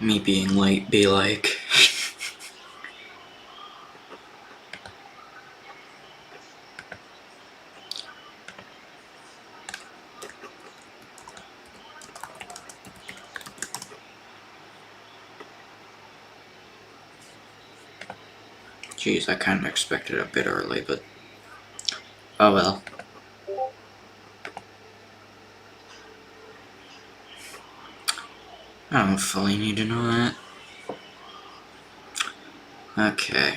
me being late be like. Jeez, I kind of expected a bit early, but oh well. I don't fully need to know that. Okay.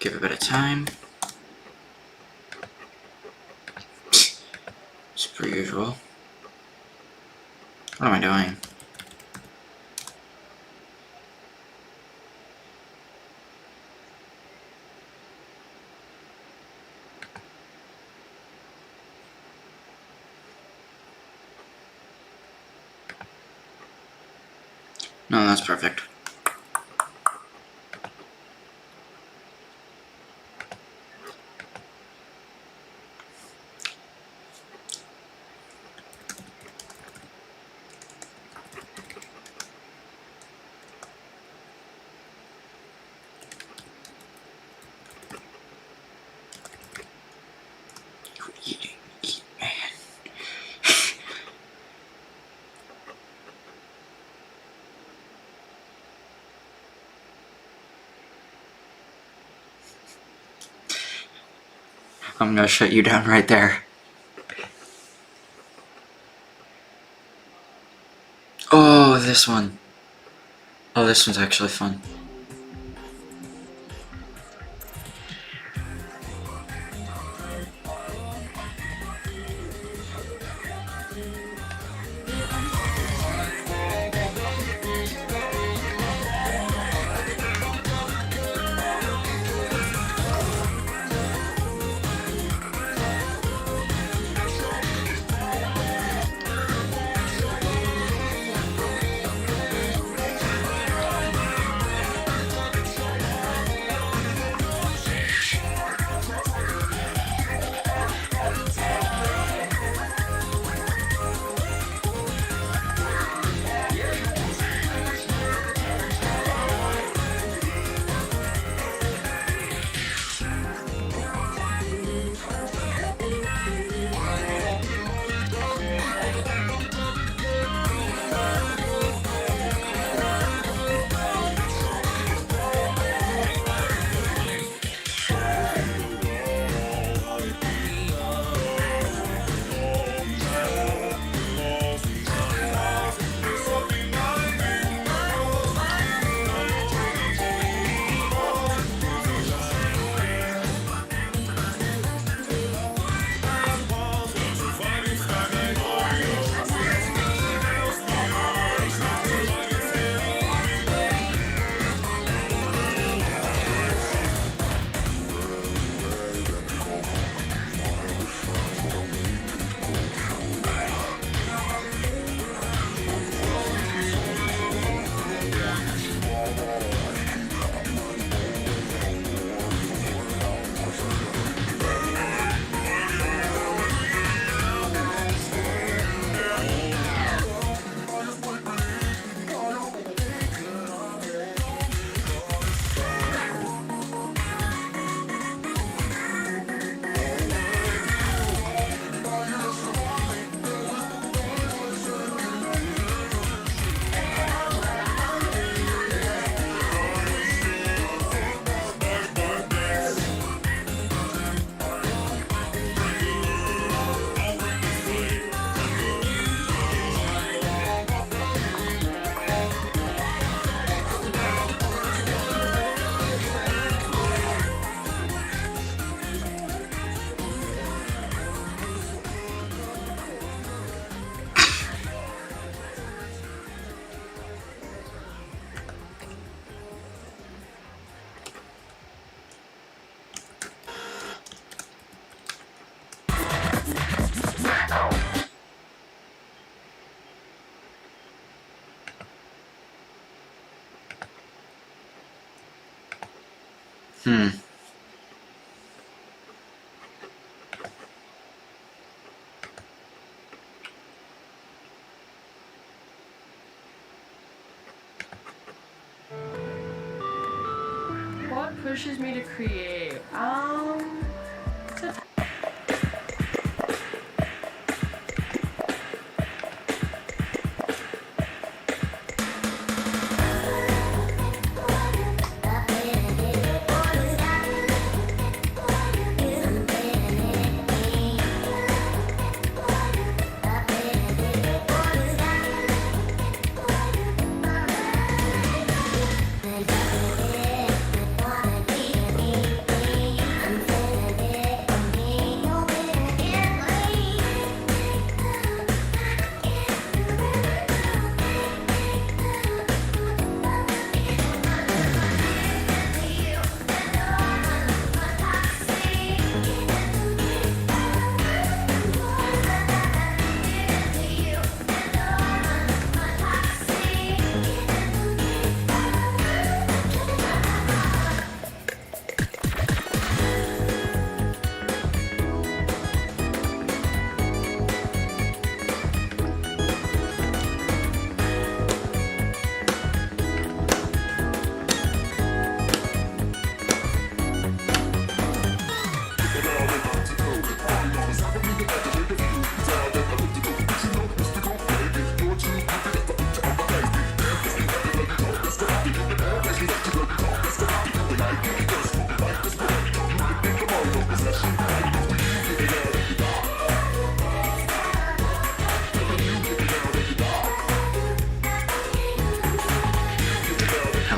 Give it a bit of time. As per usual. What am I doing? No, that's perfect. Eat, man. I'm gonna shut you down right there. Oh, this one. Oh, this one's actually fun. Hmm. What pushes me to create?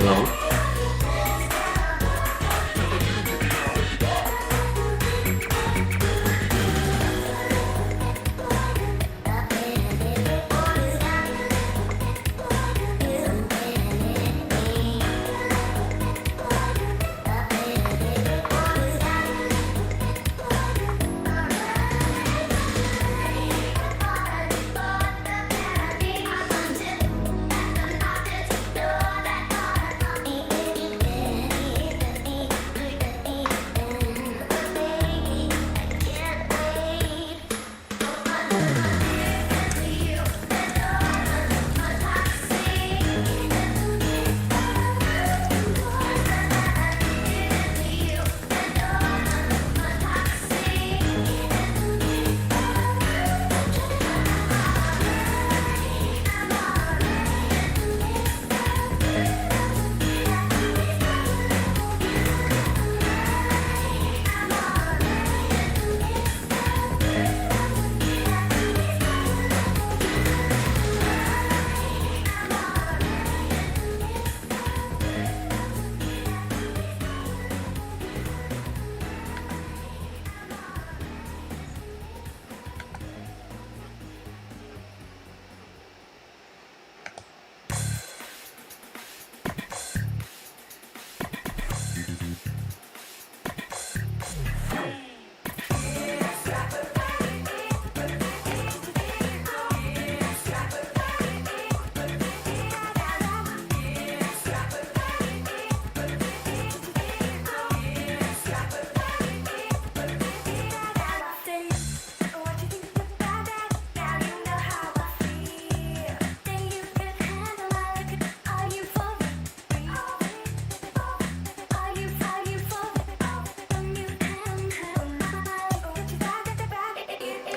Hello?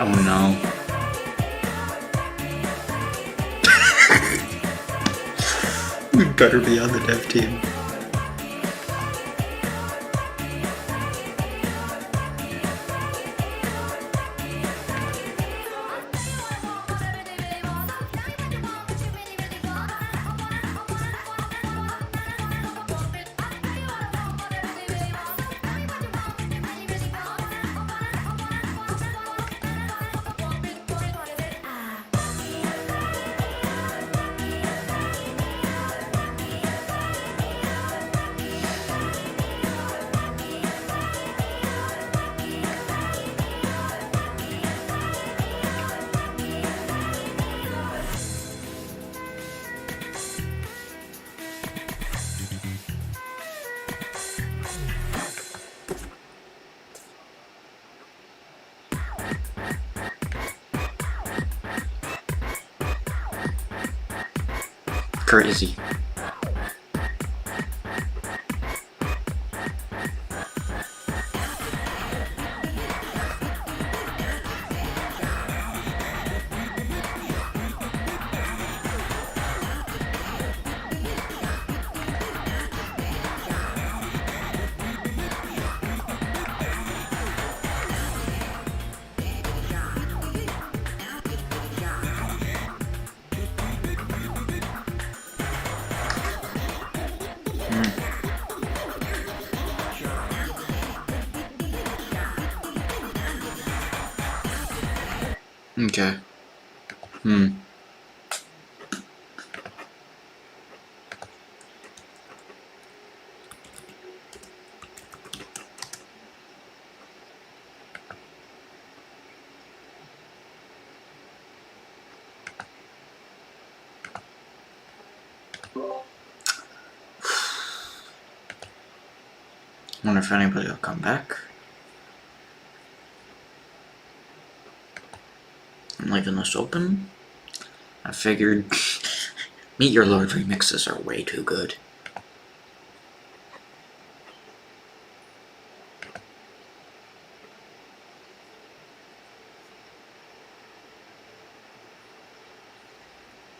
Oh no. We better be on the dev team. crazy. Okay. Wonder if anybody will come back. I'm leaving this open. I figured Meet Your Lord remixes are way too good.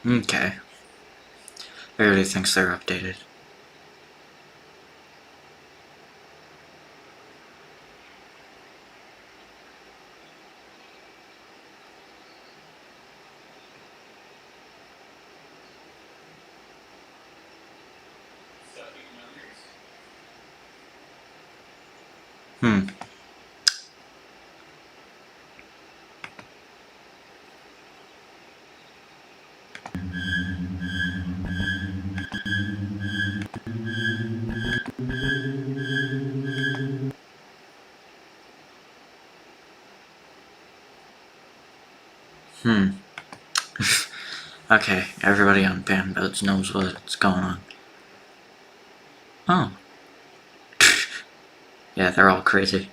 Okay. Everybody thinks they're updated. Okay, everybody on Bandbuds knows what's going on. Oh. Yeah, they're all crazy.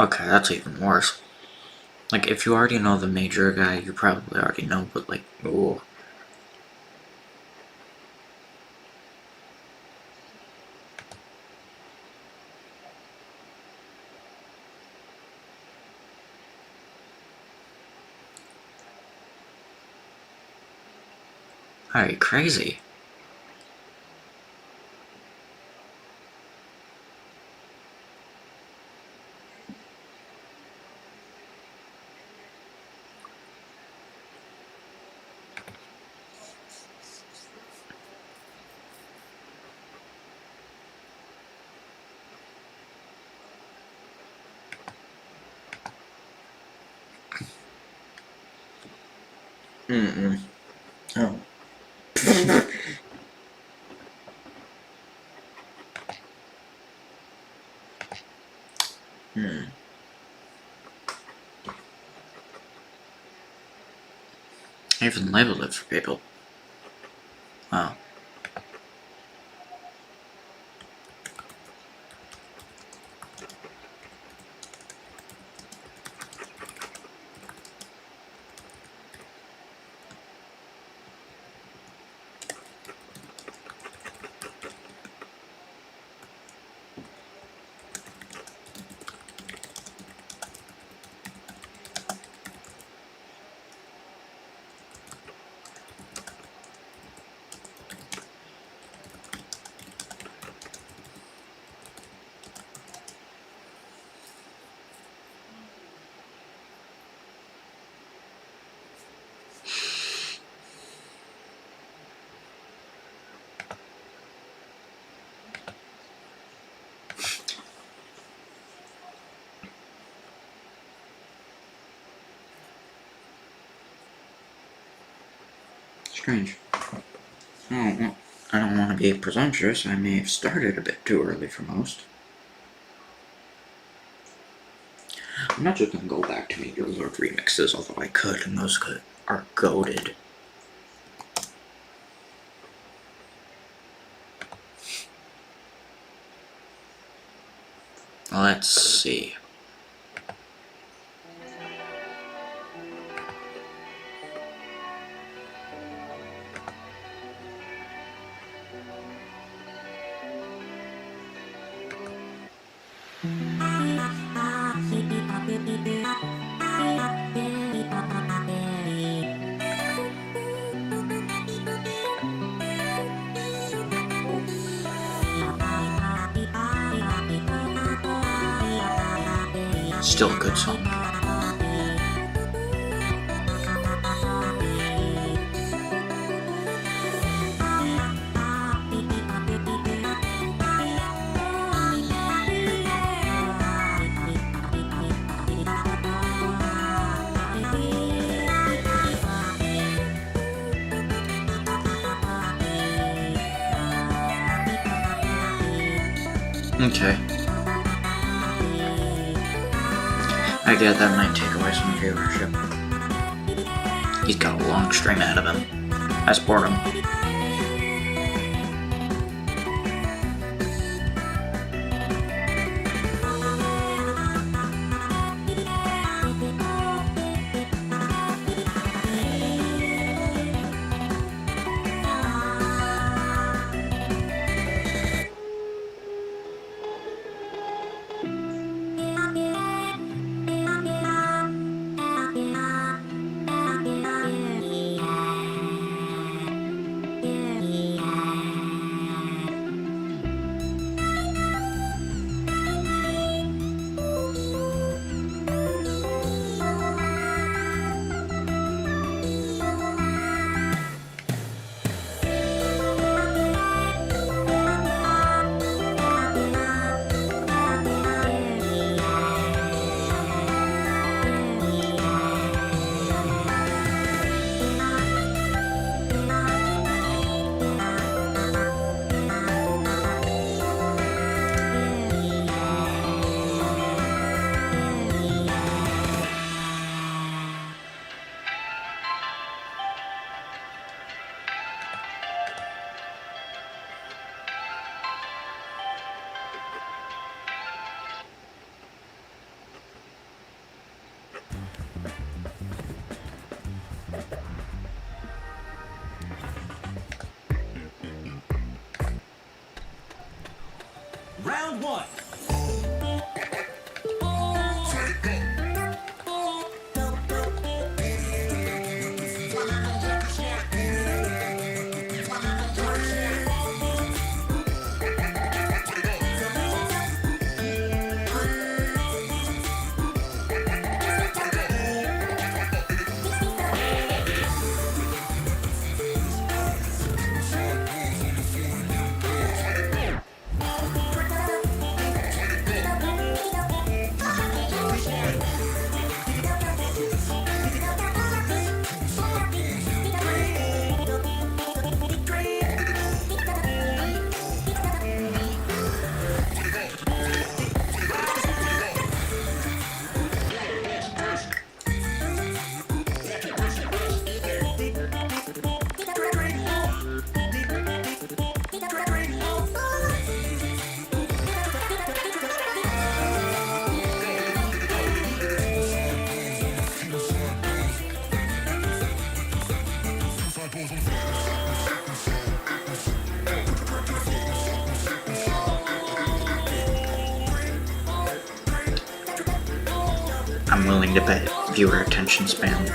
Okay, that's even worse. Like, if you already know the major guy, you probably already know, but like, ooh. Are you crazy? Oh. I even labeled it for people. Wow. Strange. Oh, well, I don't want to be presumptuous. I may have started a bit too early for most. I'm not just gonna go back to Meteor Lord remixes, although I could, and those are goated. Let's see. Still a good song. Okay. I get that might take away some viewership. He's got a long string ahead of him. I support him. Round one. I'm willing to bet viewer attention span.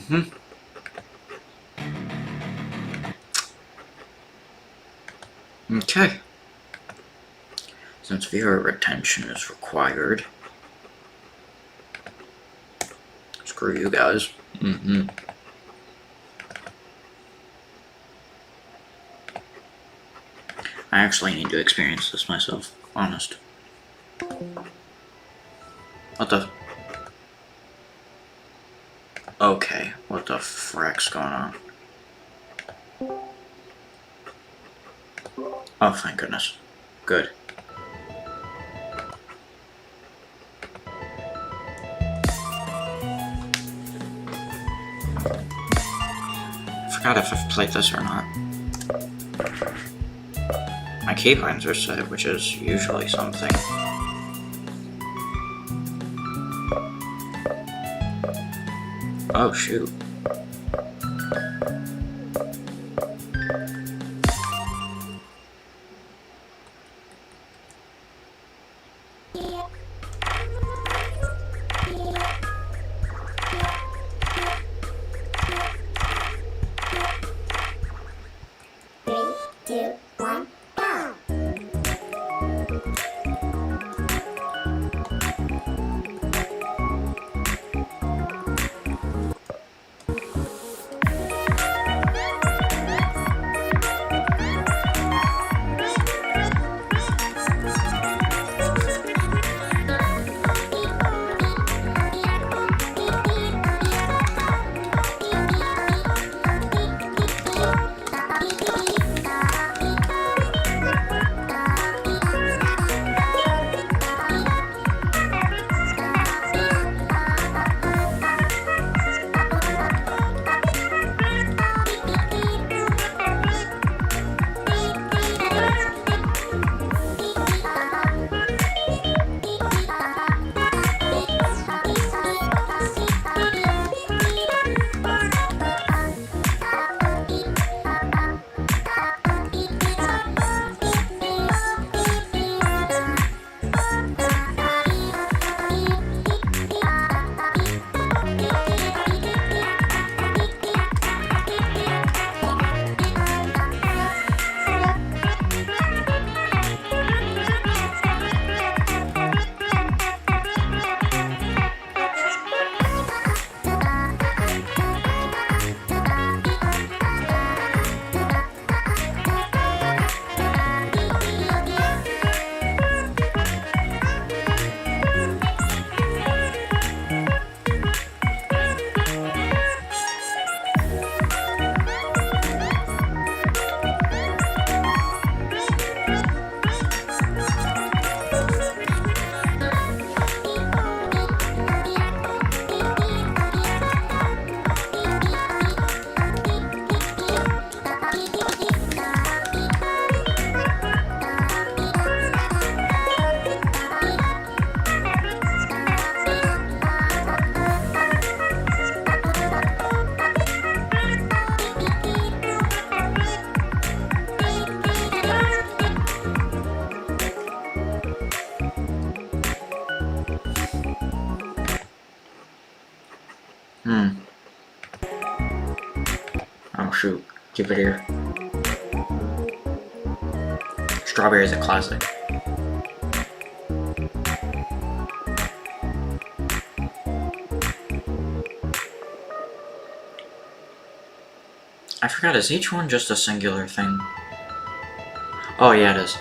Mm-hmm. Okay. Since viewer retention is required, screw you guys. Mm-hmm. I actually need to experience this myself, honest. What the? Okay, what the frack's going on? Oh, thank goodness. Good. I forgot if I've played this or not. My keybinds are set, which is usually something. Oh, shoot. Oh shoot, keep it here. Strawberry is a classic. I forgot, is each one just a singular thing? Oh yeah, it is.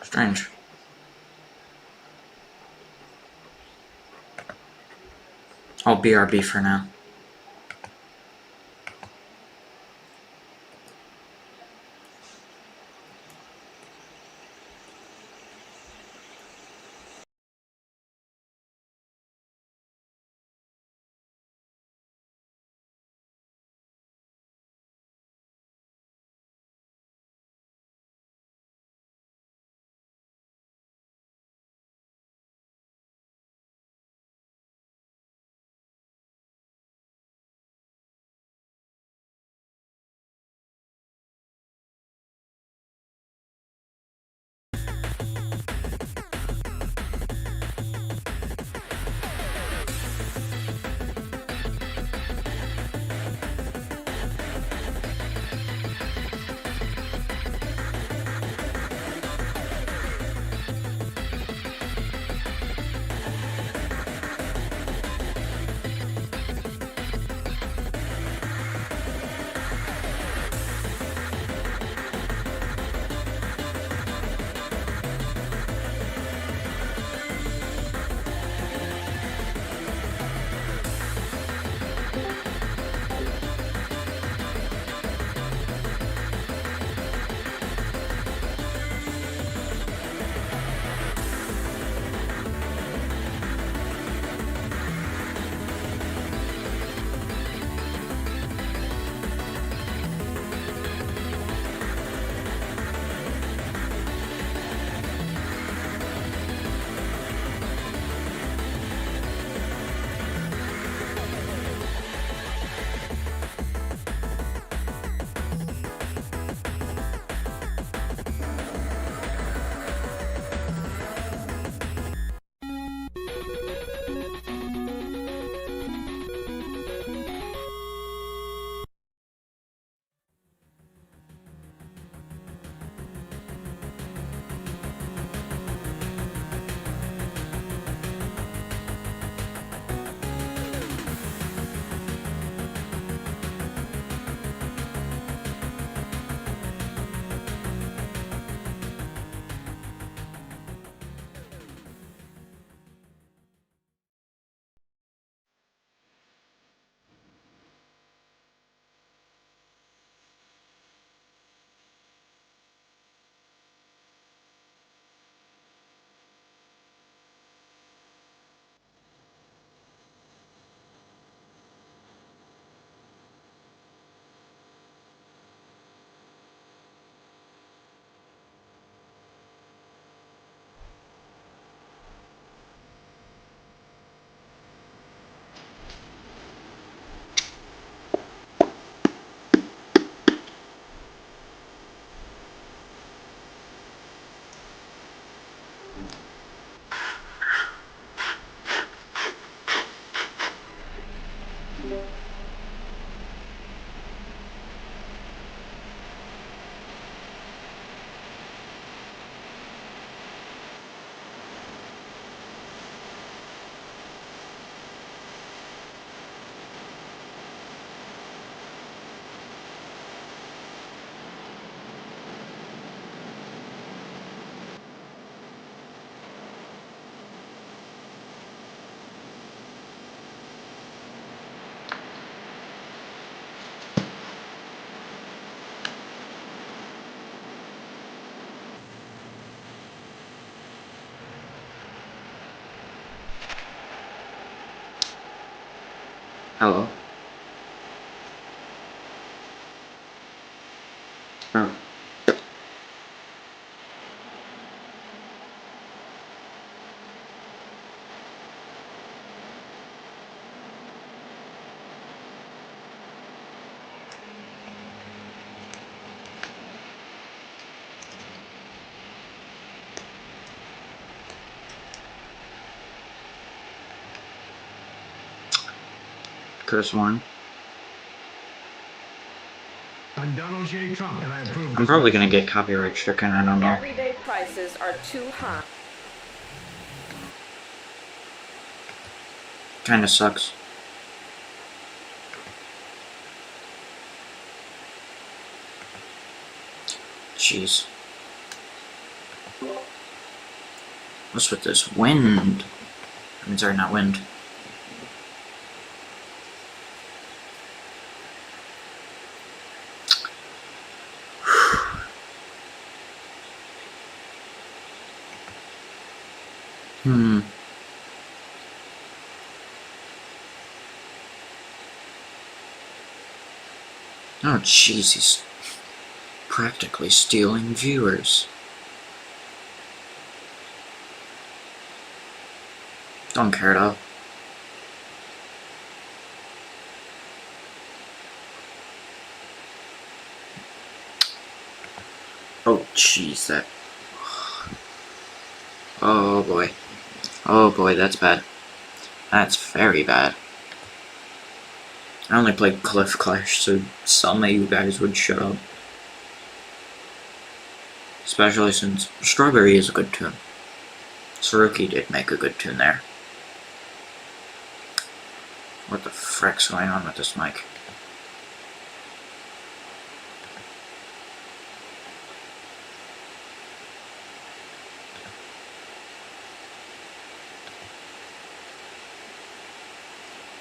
Strange. I'll BRB for now. Hello? Oh. Could have sworn. I'm Donald J. Trump, and I approve. I'm probably gonna get copyright stricken, I don't know. Everyday prices are too high. Kinda sucks. jeez. What's with this wind? I mean, sorry, not wind. Oh, jeez, he's practically stealing viewers. Don't care at all. Oh, jeez, that... Oh, boy. Oh, boy, that's bad. That's very bad. I only played Cliff Clash, so some of you guys would shut up. Especially since Strawberry is a good tune. Saruki did make a good tune there. What the frick's going on with this mic?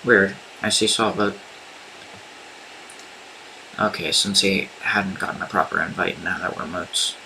Weird. I see Saltboat. Okay, since he hadn't gotten a proper invite, now that we're moots.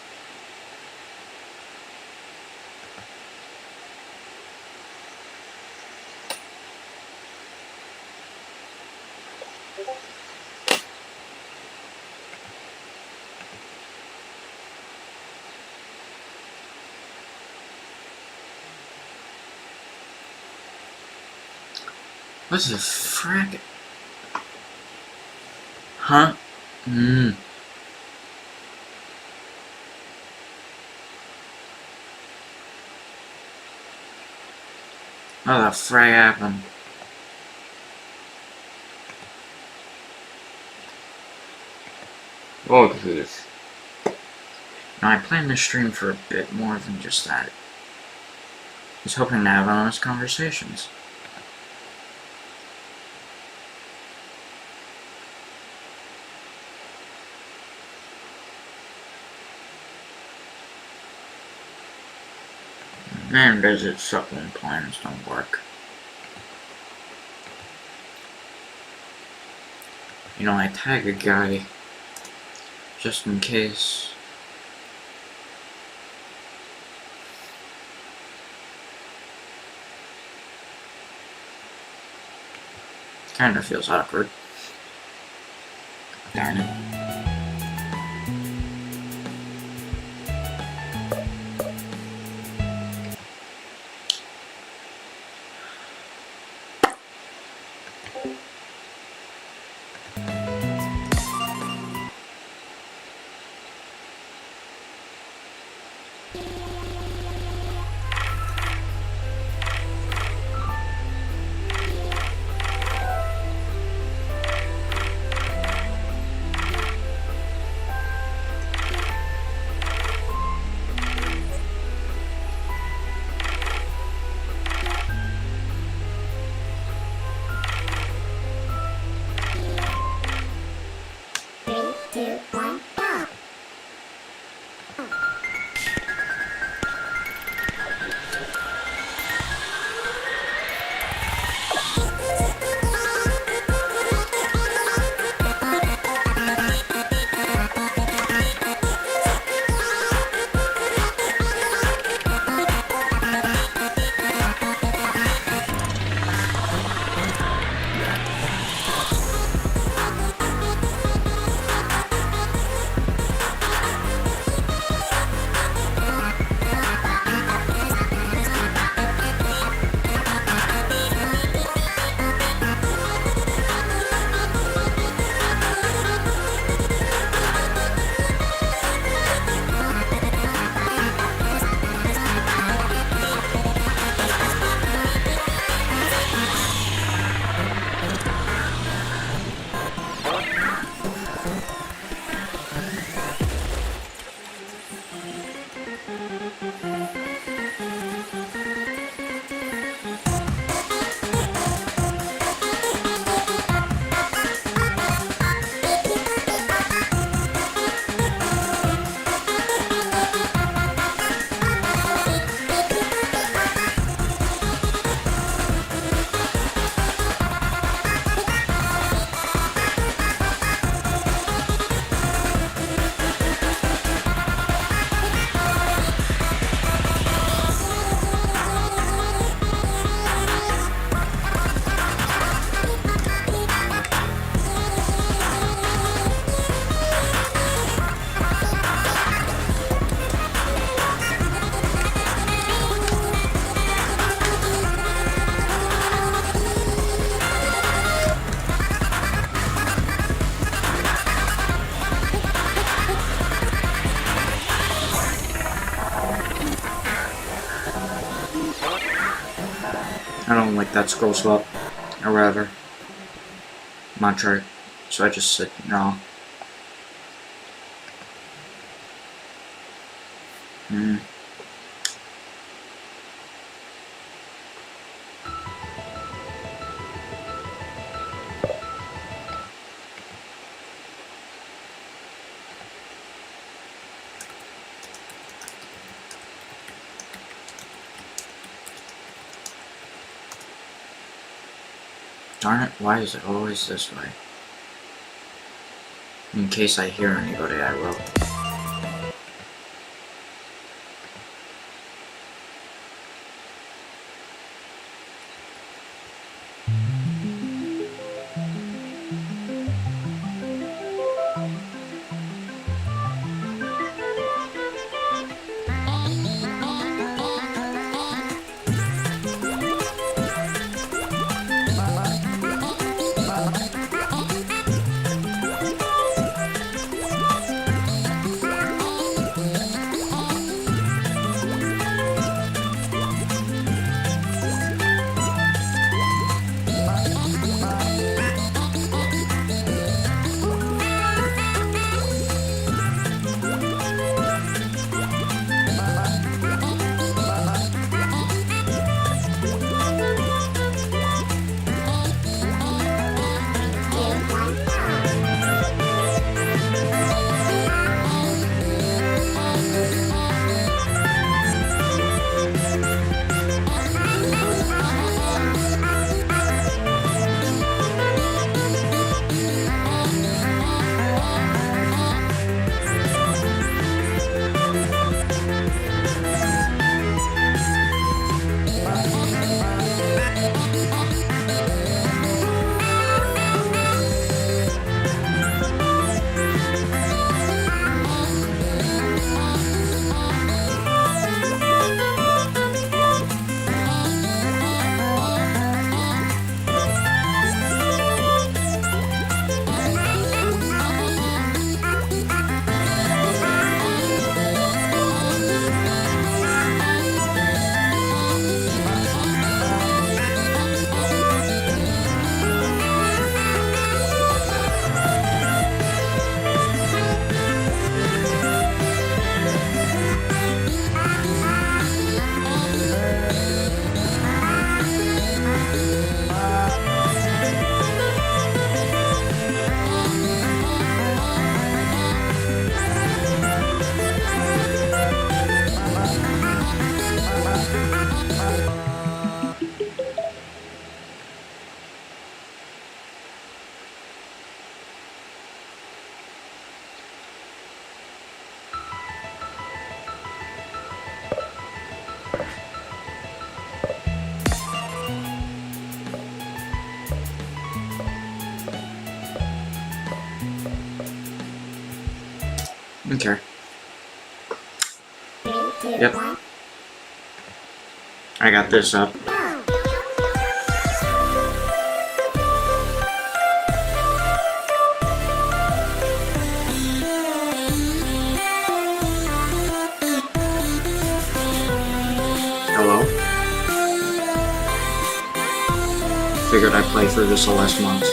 What the frack? Huh? Oh, the fray happened. Oh, jeez. Now, I planned this stream for a bit more than just that. I was hoping to have honest conversations. Man, does it suck when plans don't work. You know, I tag a guy just in case. Kinda feels awkward. Darn it. I don't like that scroll swap, or whatever. Mantra. So I just said no. Darn it, why is it always this way? In case I hear anybody, I will. Okay. Yep. I got this up. Hello? Figured I'd play through this last month.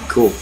Cool.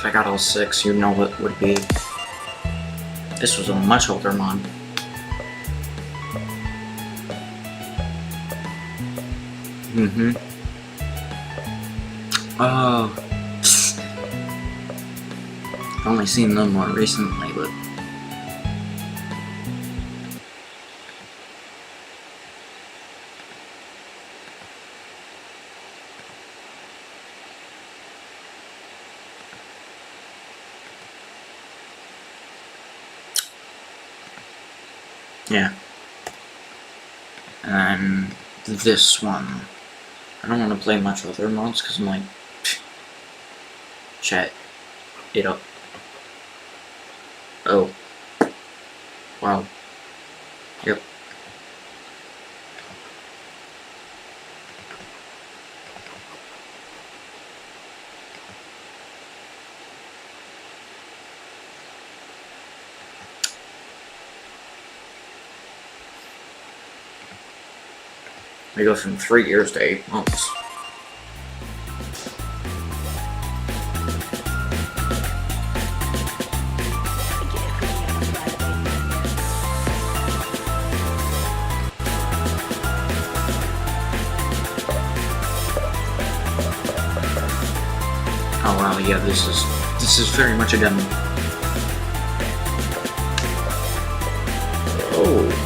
If I got all 6, you'd know what it would be. This was a much older mod. Oh. I've only seen them more recently, but... yeah. And this one. I don't want to play much other mods because I'm like, chat it up. Oh. Wow. Yep. We go from 3 years to 8 months. Oh wow, yeah, this is very much a demo. Oh.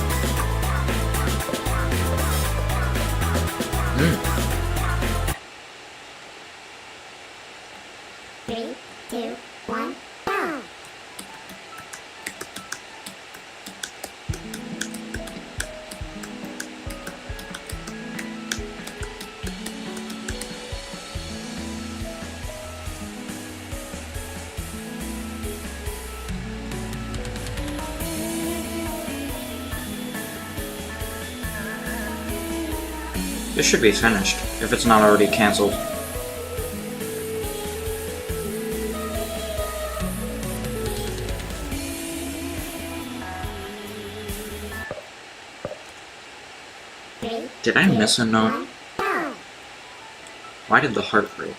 Three, two, one, go! This should be finished, if it's not already cancelled. Three, Did I miss a note? one, go! Why did the heart break?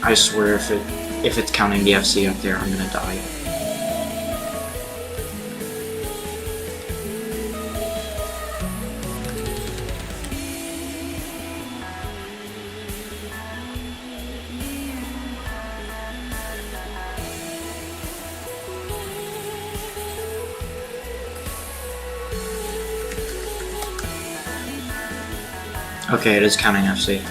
I swear if it's counting the FC up there, I'm gonna die. Okay, it is counting FC.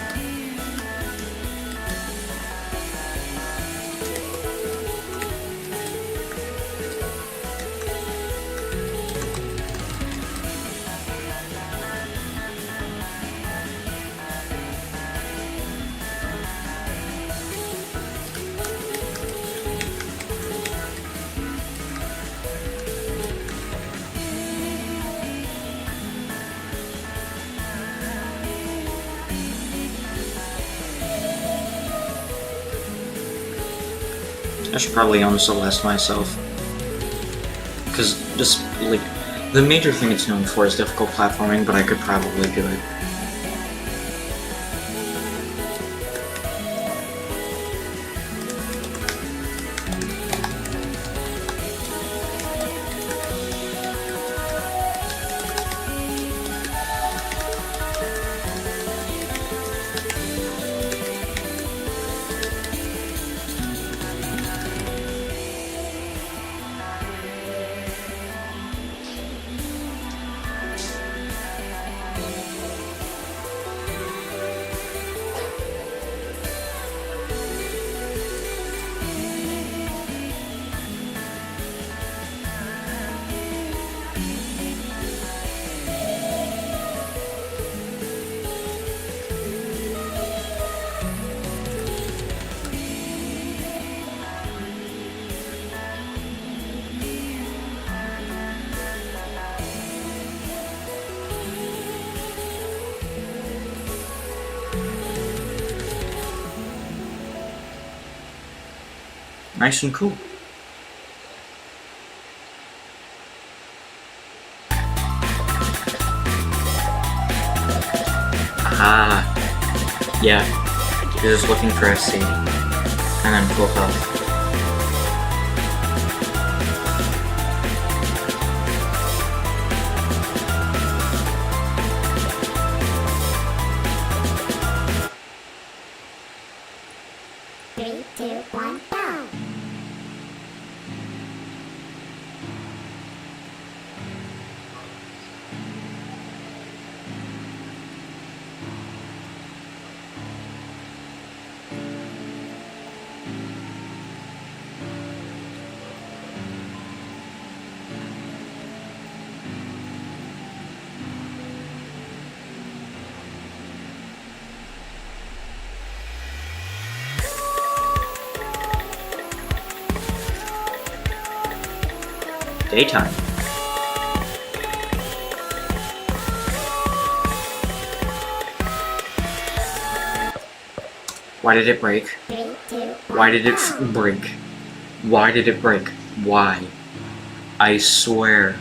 I should probably own Celeste myself. Because just, like, the major thing it's known for is difficult platforming, but I could probably do it. Nice and cool. Ah, yeah. You're just looking for SC. And then full health. Three, two, one, go! Daytime. Why did it break? Three, two, Why did it break? Why did it break? Why? I swear.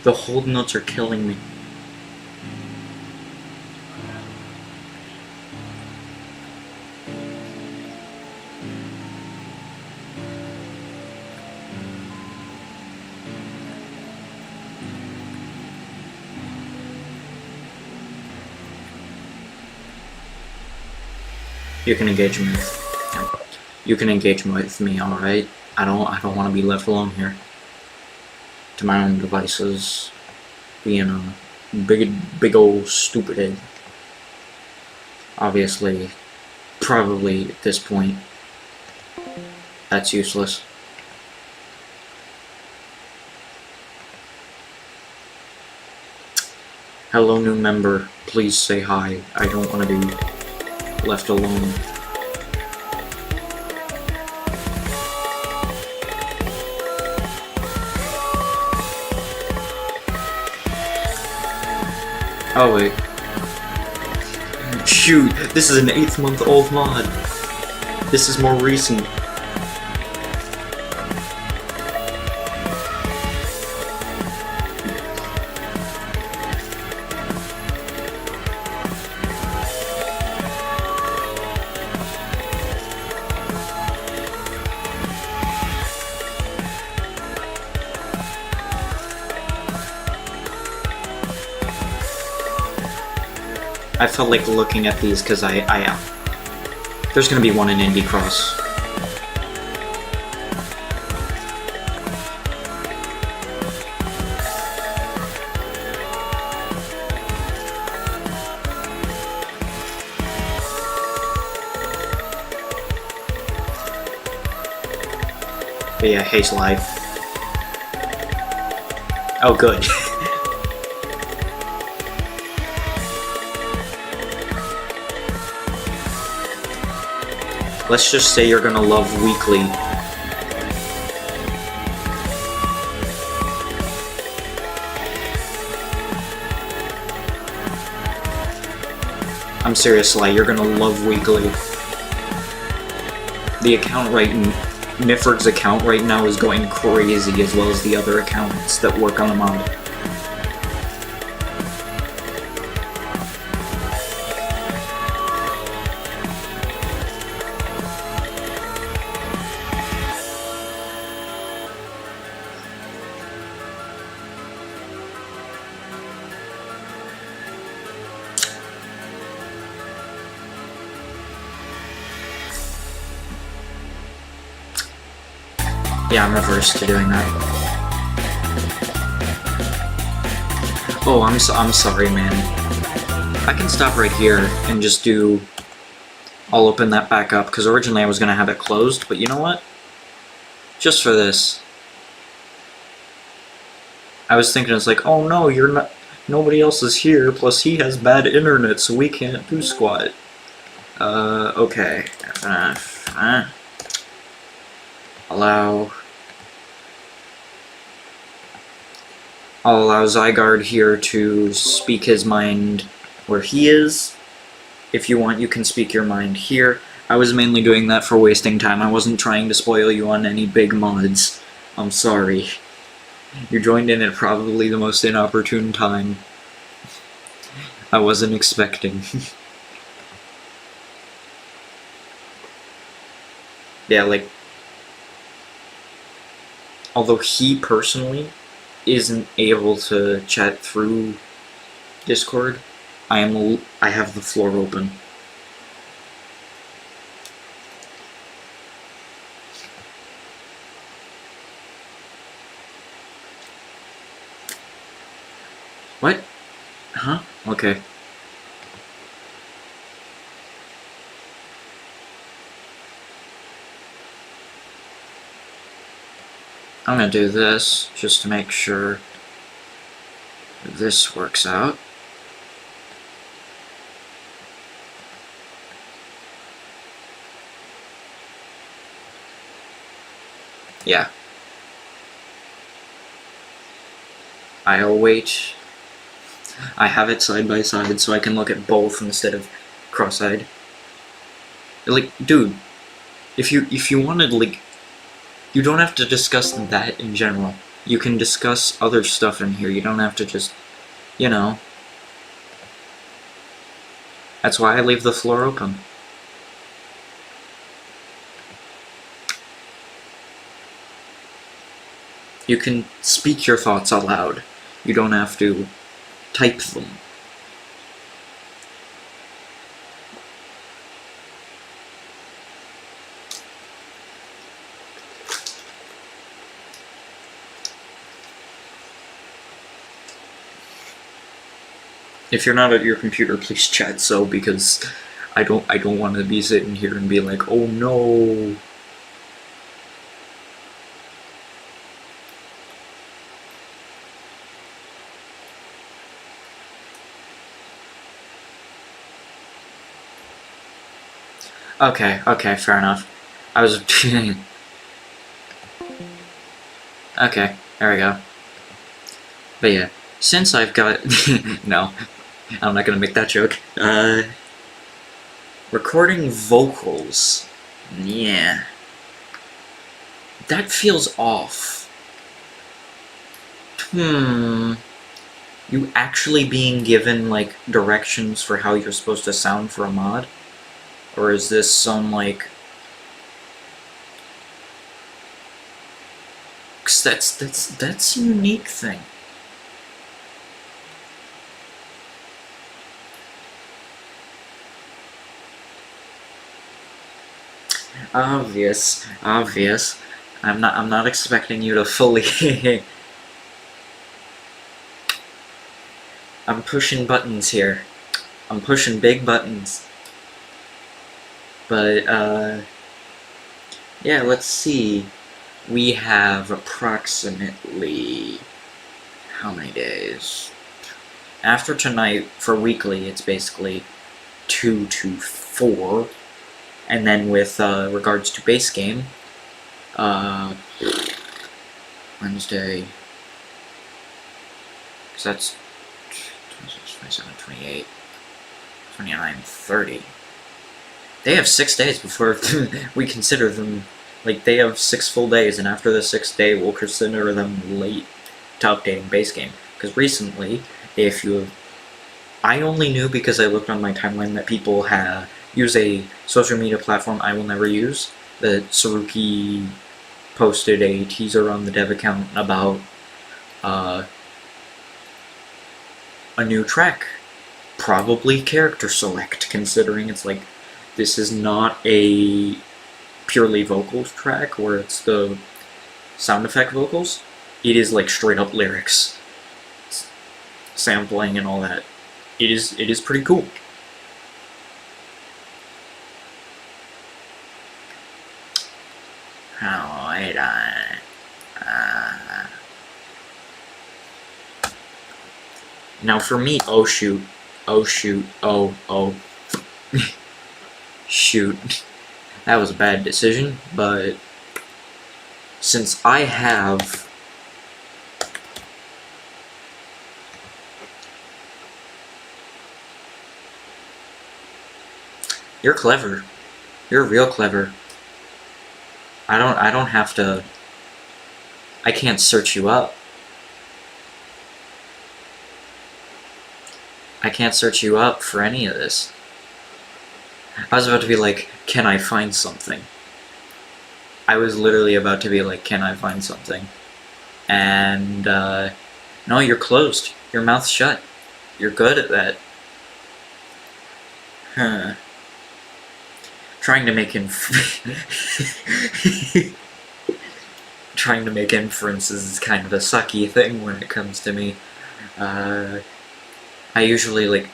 The hold notes are killing me. You can engage me. You can engage with me, all right? I don't want to be left alone here. To my own devices, being a big old stupid head. Obviously, probably at this point, that's useless. Hello, new member. Please say hi. I don't want to be left alone. Oh wait. Shoot, this is an 8-month-old mod. This is more recent. I felt like looking at these because there's gonna be one in Indie Cross. But yeah, Haze Live. Oh, good. Let's just say you're gonna love Weekly. I'm serious, Sly, you're gonna love Weekly. The account Mifferg's account right now is going crazy, as well as the other accounts that work on the mod. Yeah, I'm reversed to doing that. Oh, I'm sorry, man. I can stop right here and just do... I'll open that back up, because originally I was going to have it closed, but you know what? Just for this. I was thinking, it's like, oh no, you're not... Nobody else is here, plus he has bad internet, so we can't do squat. Okay. I'll allow Zygarde here to speak his mind where he is. If you want, you can speak your mind here. I was mainly doing that for wasting time. I wasn't trying to spoil you on any big mods. I'm sorry. You joined in at probably the most inopportune time. I wasn't expecting. Yeah, like... Although he personally isn't able to chat through Discord, I have the floor open. What? Huh? Okay. I'm gonna do this just to make sure this works out. Yeah. I'll wait. I have it side by side so I can look at both instead of cross-eyed. Like, dude, if you wanted, like, you don't have to discuss that in general. You can discuss other stuff in here. You don't have to just, you know. That's why I leave the floor open. You can speak your thoughts aloud. You don't have to type them. If you're not at your computer, please chat so, because I don't want to be sitting here and be like, oh no. Okay, fair enough. I was... Okay, there we go. But yeah, since I've got... No, I'm not gonna make that joke. Recording vocals. Yeah. That feels off. You actually being given, like, directions for how you're supposed to sound for a mod? Or is this some, like... 'Cause that's a unique thing. Obvious. I'm not expecting you to fully... I'm pushing buttons here. I'm pushing big buttons. But, yeah, let's see. We have approximately... how many days? After tonight, for weekly, it's basically 2 to 4. And then with regards to base game, Wednesday, because that's 26, 27, 28, 29, 30. They have 6 days before we consider them, like, they have 6 full days, and after the 6th day, we'll consider them late to updating base game. Because recently, if you have... I only knew because I looked on my timeline that people use a social media platform I will never use. That Saruki posted a teaser on the dev account about a new track. Probably character select, considering it's like, this is not a purely vocals track where it's the sound effect vocals. It is like straight up lyrics, sampling and all that. It is pretty cool. Hold on. Now for me, oh shoot, oh, shoot. That was a bad decision, but since I have... You're clever. You're real clever. I don't have to... I can't search you up. I can't search you up for any of this. I was about to be like, can I find something? I was literally about to be like, can I find something? And, no, you're closed. Your mouth's shut. You're good at that. Huh. Trying to make trying to make inferences is kind of a sucky thing when it comes to me. I usually, like,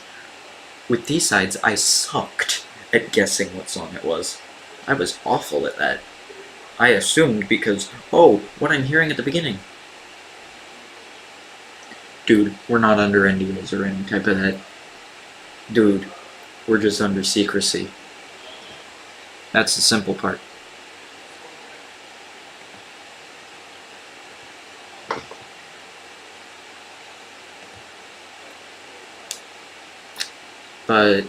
with these sides, I sucked at guessing what song it was. I was awful at that. I assumed because, oh, what I'm hearing at the beginning. Dude, we're not under NDAs or any type of that. Dude, we're just under secrecy. That's the simple part. But,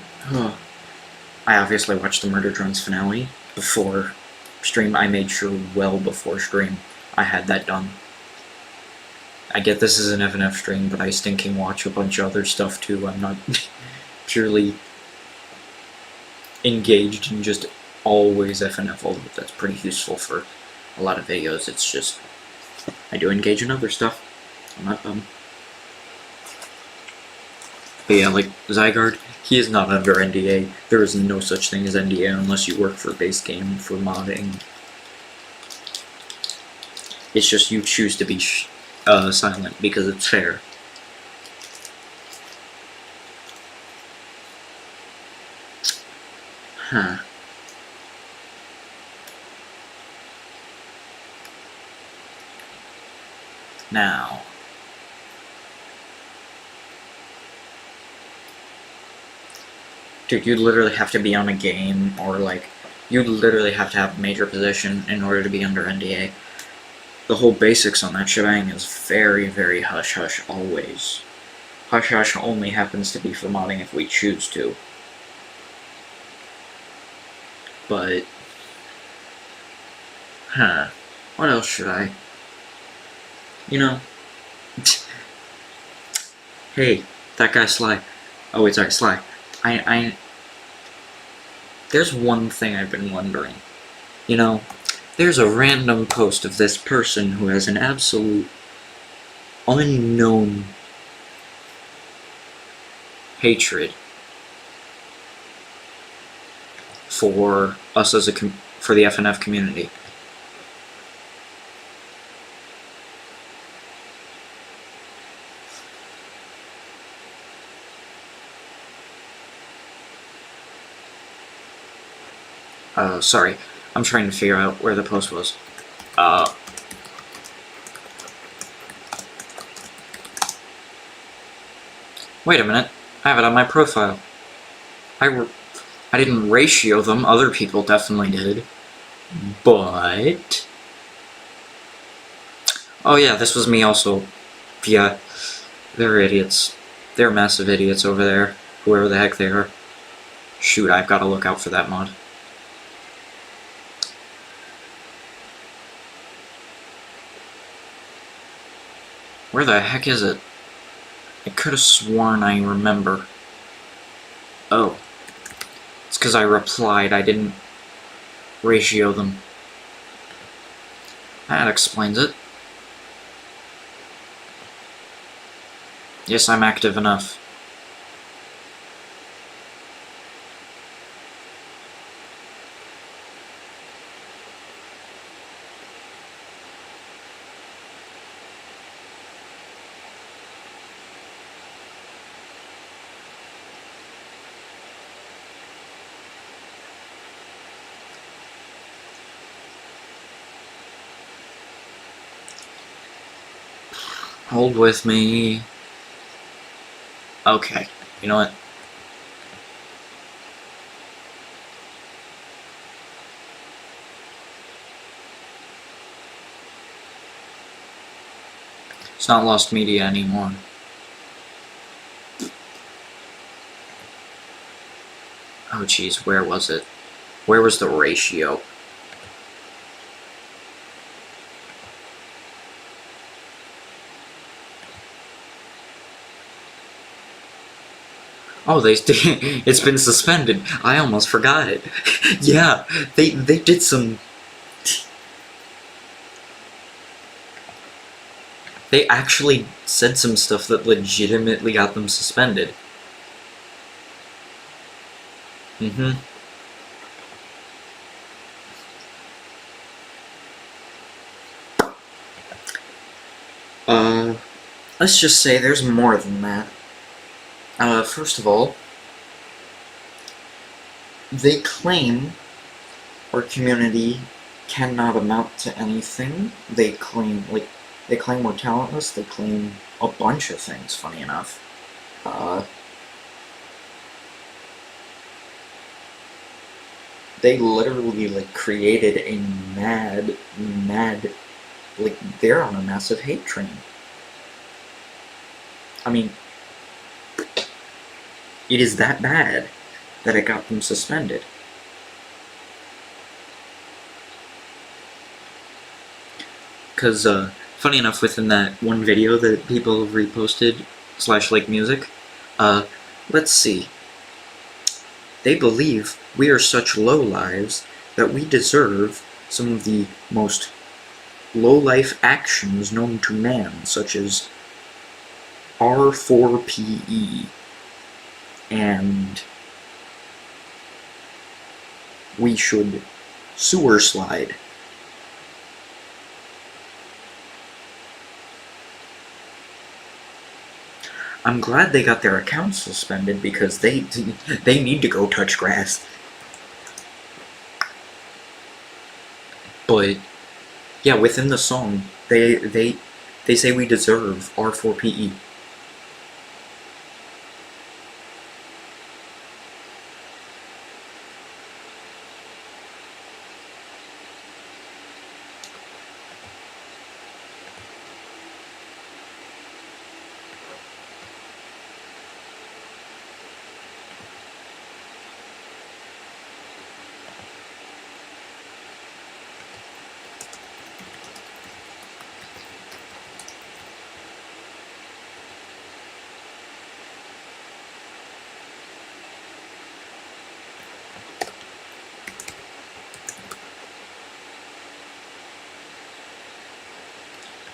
I obviously watched the Murder Drones finale before stream. I made sure well before stream I had that done. I get this is an FNF stream, but I stinking watch a bunch of other stuff too. I'm not purely engaged in just always FNF, although that's pretty useful for a lot of videos. It's just, I do engage in other stuff. I'm not dumb. But yeah, like, Zygarde, he is not under NDA. There is no such thing as NDA unless you work for base game, for modding. It's just you choose to be silent because it's fair. Huh. Now... Dude, you'd literally have to be on a game, or like, you'd literally have to have a major position in order to be under NDA. The whole basics on that shebang is very, very hush-hush always. Hush-hush only happens to be for modding if we choose to. But... Huh. What else should I... You know... Hey, that guy Sly. Oh wait, sorry, Sly. There's one thing I've been wondering. You know, there's a random post of this person who has an absolute unknown hatred for us as for the FNF community. Sorry. I'm trying to figure out where the post was. Wait a minute. I have it on my profile. I didn't ratio them. Other people definitely did. But... Oh yeah, this was me also. Yeah. They're idiots. They're massive idiots over there. Whoever the heck they are. Shoot, I've got to look out for that mod. Where the heck is it? I could have sworn I remember. Oh. It's because I replied, I didn't ratio them. That explains it. Yes, I'm active enough. Hold with me. Okay, you know what? It's not lost media anymore. Oh jeez, where was it? Where was the ratio? Oh, it's been suspended. I almost forgot it. Yeah, they did some. They actually said some stuff that legitimately got them suspended. Mm-hmm. Let's just say there's more than that. First of all, they claim our community cannot amount to anything. They claim we're talentless. They claim a bunch of things, funny enough. They literally, like, created a mad, like, they're on a massive hate train. I mean, it is that bad that it got them suspended. Because, funny enough, within that one video that people have reposted, /like music, let's see. They believe we are such lowlives that we deserve some of the most low-life actions known to man, such as R4PE, and we should sewer slide. I'm glad they got their accounts suspended because they need to go touch grass. But yeah, within the song, they say we deserve R4PE.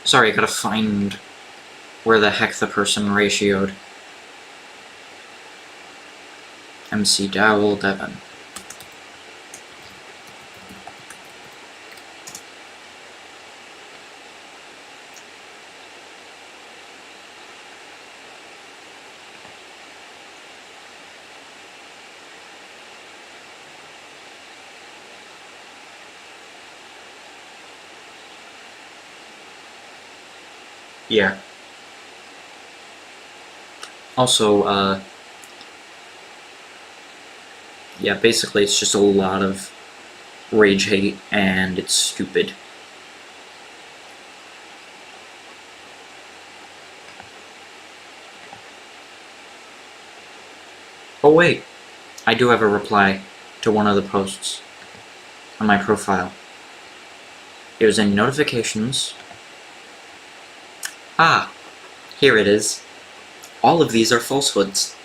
Sorry, I gotta find where the heck the person ratioed. MC Dowell Devon. Yeah. Also, yeah, basically it's just a lot of rage hate, and it's stupid. Oh wait, I do have a reply to one of the posts on my profile. It was in notifications. Ah, here it is. All of these are falsehoods.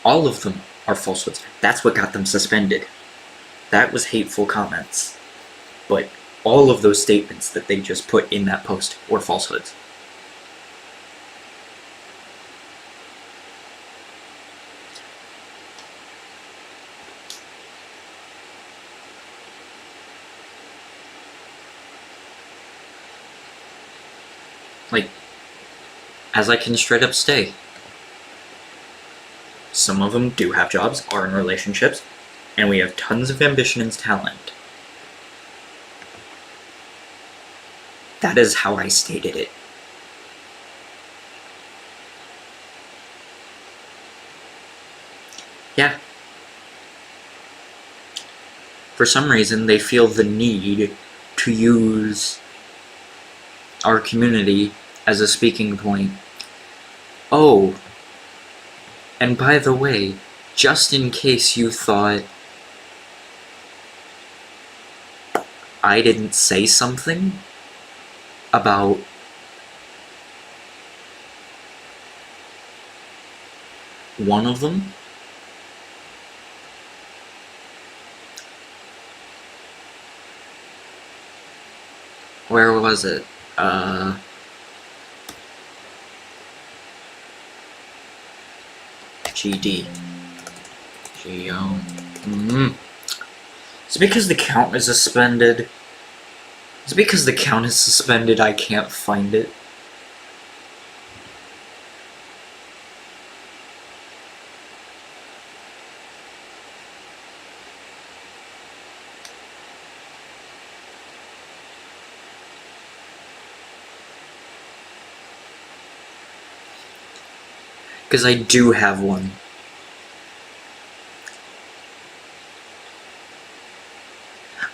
All of them are falsehoods. That's what got them suspended. That was hateful comments. But all of those statements that they just put in that post were falsehoods. Like, as I can straight up say, some of them do have jobs, are in relationships, and we have tons of ambition and talent. That is how I stated it. Yeah. For some reason, they feel the need to use our community as a speaking point. Oh, and by the way, just in case you thought I didn't say something about one of them, where was it? GD. GO. It's because the count is suspended. It's because the count is suspended, I can't find it. Because I do have one.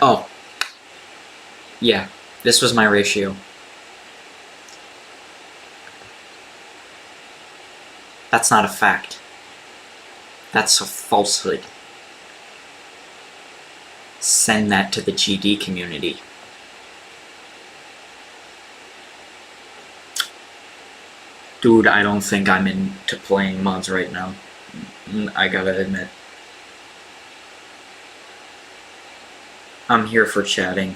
Oh. Yeah, this was my ratio. That's not a fact. That's a falsehood. Send that to the GD community. Dude, I don't think I'm into playing mods right now. I gotta admit. I'm here for chatting.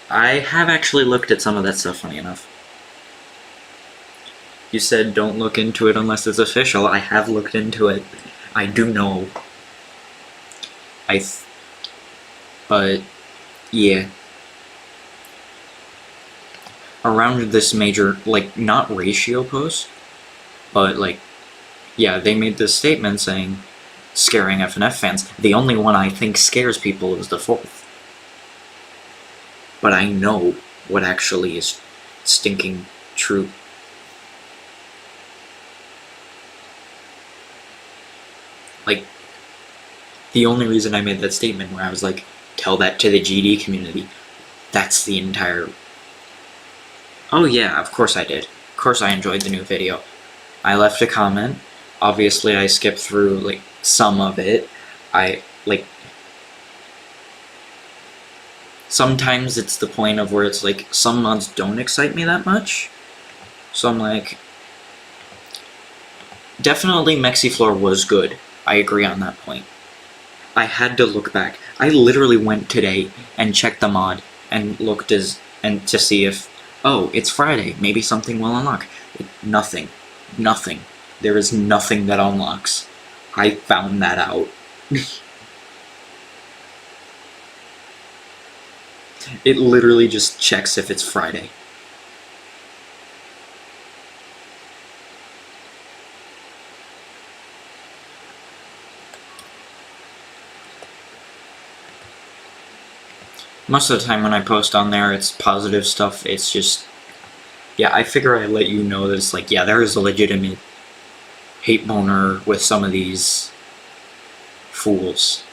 I have actually looked at some of that stuff, funny enough. You said don't look into it unless it's official. I have looked into it. I do know. But, yeah. Around this major, like, not ratio post, but, like, yeah, they made this statement saying, scaring FNF fans. The only one I think scares people is the 4th. But I know what actually is stinking true. Like, the only reason I made that statement where I was like, tell that to the GD community, that's the entire... Oh yeah, of course I did. Of course I enjoyed the new video. I left a comment. Obviously I skipped through, like, some of it. Sometimes it's the point of where it's like, some mods don't excite me that much. So I'm like... Definitely Mexiflor was good. I agree on that point. I had to look back. I literally went today and checked the mod and looked to see if, oh, it's Friday, maybe something will unlock. Nothing. Nothing. There is nothing that unlocks. I found that out. It literally just checks if it's Friday. Most of the time when I post on there, it's positive stuff. It's just, yeah, I figure I let you know that it's like, yeah, there is a legitimate hate boner with some of these fools.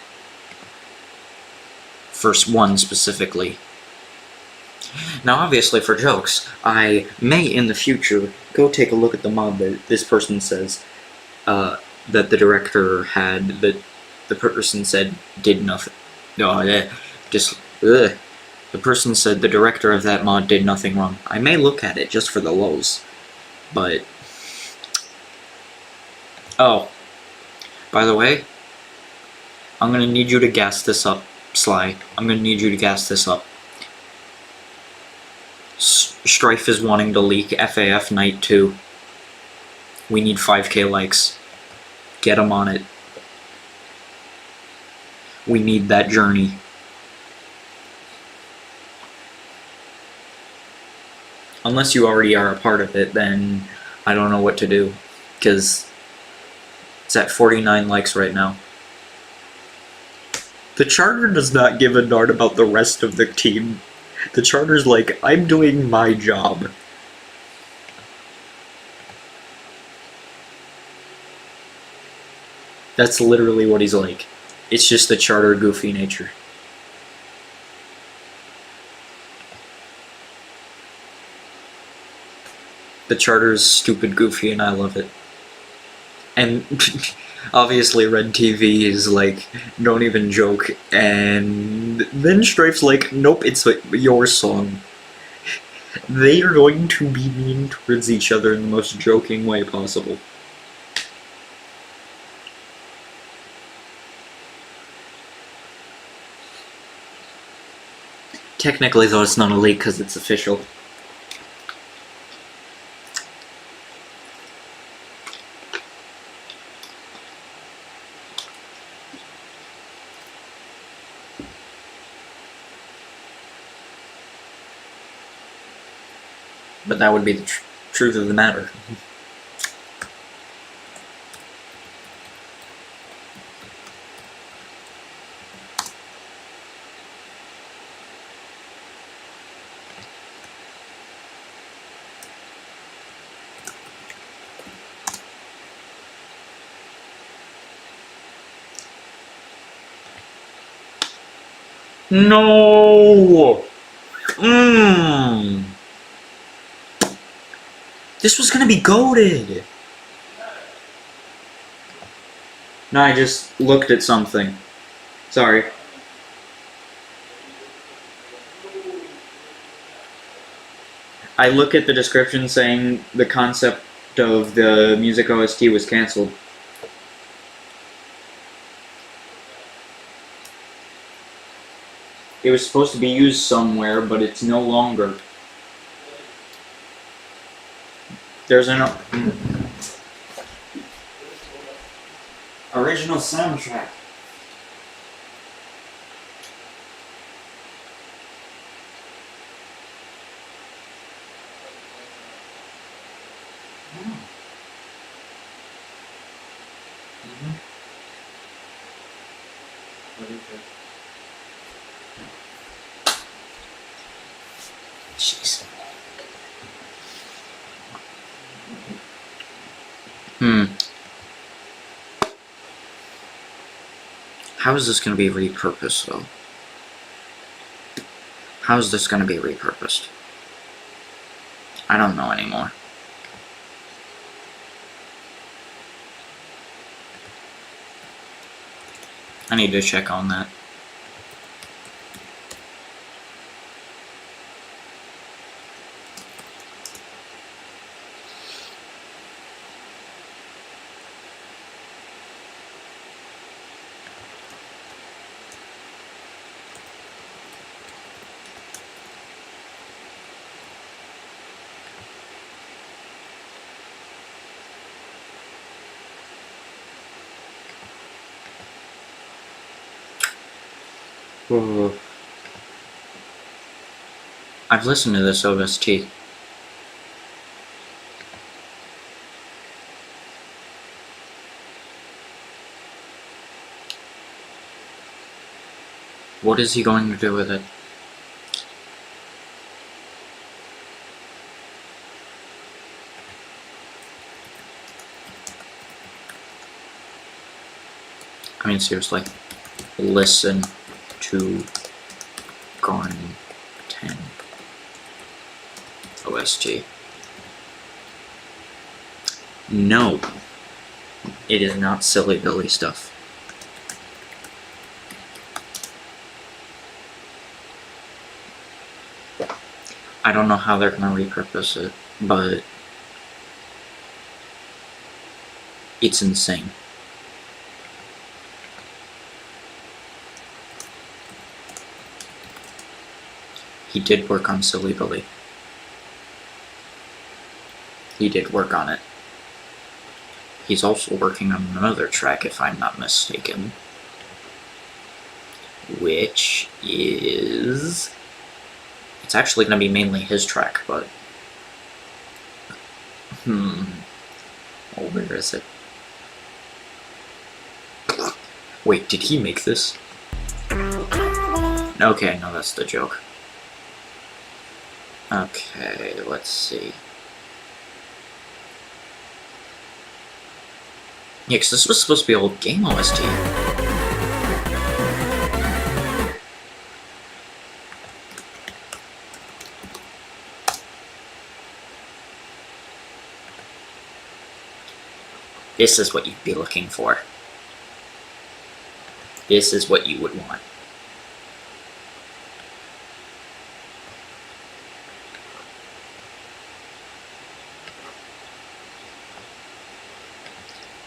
First one specifically. Now, obviously, for jokes, I may in the future go take a look at the mod that this person says that the director had, that the person said did nothing. No, just. Ugh. The person said the director of that mod did nothing wrong. I may look at it just for the lows, but... Oh. By the way, I'm gonna need you to gas this up, Sly. I'm gonna need you to gas this up. Strife is wanting to leak FAF Night 2. We need 5k likes. Get him on it. We need that journey. Unless you already are a part of it, then I don't know what to do, because it's at 49 likes right now. The charter does not give a darn about the rest of the team. The charter's like, I'm doing my job. That's literally what he's like. It's just the charter goofy nature. The charter's stupid goofy and I love it. And obviously Red TV is like, don't even joke, and then Strife's like, nope, it's your song. They are going to be mean towards each other in the most joking way possible. Technically though, it's not a leak because it's official. But that would be the truth of the matter. No! This was gonna be goated! No, I just looked at something. Sorry. I look at the description saying the concept of the music OST was cancelled. It was supposed to be used somewhere, but it's no longer. There's an original soundtrack. Jeez. How is this going to be repurposed, though? How is this going to be repurposed? I don't know anymore. I need to check on that. I've listened to this OST. What is he going to do with it? I mean, seriously. Listen to Garn 10 OST. No, it is not Silly Billy stuff. I don't know how they're gonna repurpose it, but it's insane. He did work on Silly Billy. He did work on it. He's also working on another track, if I'm not mistaken. Which is... It's actually going to be mainly his track, but... Oh, where is it? Wait, did he make this? Okay, no, that's the joke. Okay, let's see. Yeah, because this was supposed to be old game OST. This is what you'd be looking for. This is what you would want.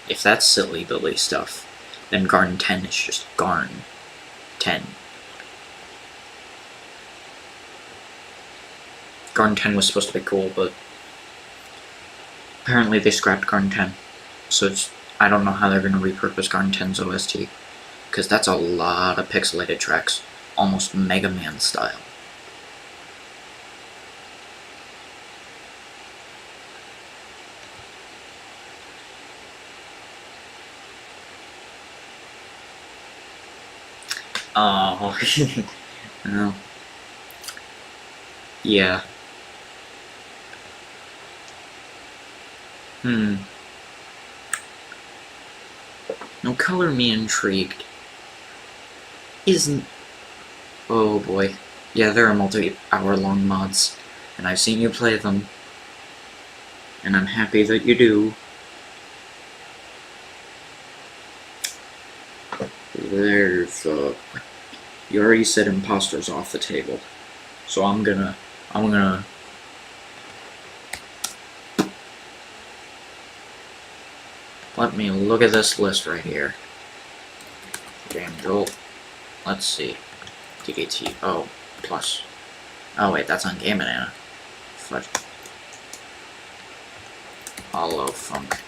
If that's silly Billy stuff, then Garden 10 is just Garden 10. Garden 10 was supposed to be cool, but apparently they scrapped Garden 10. So I don't know how they're going to repurpose Garden 10's OST, because that's a lot of pixelated tracks, almost Mega Man style. Oh, no. Yeah. No, color me intrigued. Isn't... Oh boy. Yeah, there are multi-hour-long mods, and I've seen you play them. And I'm happy that you do. There's, you already said imposters off the table. So I'm gonna... Let me look at this list right here. Game Jolt. Let's see. DDT. Oh, plus. Oh wait, that's on Game Banana. Fudge. Hollow Funk.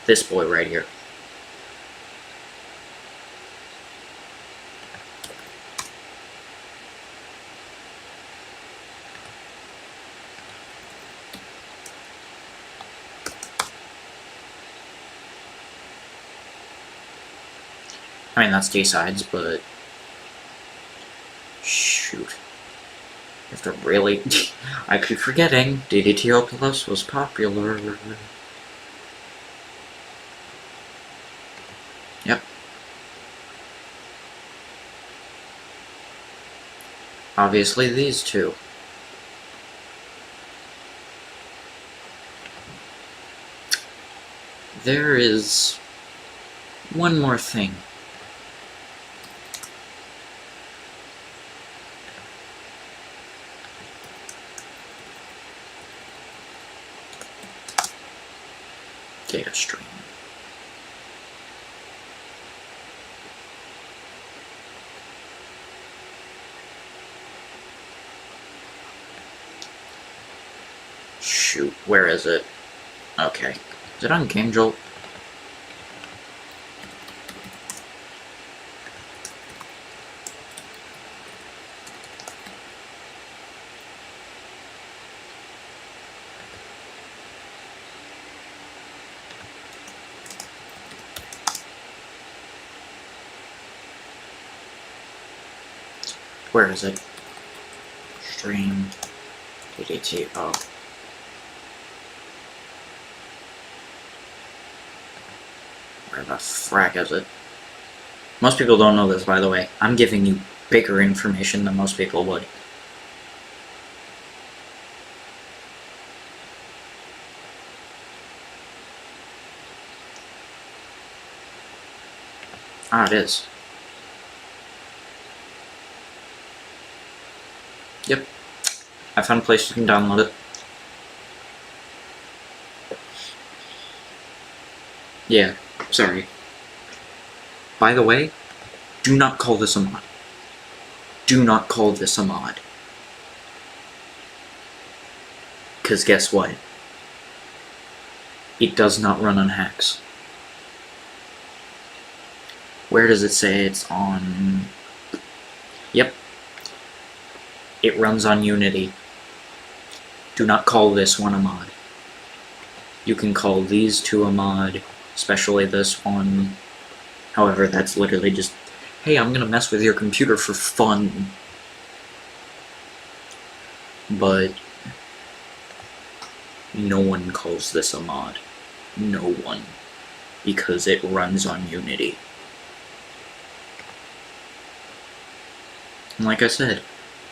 This boy right here. I mean, that's D-sides, but... Shoot. You have to really... I keep forgetting, DDTO Plus was popular. Yep. Obviously these two. There is one more thing. Data stream. Shoot, where is it? Okay. Is it on Game Jolt? Where is it? Stream. DDT. Oh. Where the frack is it? Most people don't know this, by the way. I'm giving you bigger information than most people would. Ah, it is. Yep. I found a place you can download it. Yeah, sorry. By the way, do not call this a mod. Do not call this a mod. 'Cause guess what? It does not run on hacks. Where does it say it's on? Yep. It runs on Unity. Do not call this one a mod. You can call these two a mod, especially this one. However, that's literally just, hey, I'm gonna mess with your computer for fun. But no one calls this a mod. No one. Because it runs on Unity. And like I said,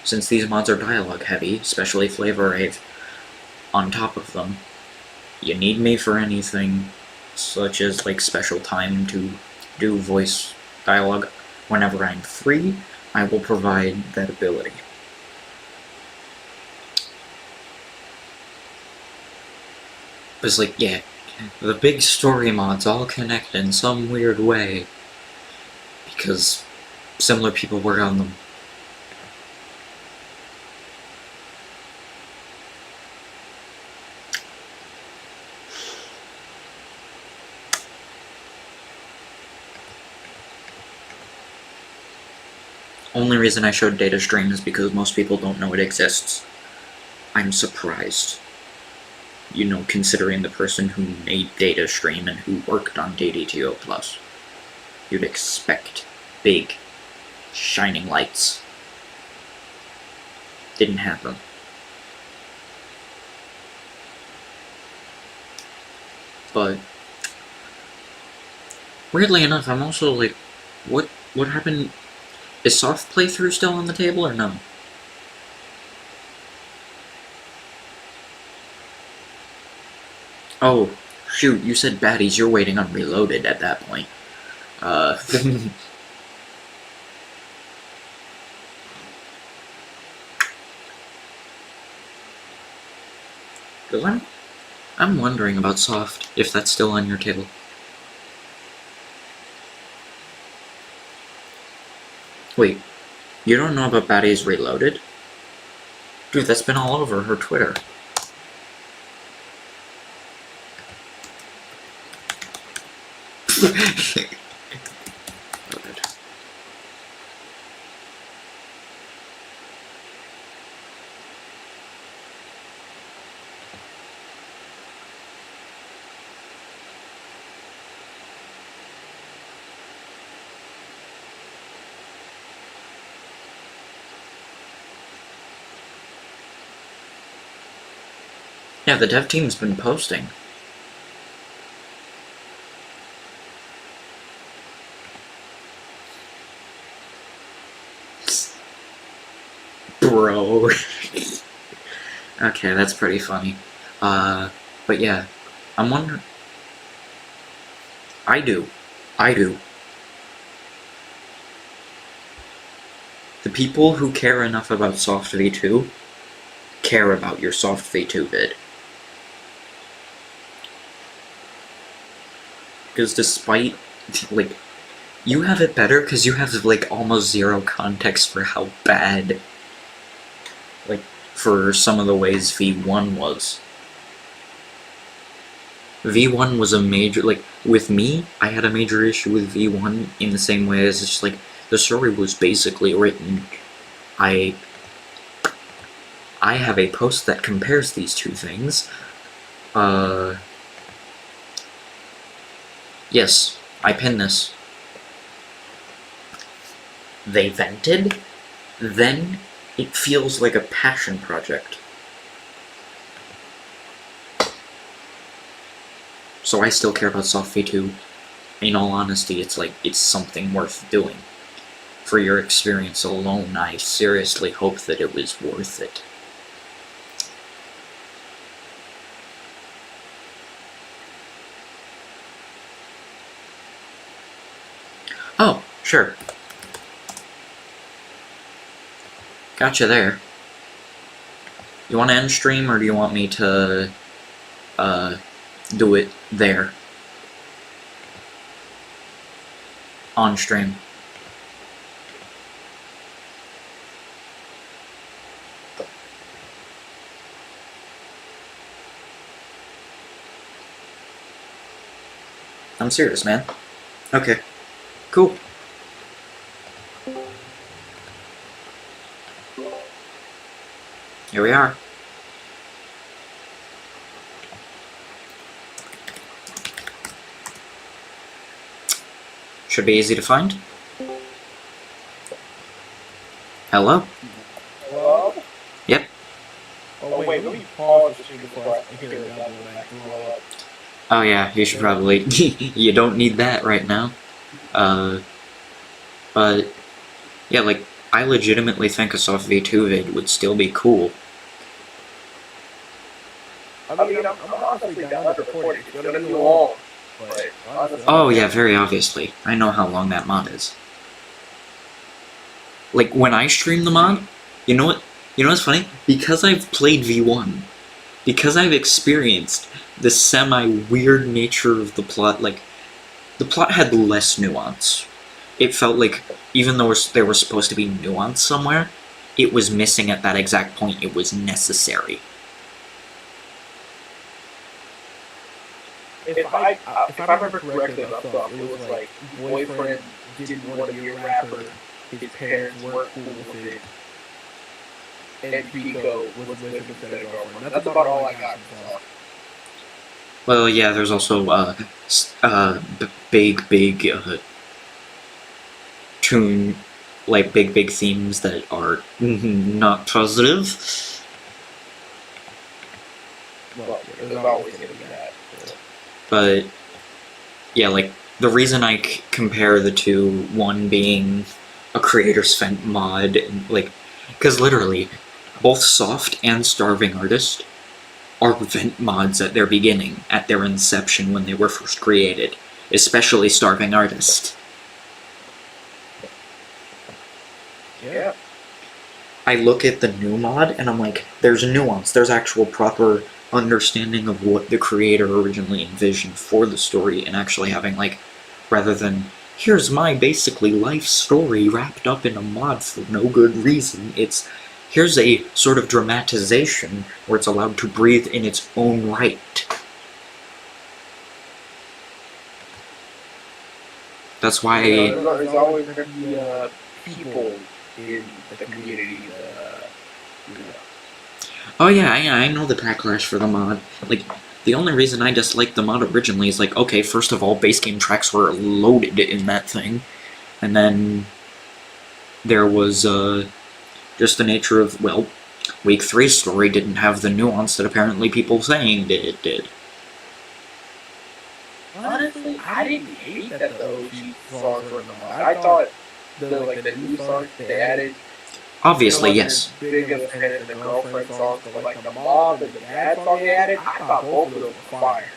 since these mods are dialogue heavy, especially Flavor Rave, on top of them, you need me for anything, such as like special time to do voice dialogue whenever I'm free, I will provide that ability. It's like, yeah, the big story mods all connect in some weird way, because similar people work on them. Only reason I showed Data Stream is because most people don't know it exists. I'm surprised. You know, considering the person who made Data Stream and who worked on DDTO+. You'd expect big, shining lights. Didn't happen. But weirdly enough, I'm also like, what happened? Is soft playthrough still on the table or no? Oh, shoot, you said baddies, you're waiting on Reloaded at that point. Cause I'm wondering about soft, if that's still on your table. Wait, you don't know about Baddies Reloaded? Dude, that's been all over her Twitter. Yeah, the dev team's been posting. Bro. Okay, that's pretty funny. But yeah, I'm wondering... I do. The people who care enough about Soft V2 care about your Soft V2 vid. Because despite, like, you have it better because you have, like, almost zero context for how bad, like, for some of the ways V1 was. V1 was a major, like, with me, I had a major issue with V1 in the same way as it's just, like, the story was basically written. I have a post that compares these two things. Yes, I pinned this. They vented, then it feels like a passion project. So I still care about Soft V2. In all honesty, it's like, it's something worth doing. For your experience alone, I seriously hope that it was worth it. Oh, sure. Gotcha there. You want to end stream, or do you want me to, do it there? On stream. I'm serious, man. Okay. Cool. Here we are. Should be easy to find. Hello? Hello? Yep. Oh wait, let me pause this before I hear it down the back and roll up. Oh yeah, you should probably... you don't need that right now. But... yeah, like, I legitimately think a Soft V2 vid would still be cool. I'm honestly down to report it. It's gonna be long, but honestly, Oh yeah, very obviously. I know how long that mod is. Like when I stream the mod, you know what? You know what's funny? Because I've played V1, because I've experienced the semi-weird nature of the plot, like, the plot had less nuance. It felt like, even though there was supposed to be nuance somewhere, it was missing at that exact point. It was necessary. if I remember correctly about stuff, it was like boyfriend didn't want to be a rapper, his parents weren't cool with it, and Pico was with him instead of girlfriend. That's about all I got from stuff. Well, yeah, there's also, big tune, like, big themes that are not positive. Well, there's always gonna be that. But, yeah, like, the reason I compare the two, one being a creator's vent mod, and, like, because literally, both Soft and Starving Artist are vent mods at their beginning, at their inception when they were first created, especially Starving Artist. Yeah. I look at the new mod and I'm like, there's nuance, there's actual proper understanding of what the creator originally envisioned for the story, and actually having, like, rather than, here's my basically life story wrapped up in a mod for no good reason, it's, here's a sort of dramatization where it's allowed to breathe in its own right. That's why... There's always going to be people in the community that, Oh yeah, I know the backlash for the mod. Like, the only reason I disliked the mod originally is like, okay, first of all, base game tracks were loaded in that thing. And then there was, just the nature of, well, Week 3's story didn't have the nuance that apparently people saying it did. Honestly, I didn't hate that the OG songs were in the mod. I thought the new songs they added. Obviously, I wasn't yes. as big of a fan of the girlfriend songs, but like the mom and the dad song they added, I thought both of those were fire.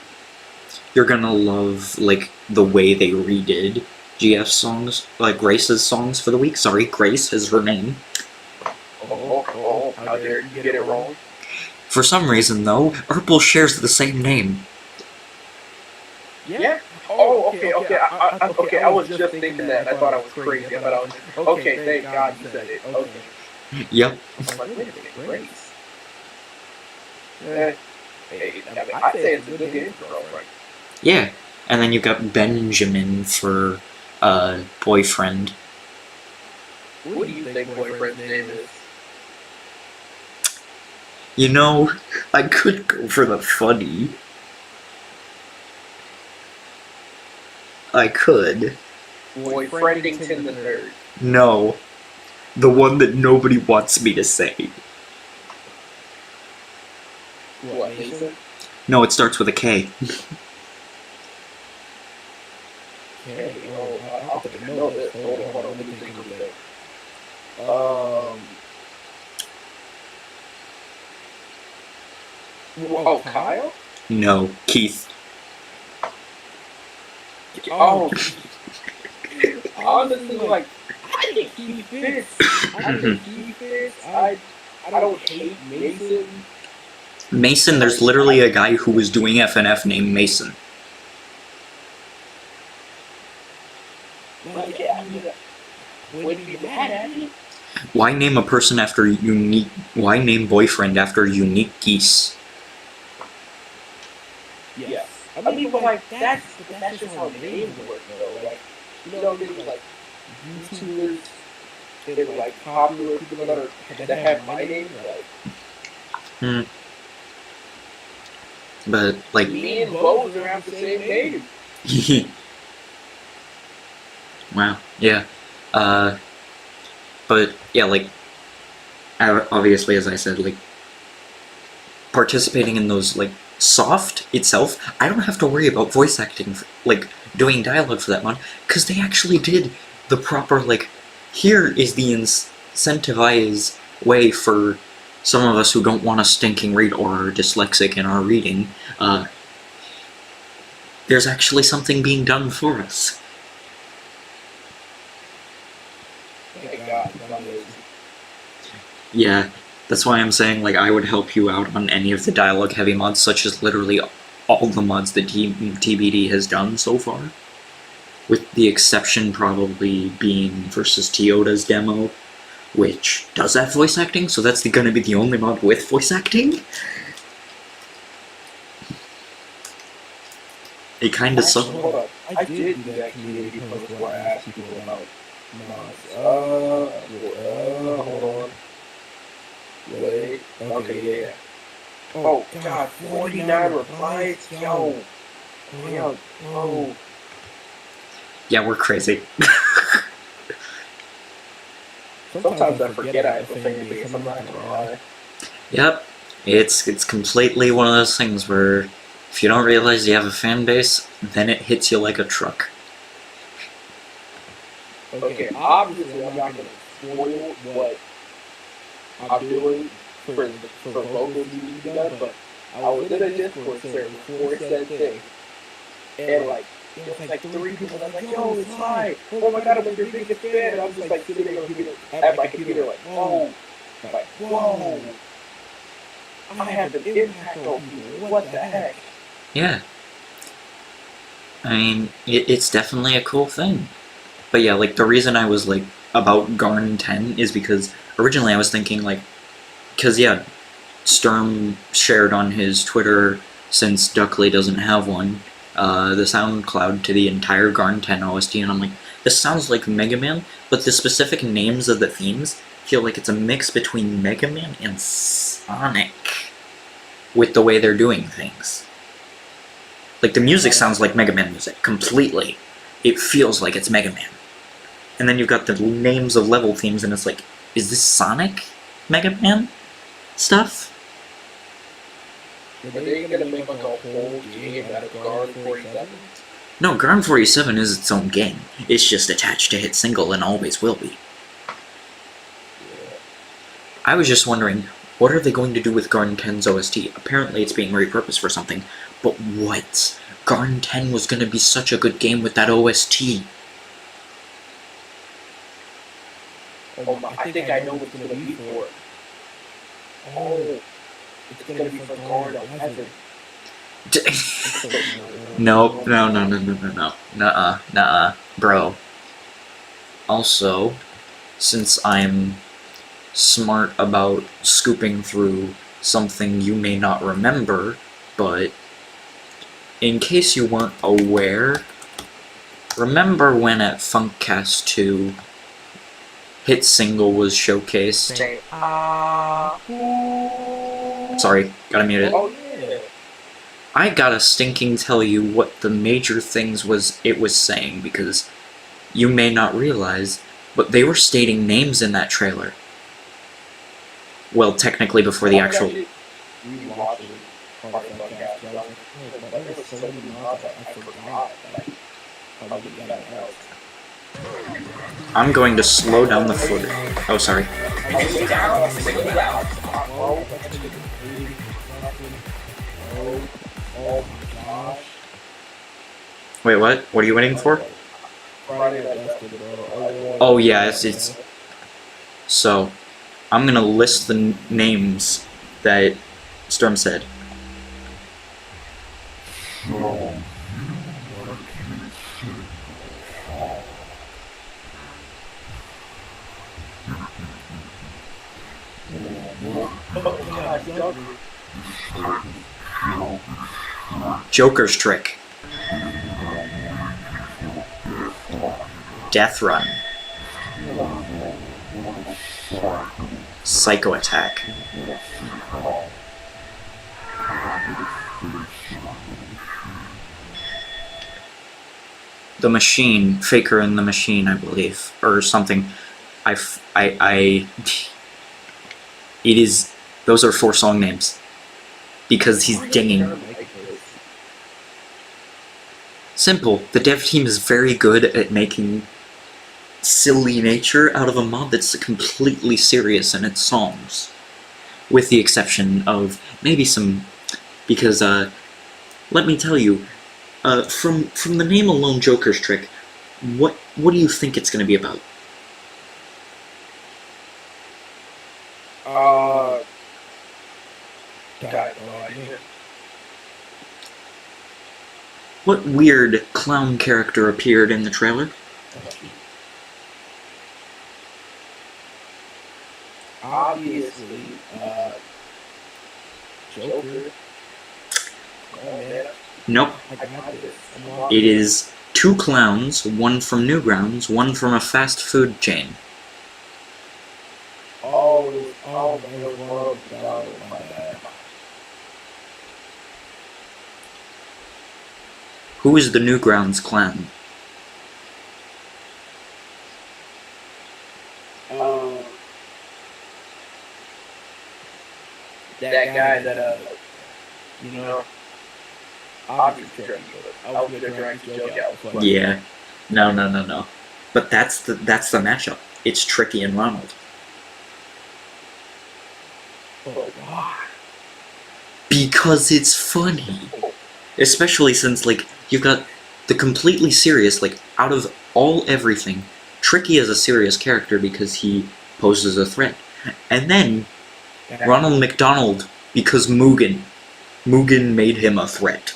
You're gonna love, like, the way they redid GF's songs, like Grace's songs for the week. Sorry, Grace is her name. How dare you get it wrong? For some reason, though, Urpel shares the same name. Yeah. Oh, okay. I was just thinking that. I thought I was crazy, but I was okay. Thank God you said it. Okay. Yep. I'm like, wait a minute, Grace. Hey, I mean, I'd say it's a good game for girlfriend. Yeah. And then you got Benjamin for, boyfriend. What do you think boyfriend's name is? You know, I could go for the funny. I could. Boyfriendington the Third. No. The one that nobody wants me to say. What, Mason? No, it starts with a K. Okay. Oh, I'll take a note of this. Hold on. Let me think of it. Oh, Kyle? No, Keith. Oh. Honestly, like, I think he fits. I don't hate Mason. Mason, there's literally a guy who was doing FNF named Mason. But yeah, I mean, wouldn't be mad at it. Why name a person after unique... Why name boyfriend after unique geese? Yes. I mean, but like, that's just how names work, though. Like, you know, there's like YouTubers, there's like popular people that have my name, like. But, like... Me and Bowser have the same name. Wow, yeah. But, yeah, like, obviously, as I said, like, participating in those, like, Soft itself, I don't have to worry about voice acting, like, doing dialogue for that one, because they actually did the proper, like, here is the incentivized way for some of us who don't want to stinking read or are dyslexic in our reading, there's actually something being done for us. Thank God. Yeah, that's why I'm saying, like, I would help you out on any of the dialogue-heavy mods, such as literally all the mods that TBD has done so far. With the exception probably being versus Toyota's demo, which does have voice acting, so that's gonna be the only mod with voice acting. It kinda sucks. Hold up. I did do that community post where I asked people about mods. Hold on. Wait. Okay, yeah. Oh, God, 49 replies? Yo. Oh. Yeah, we're crazy. Sometimes I forget I have a fan base, I'm not gonna lie. Yep, it's completely one of those things where if you don't realize you have a fan base, then it hits you like a truck. Okay, obviously I'm not gonna spoil what I'm doing for vocals you guys, but I was in a Discord server before said thing, and like, it was like 3 people that was like, yo, it's live! Oh my god, I'm like your biggest fan! And I was just like sitting there at my computer like, whoa! Like, whoa! I have an impact on people, what the heck? Yeah. I mean, it's definitely a cool thing. But yeah, like, the reason I was, like, about Garn 10 is because originally I was thinking, like, because, yeah, Sturm shared on his Twitter, since Duckley doesn't have one, the SoundCloud to the entire Garn 10 OST, and I'm like, this sounds like Mega Man, but the specific names of the themes feel like it's a mix between Mega Man and Sonic, with the way they're doing things. Like, the music sounds like Mega Man music, completely. It feels like it's Mega Man. And then you've got the names of level themes, and it's like, is this Sonic Mega Man stuff? Are they gonna make like a whole game out of Guard 47? No, Garn 47 is its own game. It's just attached to Hit Single and always will be. I was just wondering, what are they going to do with Garn 10's OST? Apparently it's being repurposed for something, but what? Garn 10 was going to be such a good game with that OST. Oh my, I think I know what's gonna be for it. Oh, it's gonna be for Guard 11. No. Nuh-uh. Bro. Also, since I'm smart about scooping through something you may not remember, but in case you weren't aware, remember when at Funkcast 2, Hit Single was showcased? Sorry, gotta mute it. Oh yeah. I gotta stinking tell you what the major things it was saying, because you may not realize, but they were stating names in that trailer. Well, technically before the actual... I'm going to slow down the footage. Oh, sorry. Wait, what? What are you waiting for? Oh yeah, it's... So, I'm gonna list the names that Sturm said. Joker's Trick. Death Run. Psycho Attack. The Machine, Faker in the Machine, I believe, or something. It is, those are 4 song names. Because he's dinging. Simple. The dev team is very good at making silly nature out of a mod that's completely serious in its songs. with the exception of maybe some, because let me tell you, from the name alone, Joker's Trick, what do you think it's going to be about? Got no idea. What weird clown character appeared in the trailer? Obviously, Joker. Oh man, Nope. I got this. It is two clowns, one from Newgrounds, one from a fast food chain. Oh, it was one of those. My bad. Who is the Newgrounds clown? That guy that you know, obviously, I was gonna drag the joke out. But Yeah. No. But that's the matchup. It's Tricky and Ronald. but why? Because it's funny. Especially since, like, you've got the completely serious, like, out of everything, Tricky is a serious character because he poses a threat. And then Ronald McDonald, because Mugen made him a threat.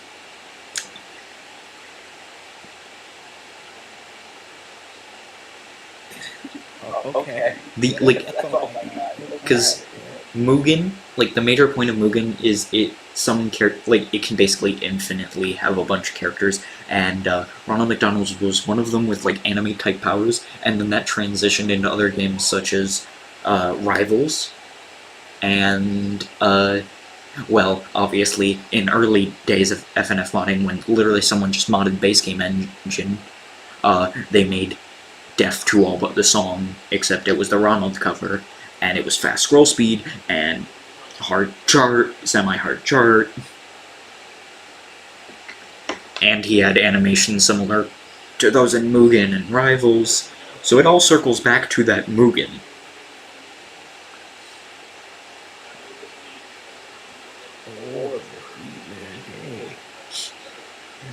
Okay. That's all I got. Because Mugen, like, the major point of Mugen is it can basically infinitely have a bunch of characters, and Ronald McDonald was one of them with, like, anime type powers, and then that transitioned into other games such as Rivals, and well, obviously in early days of FNF modding, when literally someone just modded base game engine, they made Deaf to All But the Song, except it was the Ronald cover, and it was fast scroll speed, and hard chart, semi-hard chart, and he had animations similar to those in Mugen and Rivals, so it all circles back to that Mugen.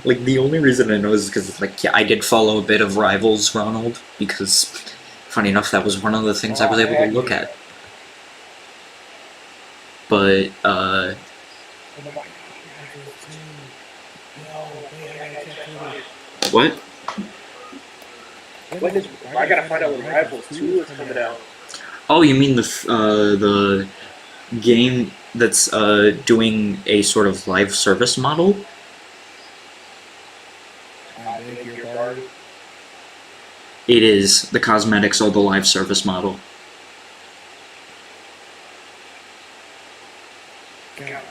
Like, the only reason I know is because, like, yeah, I did follow a bit of Rivals Ronald, because, funny enough, that was one of the things I was able to look at. But, what? I gotta find out when Rivals 2 is coming out. Oh, you mean the game that's, doing a sort of live service model? I beg your pardon. It is. The cosmetics are the live service model. God,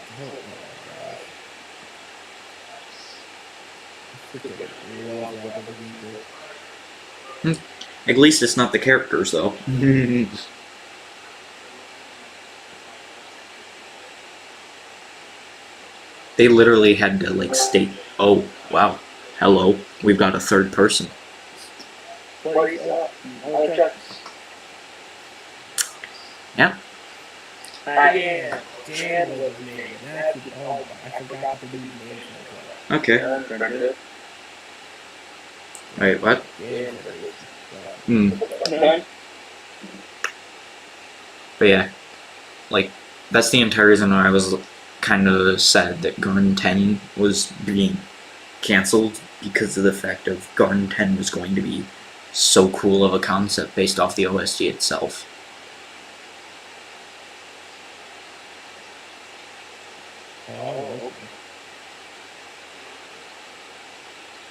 At least it's not the characters, though. They literally had to, like, state, oh, wow, hello, we've got a third person. Yeah. Dan was the name. That's I forgot to leave the name. Okay. Wait, what? Dan. But yeah, like, that's the entire reason why I was kind of sad that Garden 10 was being cancelled, because of the fact of Garden 10 was going to be so cool of a concept based off the OSG itself.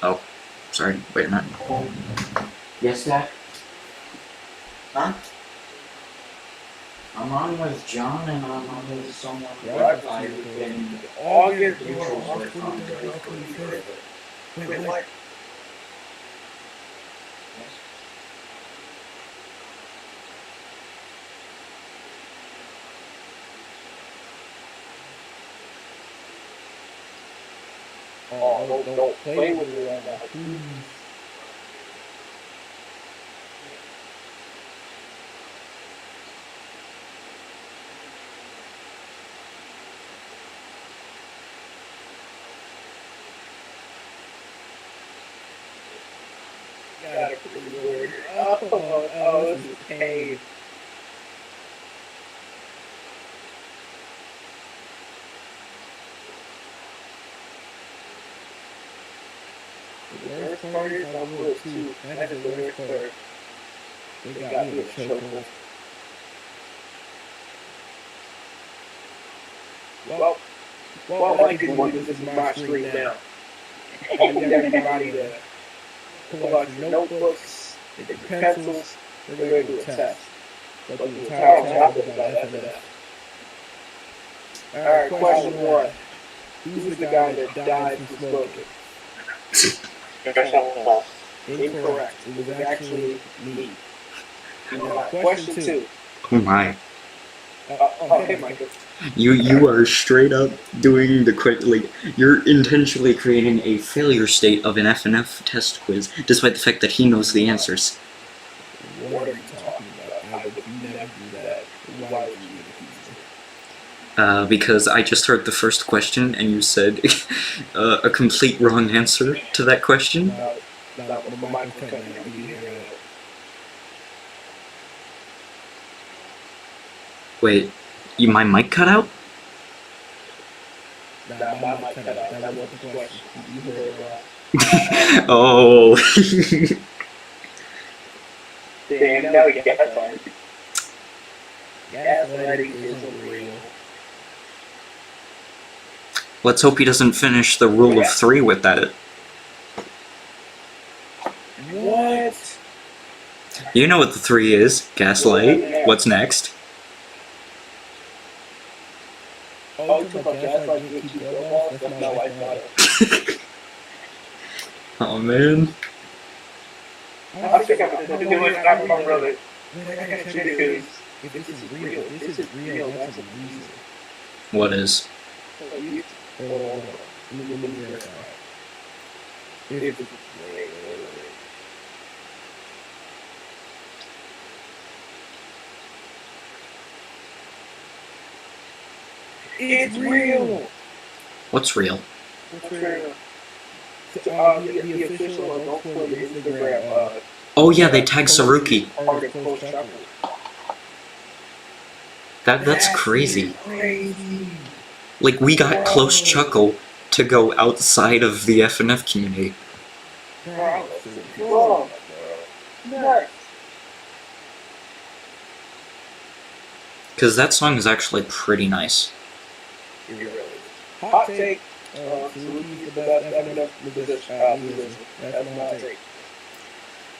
Oh, sorry, wait a minute. Yes, Dad? Huh? I'm on with John and I'm on with someone I've been August. mutuals with on Wait, what? Oh, don't play with it right now, please. got a pretty word. Oh, this is pain. The worst part is I will too. That is the worst part. They got me in a chokehold. Well, like this is my stream now. I need everybody to pull out your notebooks, your pencils, we're going to do a test. Go through the entire chapter about FNF. Alright, question 1. Who's the guy that died from smoking? Incorrect. It was actually me. Question 2. Oh my. Hey, Michael. You are straight up doing the like you're intentionally creating a failure state of an FNF test quiz, despite the fact that he knows the answers. What are you talking about? I would never do that. Why would you accuse me? Because I just heard the first question and you said a complete wrong answer to that question. The Michael cutting out. You hear that? Wait, my mic cut out? Nah, my mic cut out. That wasn't the question. You heard it wrong. Oh. Damn, now we get that part. Gaslighting isn't real. Let's hope he doesn't finish the rule of 3 with that. What? You know what the 3 is. Gaslight. What's next? Oh, you talking about gaslight didn't keep going off? That's not what I thought. Oh man. I think I'm doing it. I'm wrong, brother. Man, I got you. If this is real, that's a reason. What is? Hold on. Let me verify. If it's wait. It's real. What's real? What's real? The official adult swim Instagram. Oh yeah, they tagged Saruki. That's crazy. Like, we got Close Chuckle to go outside of the FNF community. Because that song is actually pretty nice. Hot take. Saruki's the best FNF musician. That's my hot take.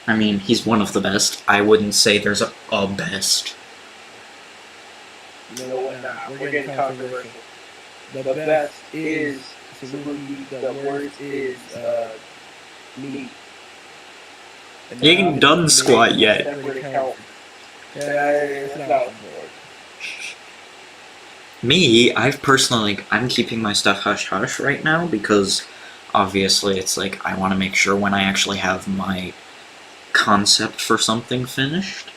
I mean, he's one of the best. I wouldn't say there's a best. You know what? Nah, we're getting controversial. The best is Saruki. The worst is me. You ain't done squat yet. It's not. Me, I've personally, I'm keeping my stuff hush-hush right now because obviously it's like I want to make sure when I actually have my concept for something finished,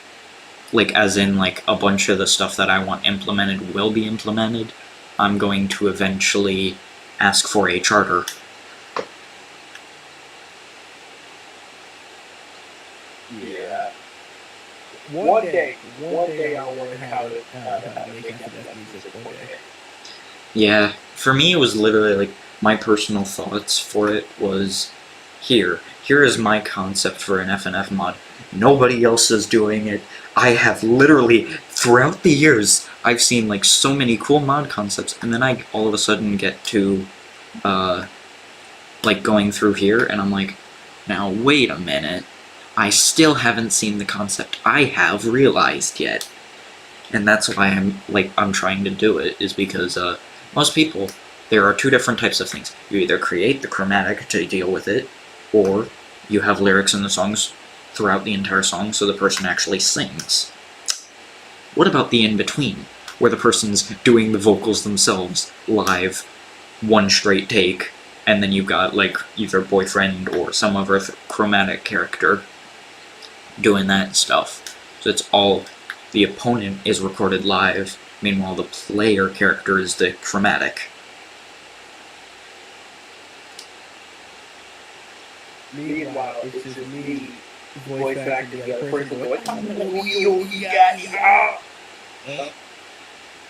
like as in like a bunch of the stuff that I want implemented will be implemented, I'm going to eventually ask for a charter. Yeah. One day I'll learn how to make FNF music one day. Yeah, for me it was literally like, my personal thoughts for it was, here is my concept for an FNF mod. Nobody else is doing it. I have literally, throughout the years, I've seen like so many cool mod concepts, and then I all of a sudden get to, like going through here, and I'm like, now wait a minute. I still haven't seen the concept I have realized yet. And that's why I'm trying to do it, is because, most people, there are 2 different types of things. You either create the chromatic to deal with it, or you have lyrics in the songs throughout the entire song so the person actually sings. What about the in-between, where the person's doing the vocals themselves live, one straight take, and then you've got like either boyfriend or some other chromatic character doing that stuff. So it's all, the opponent is recorded live, meanwhile the player character is the chromatic. Meanwhile, it's just me voice acting the other person going, "Oh, yeah."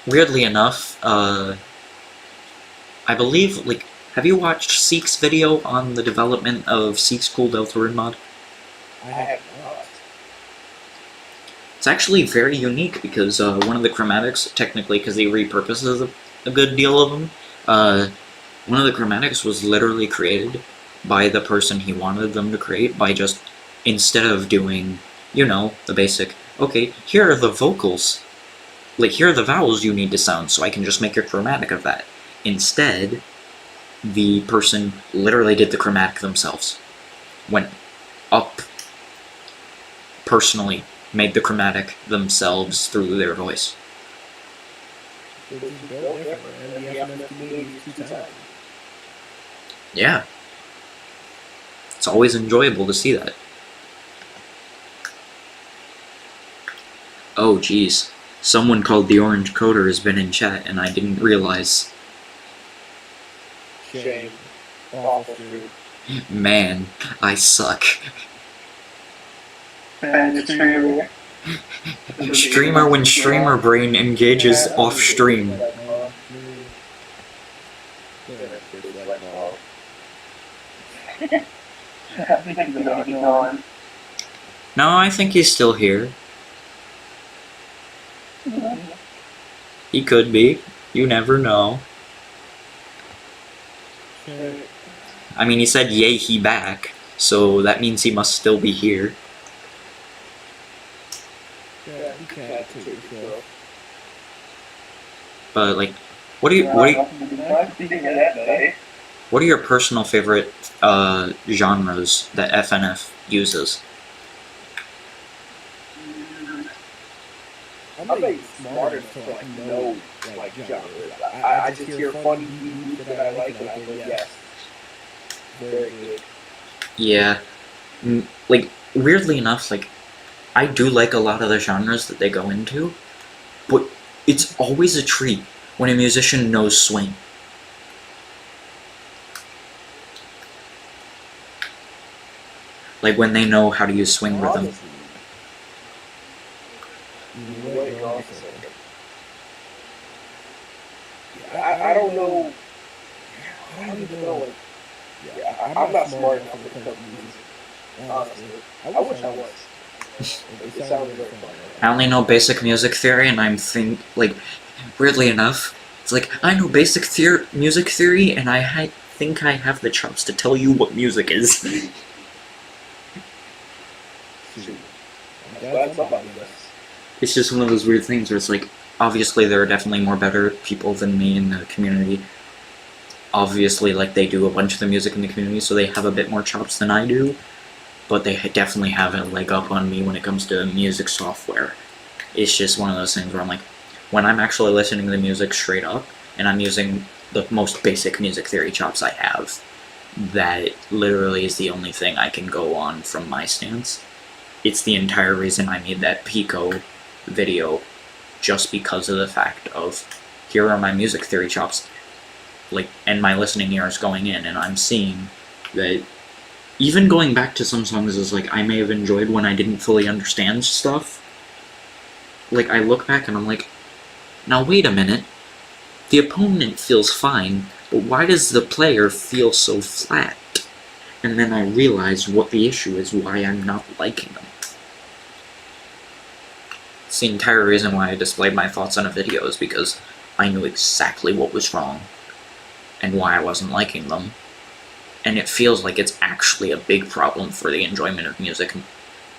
Weirdly enough, I believe, like, have you watched Seek's video on the development of Seek's Cool Deltarune mod? I have not. It's actually very unique because one of the chromatics, technically, because he repurposes a good deal of them, one of the chromatics was literally created by the person he wanted them to create by just, instead of doing, you know, the basic, okay, here are the vocals, like, here are the vowels you need to sound, so I can just make a chromatic of that. Instead, the person literally did the chromatic themselves. Went up, personally made the chromatic themselves through their voice. This is built different, and the FNF community is too talented. Yeah. It's always enjoyable to see that. Oh, geez. Someone called the Orange Coder has been in chat, and I didn't realize. Shame. Awful food. Man, I suck. Streamer when streamer brain engages off stream. No, I think he's still here. He could be. You never know. I mean, he said, yay, he back. So that means he must still be here. Yeah, you can't take yourself. But, like, what are your personal favorite genres that FNF uses? I'm like smarter to like know like genres. I just hear funny beats that I like and I go, yes. Very good. Yeah. Like, weirdly enough, like, I do like a lot of the genres that they go into, but it's always a treat when a musician knows swing. Like, when they know how to use swing rhythm. Honestly, what you're also saying. I don't know. I don't even know. Like, yeah, I'm not smart enough when it comes to music. Honestly, I wish I was. It sounds very fun. I only know basic music theory, and I'm like, weirdly enough, it's like, I know basic music theory, and I think I have the chops to tell you what music is. Shoot. I'm glad somebody does. It's just one of those weird things where it's like, obviously there are definitely more better people than me in the community. Obviously, like, they do a bunch of the music in the community, so they have a bit more chops than I do. But they definitely have a leg up on me when it comes to music software. It's just one of those things where I'm like, when I'm actually listening to the music straight up, and I'm using the most basic music theory chops I have, that literally is the only thing I can go on from my stance. It's the entire reason I made that Pico video, just because of the fact of, here are my music theory chops, like, and my listening ears going in, and I'm seeing that even going back to some songs is like I may have enjoyed when I didn't fully understand stuff. Like, I look back and I'm like, now wait a minute, the opponent feels fine, but why does the player feel so flat? And then I realize what the issue is, why I'm not liking them. It's the entire reason why I displayed my thoughts on a video, is because I knew exactly what was wrong and why I wasn't liking them. And it feels like it's actually a big problem for the enjoyment of music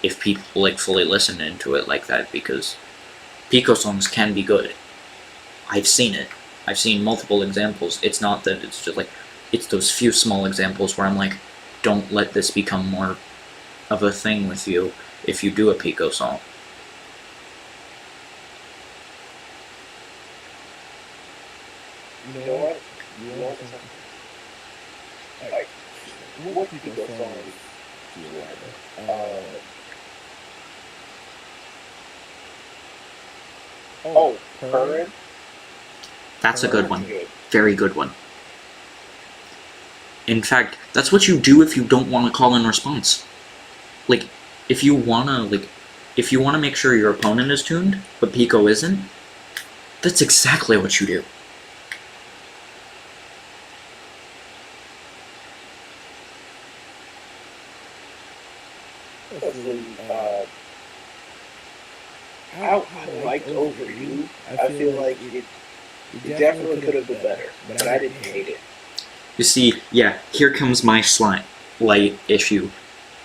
if people, like, fully listen into it like that, because Pico songs can be good. I've seen it. I've seen multiple examples. It's not that it's just like, it's those few small examples where I'm like, don't let this become more of a thing with you if you do a Pico song. You know what? You want something? Like, what Pico songs do you like? Current? That's a good one. Very good one. In fact, that's what you do if you don't want to call in response. Like, if you wanna make sure your opponent is tuned, but Pico isn't, that's exactly what you do. I liked Over You. I feel like it definitely could have been better, but I didn't hate it. You see, yeah, here comes my light issue.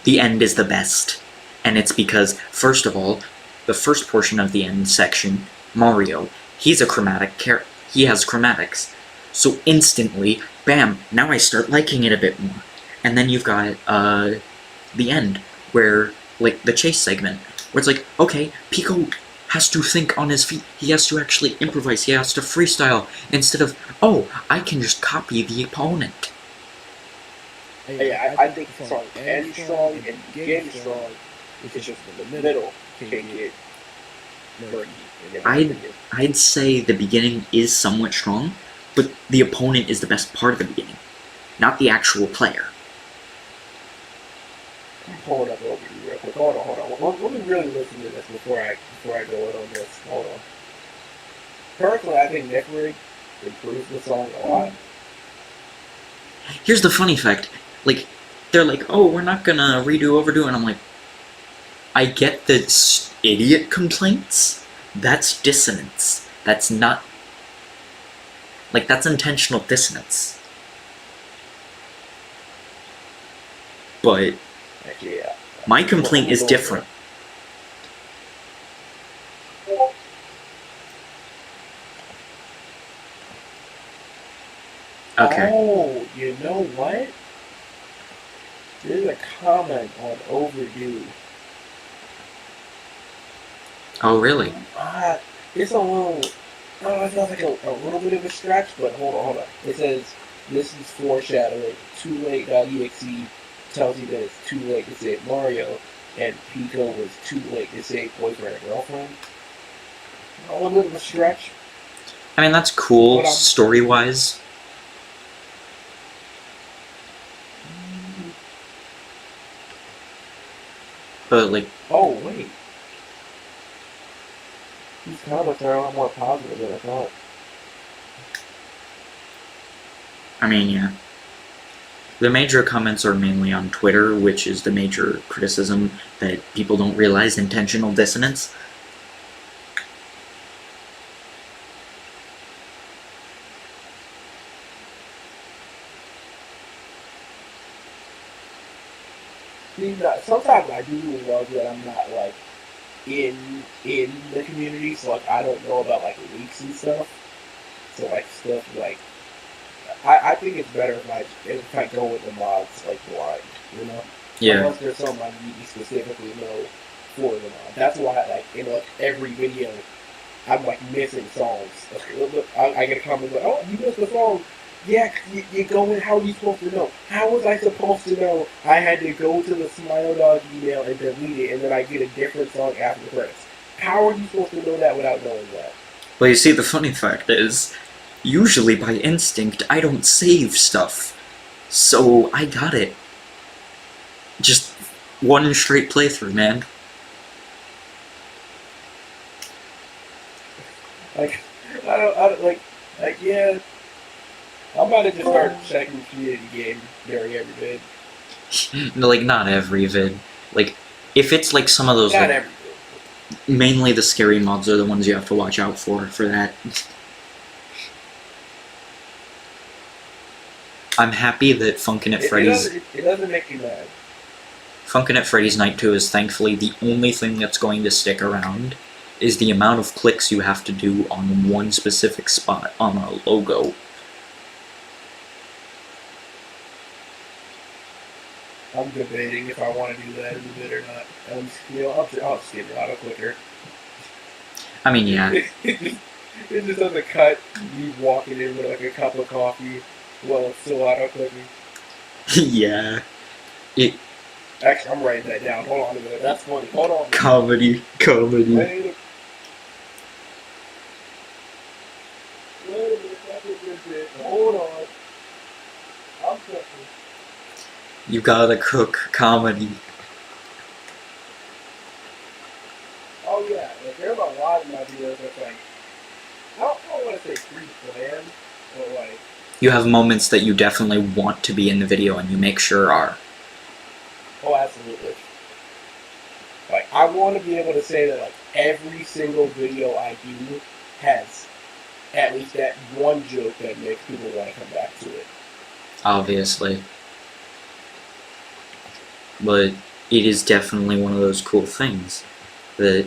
The end is the best. And it's because, first of all, the first portion of the end section, Mario, he's a chromatic character. He has chromatics. So instantly, bam, now I start liking it a bit more. And then you've got, the end, where, like, the chase segment, where it's like, okay, Pico has to think on his feet. He has to actually improvise. He has to freestyle instead of, oh, I can just copy the opponent. Yeah, I think the song ends strong and begins strong. It's just in the middle can get murky. in my opinion. I'd say the beginning is somewhat strong, but the opponent is the best part of the beginning, not the actual player. I'm pulling up over you real quick. Hold on. Let me really listen to this before I go in on this. Hold on. Personally, I think Nick Rig improves the song a lot. Here's the funny fact, like, they're like, oh, we're not gonna redo Overdue, and I'm like, I get the idiot complaints, that's dissonance. That's not, like, that's intentional dissonance. But Actually, yeah. my complaint is different. Okay. Oh, you know what? There's a comment on Overdue. Oh, really? It's a little. It sounds like a little bit of a stretch, but hold on. It says, this is foreshadowing. Too late.exe tells you that it's too late to save Mario, and Pico was too late to save boyfriend and girlfriend. A little bit of a stretch. I mean, that's cool, But I'm- story-wise. But, like, Oh, wait. These comments are a lot more positive than I thought. I mean, yeah. The major comments are mainly on Twitter, which is the major criticism that people don't realize intentional dissonance. See, sometimes I do love that I'm not like in the community, so like I don't know about like leaks and stuff. So like stuff like I think it's better if I go with the mods like blind, you know. Yeah. Unless there's something I need to specifically know for the mod. That's why like in like every video I'm like missing songs. I get a comment like, oh, you missed the song. Yeah, you go in, how are you supposed to know? How was I supposed to know? I had to go to the Smile Dog email and delete it, and then I get a different song after the credits. How are you supposed to know that without knowing that? Well, you see, the funny fact is, usually by instinct, I don't save stuff. So, I got it. Just one straight playthrough, man. Like, I don't like, yeah. I'm about to just start checking community game during every vid. No, like, not every vid. Like, if it's like some of those, Not like, every vid. mainly the scary mods are the ones you have to watch out for that. I'm happy that Funkin' at Freddy's... It doesn't make me mad. Funkin' at Freddy's Night 2 is thankfully the only thing that's going to stick around, is the amount of clicks you have to do on one specific spot on a logo. I'm debating if I want to do that in the vid or not. I'll skip it auto clicker. I mean, yeah. It just doesn't cut me walking in with like a cup of coffee while it's still auto clicking. Yeah. Actually, I'm writing that down. Hold on a minute. That's funny. Hold on. Comedy. Wait a minute. Hold on. I'm cooking. You gotta cook comedy. Oh yeah, like there's a lot of my videos that's like, I don't want to say pre-planned, but like, You have moments that you definitely want to be in the video and you make sure are. oh absolutely. Like I want to be able to say that like every single video I do has at least that one joke that makes people want to come back to it. Obviously. But it is definitely one of those cool things that,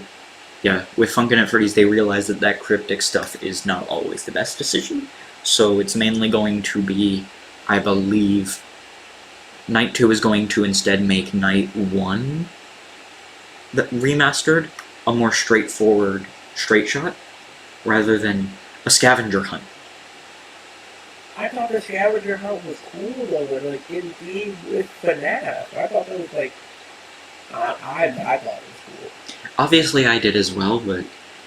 yeah, with Funkin' at Freddy's, they realize that that cryptic stuff is not always the best decision. So it's mainly going to be, I believe, Night 2 is going to instead make Night 1 the remastered a more straightforward straight shot rather than a scavenger hunt. I thought the scavenger hunt was cool though, and like in theme with FNAF. I thought that was like, I thought it was cool. Obviously I did as well, but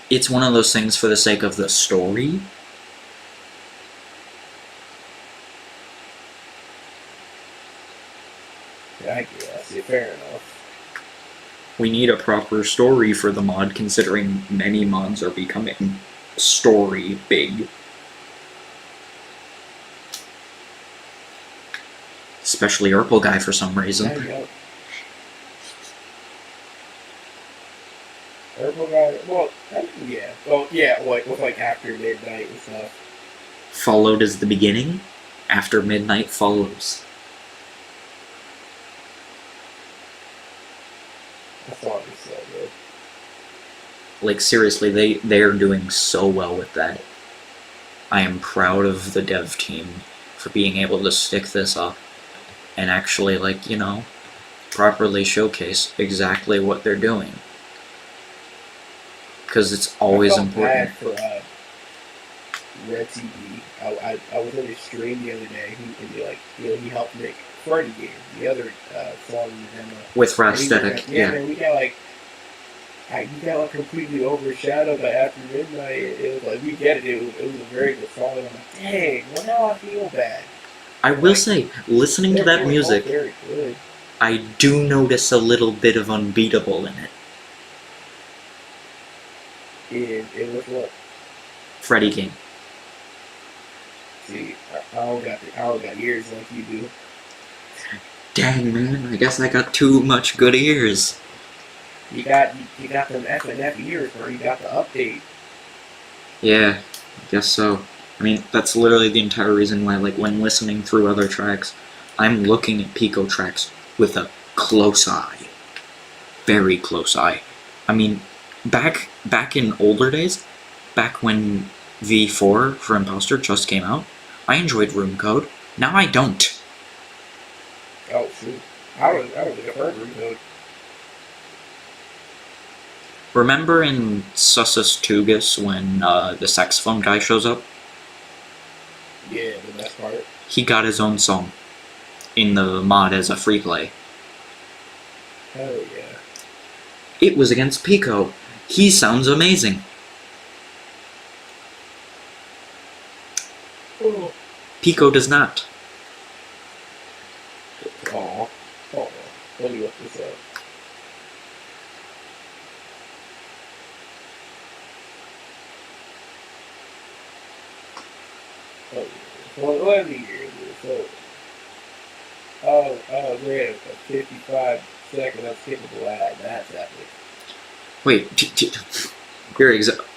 it's one of those things for the sake of the story. I guess, yeah, fair enough. We need a proper story for the mod, considering many mods are becoming story big. Especially Urple Guy for some reason. There you go. Herbal guy, well, yeah. Well, yeah, like, with like after midnight and stuff. Followed as the beginning, after midnight follows. That song is so good. Like seriously, they're doing so well with that. I am proud of the dev team for being able to stick this up and actually, like, you know, properly showcase exactly what they're doing. Because it's always I felt important. bad for Red TV. I was in his stream the other day. He helped make Freddy Game, the other song in the demo. With And he was Rasthetic, like, yeah. man, we got like completely overshadowed by After Midnight. It was like, we get it. It was a very good song. And I'm like, dang, well now I feel bad. I will say, listening to They're that both music, very good. I do notice a little bit of Unbeatable in it. It was what? Freddy King. See, I don't got ears like you do. Dang, man, I guess I got too much good ears. You got them FNF ears, bro. You got the update. Yeah, I guess so. I mean, that's literally the entire reason why, like, when listening through other tracks, I'm looking at Pico tracks with a close eye. Very close eye. I mean, back in older days, back when V4 for Imposter just came out, I enjoyed Room Code. Now I don't. Oh shoot! I was a bird room code. Remember in Sussus Tugus when the saxophone guy shows up? Yeah, the best part. He got his own song in the mod as a free play. Hell yeah! It was against Pico. He sounds amazing. Oh, Pico does not. oh. Let me look this up. Oh, well, let me hear this. Great, a 55-second unskippable ad. That's epic. Wait,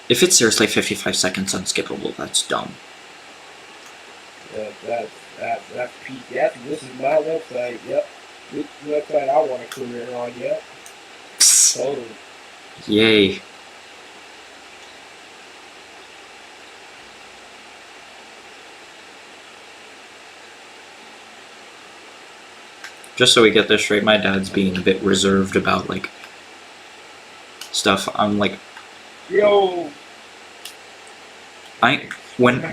if it's seriously 55 seconds unskippable, that's dumb. That's peak. This is my website. Yep. This website I want a career on. Yep. Totally. Yay. Just so we get this straight, my dad's being a bit reserved about, like, stuff. I'm like, Yo.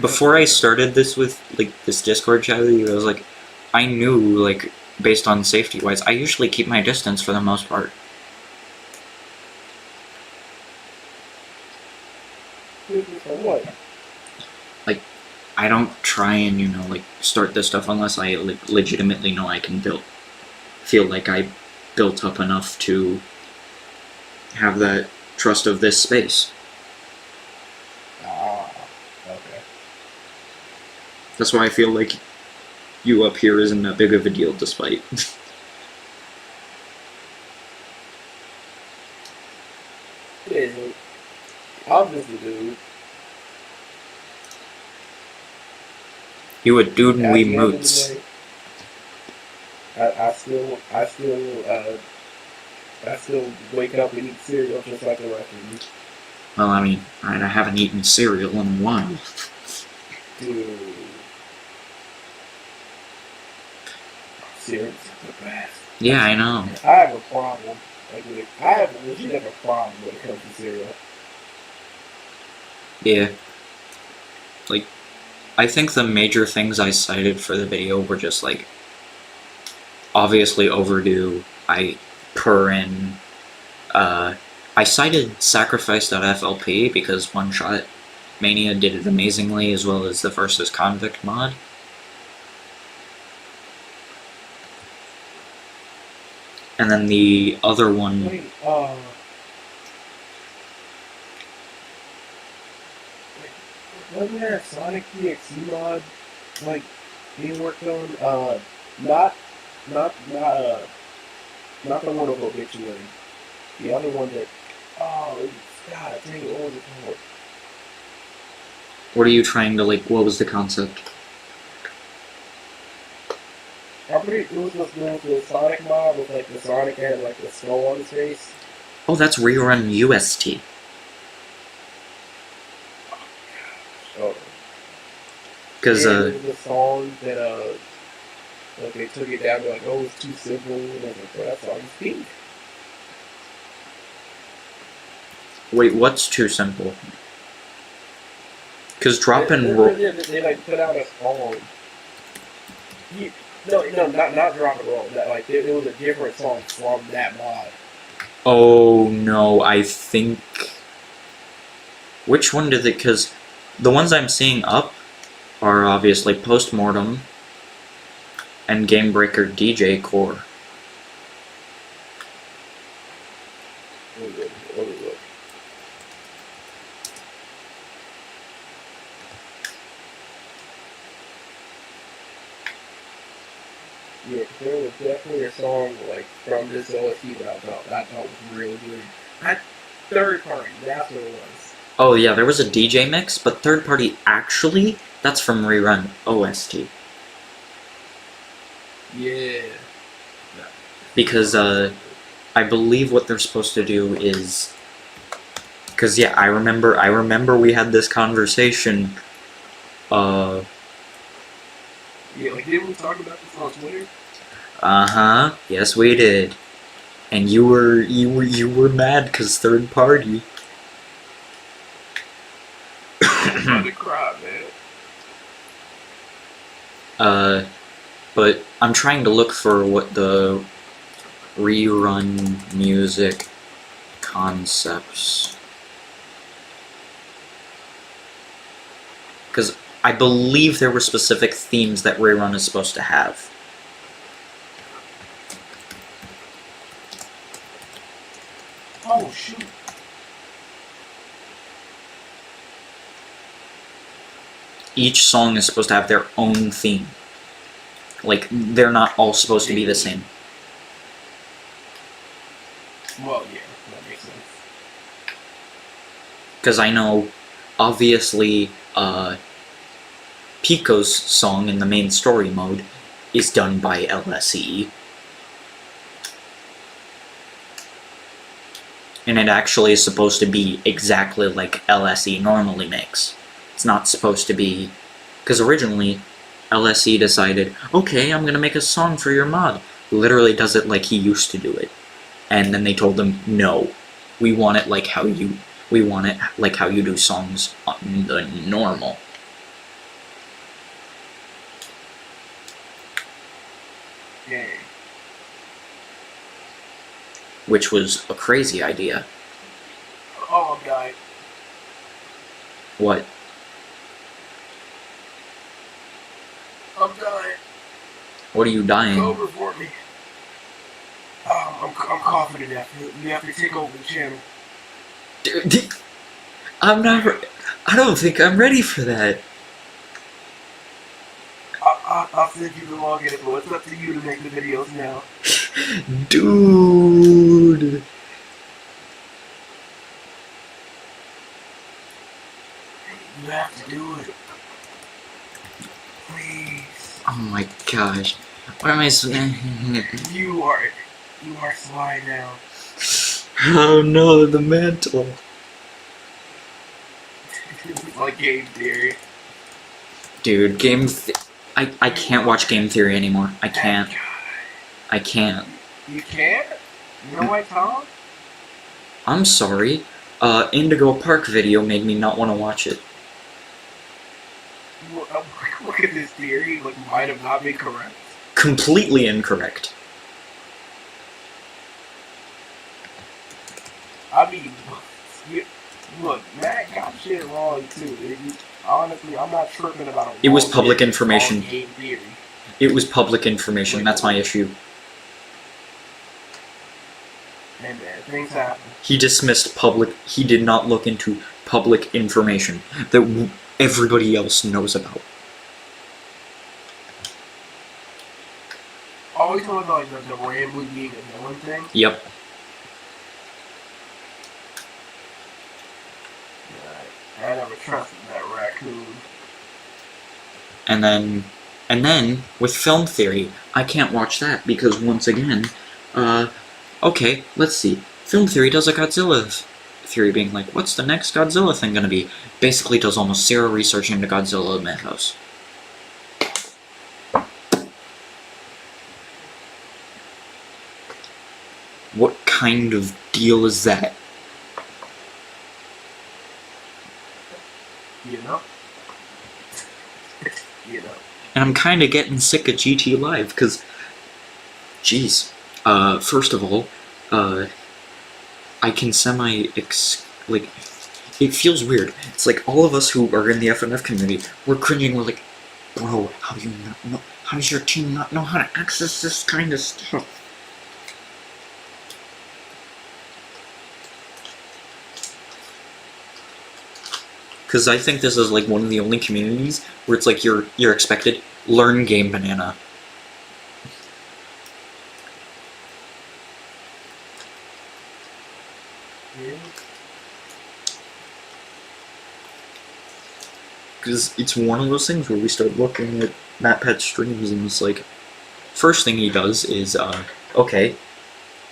before I started this with, like, this Discord chat with you, I was like, I knew, like, based on safety-wise, I usually keep my distance for the most part. For what? I don't try and, you know, like, start this stuff unless I, like, legitimately know I can feel like I built up enough to have that trust of this space. Ah, okay. That's why I feel like you up here isn't that big of a deal, despite. It isn't. I'm just a dude. You a dude and At we the end of the moots. day, I still wake up and eat cereal just like the rest of you. Well, I mean, I haven't eaten cereal in a while. Dude. Cereal's the best. Yeah, I know. I have a problem. I have legit have a problem when it comes to cereal. Yeah. Like, I think the major things I cited for the video were just like, obviously overdue. I cited Sacrifice.flp because One Shot Mania did it amazingly, as well as the Versus Convict mod. And then the other one. Wait, wasn't there a Sonic DXC mod like being worked on? Not the one of Obituary. The other one that God dang, what was it called? What are you trying to, like, what was the concept? It was the Sonic mod with like the Sonic had like the skull on his face. Oh, that's Rerun UST. Oh. Because, Yeah, it was the song that like they took it down to like, oh, it's too simple, and I was like, well, that song is pink. wait, what's too simple? Because Drop and Roll. They like put out a song. No, not Drop and Roll. That like there was a different song from that mod. Oh no, I think. Which one did it? Because the ones I'm seeing up are obviously Postmortem and Gamebreaker DJ Core. Let me look. Yeah, there was definitely a song like from this OST that I thought was really good. Third party, that's what it was. Oh yeah, there was a DJ mix, but third party actually, that's from Rerun OST. Yeah. Because I believe what they're supposed to do is, because yeah, I remember we had this conversation. Yeah, like didn't we talk about this on Twitter? Yes we did. And you were mad because third party. I'm about to cry, man. But I'm trying to look for what the Rerun music concepts. Because I believe there were specific themes that Rerun is supposed to have. Oh shoot. Each song is supposed to have their own theme. Like, they're not all supposed to be the same. Well, yeah, that makes sense. Because I know, obviously, Pico's song in the main story mode is done by LSE. And it actually is supposed to be exactly like LSE normally makes. It's not supposed to be... Because originally, LSE decided, okay, I'm gonna make a song for your mod. Literally does it like he used to do it. And then they told him, no, we want it like how you... We want it like how you do songs on the normal. Yeah. Which was a crazy idea. Oh, guy. What? I'm dying. What are you dying? Go over for me. I'm coughing to death. You have to take over the channel. Dude, I'm not. I don't think I'm ready for that. I'll send you the login, but it's up to you to make the videos now. Dude. You have to do it. Please. Oh my gosh. What am I saying? You are Sly now. Oh no, the mantle. It's like game theory. Dude, I can't watch Game Theory anymore. I can't. I can't. You can't? You know why, Tom? I'm sorry. Indigo Park video made me not want to watch it. Look at this theory, like, might have not been correct. Completely incorrect. I mean, look, Matt got shit wrong too. Honestly, I'm not tripping about It was public information. Game theory. It was public information. That's my issue. And man, things happen. He dismissed public. He did not look into public information that everybody else knows about. Always talking about like the rambling being a villain thing. Yep. I never trusted that raccoon. And then with film theory, I can't watch that because once again, okay, let's see. Film theory does a Godzilla theory being like, what's the next Godzilla thing gonna be? Basically does almost zero research into Godzilla mythos. What kind of deal is that? You know? You know. And I'm kind of getting sick of GT Live, because, jeez, first of all, I can like, it feels weird. It's like all of us who are in the FNF community, we're cringing, we're like, bro, how do you not know, how does your team not know how to access this kind of stuff? Because I think this is like one of the only communities where it's like you're expected, learn Game Banana. Because it's one of those things where we start looking at MatPat's streams and it's like, first thing he does is, okay,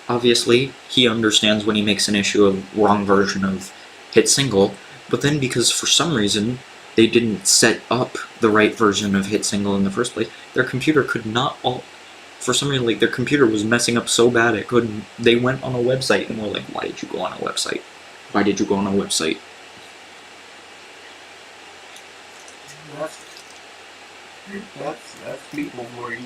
obviously he understands when he makes an issue of wrong version of Hit Single, but then because for some reason they didn't set up the right version of Hit Single in the first place, their computer could not for some reason, like, their computer was messing up so bad it couldn't, they went on a website and were like, why did you go on a website? Why did you go on a website? That's people for you.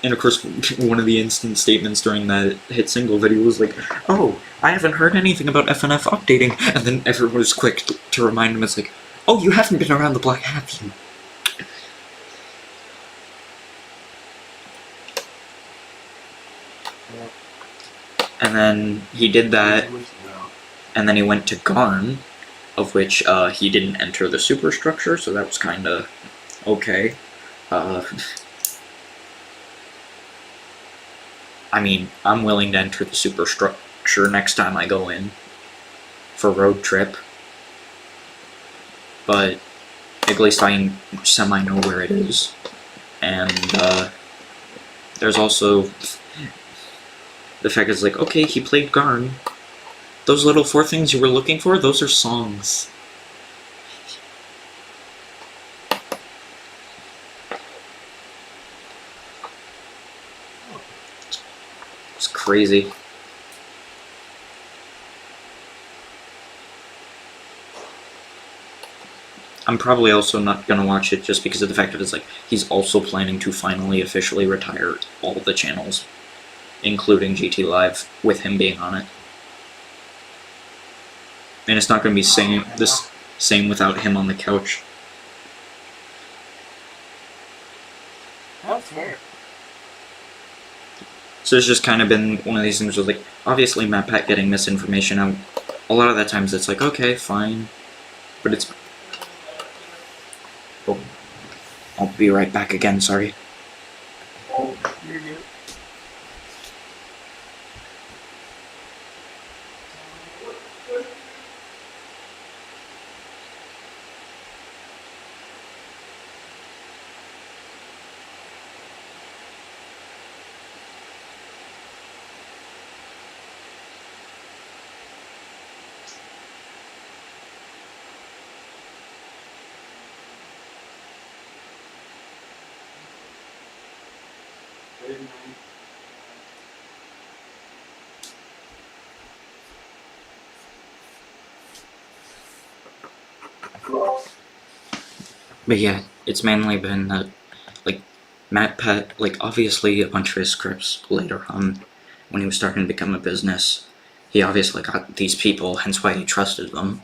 And of course, one of the instant statements during that Hit Single video was like, oh, I haven't heard anything about FNF updating. And then everyone was quick to remind him, it's like, oh, you haven't been around the block, have you? And then he did that, and then he went to Garn, of which he didn't enter the superstructure, so that was kinda okay. I mean, I'm willing to enter the superstructure next time I go in for road trip, but at least I semi know where it is. And there's also the fact is like, okay, he played Garn. Those little 4 things you were looking for, those are songs. It's crazy. I'm probably also not gonna watch it just because of the fact that it's like, he's also planning to finally officially retire all the channels, including GT Live, with him being on it. And it's not gonna be same without him on the couch. That's fair. So it's just kind of been one of these things where, like, obviously MatPat getting misinformation out, a lot of the times it's like, okay, fine, but it's... Oh, I'll be right back again, sorry. You're good. But yeah, it's mainly been that, like, MatPat, like, obviously a bunch of his scripts later on, when he was starting to become a business, he obviously got these people, hence why he trusted them.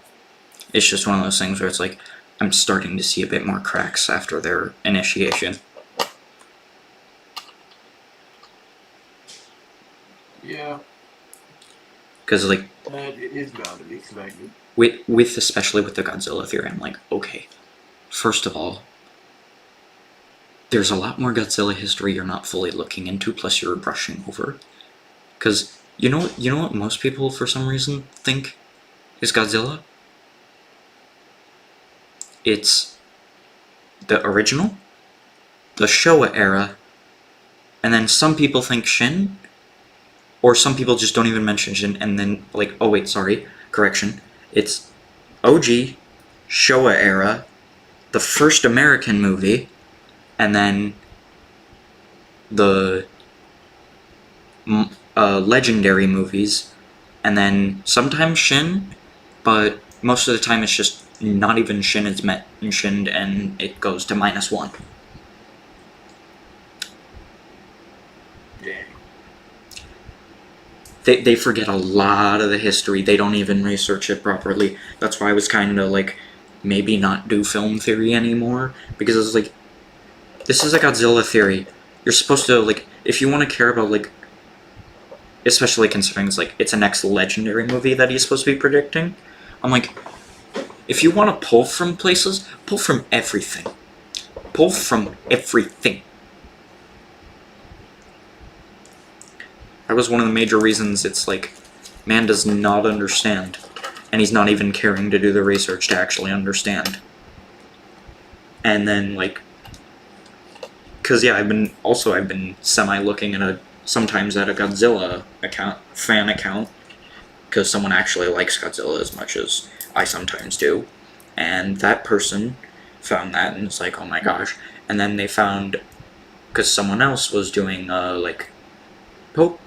It's just one of those things where it's like, I'm starting to see a bit more cracks after their initiation. Yeah, Because, like, it is bound to be expected. with especially with the Godzilla theory, I'm like, okay, first of all, there's a lot more Godzilla history you're not fully looking into, plus you're brushing over. Because you know what most people for some reason think is Godzilla? It's the original, the Showa era, and then some people think Shin, or some people just don't even mention Shin, and then like, oh wait, sorry, correction, it's OG, Showa era, the first American movie, and then the legendary movies, and then sometimes Shin, but most of the time it's just not even Shin, it's mentioned and it goes to -1. Dang. They forget a lot of the history, they don't even research it properly. That's why I was kind of like, maybe not do film theory anymore, because it's like, this is a Godzilla theory. You're supposed to, like, if you want to care about, like, especially considering it's like, it's a next legendary movie that he's supposed to be predicting, I'm like, if you want to pull from places, pull from everything. Pull from everything. That was one of the major reasons it's like, man does not understand. And he's not even caring to do the research to actually understand. And then, like, because yeah, I've been semi-looking at sometimes at a Godzilla fan account, because someone actually likes Godzilla as much as I sometimes do, and that person found that and it's like, oh my gosh. And then they found, because someone else was doing like,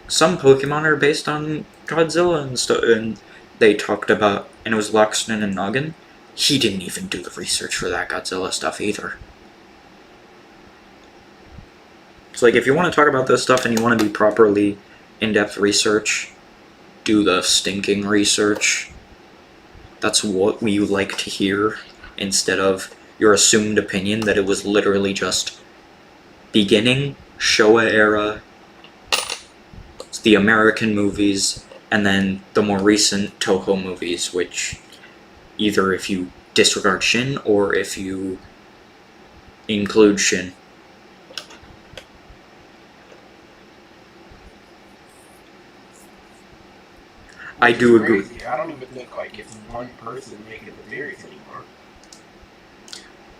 some Pokemon are based on Godzilla and stuff, and they talked about, and it was Luxton and Noggin. He didn't even do the research for that Godzilla stuff either. So like, if you want to talk about this stuff and you want to do properly in-depth research, do the stinking research. That's what we like to hear, instead of your assumed opinion that it was literally just beginning, Showa era, the American movies, and then the more recent Toho movies, which either if you disregard Shin or if you include Shin. I do agree. Crazy. I don't even think like it's one person making the theories anymore.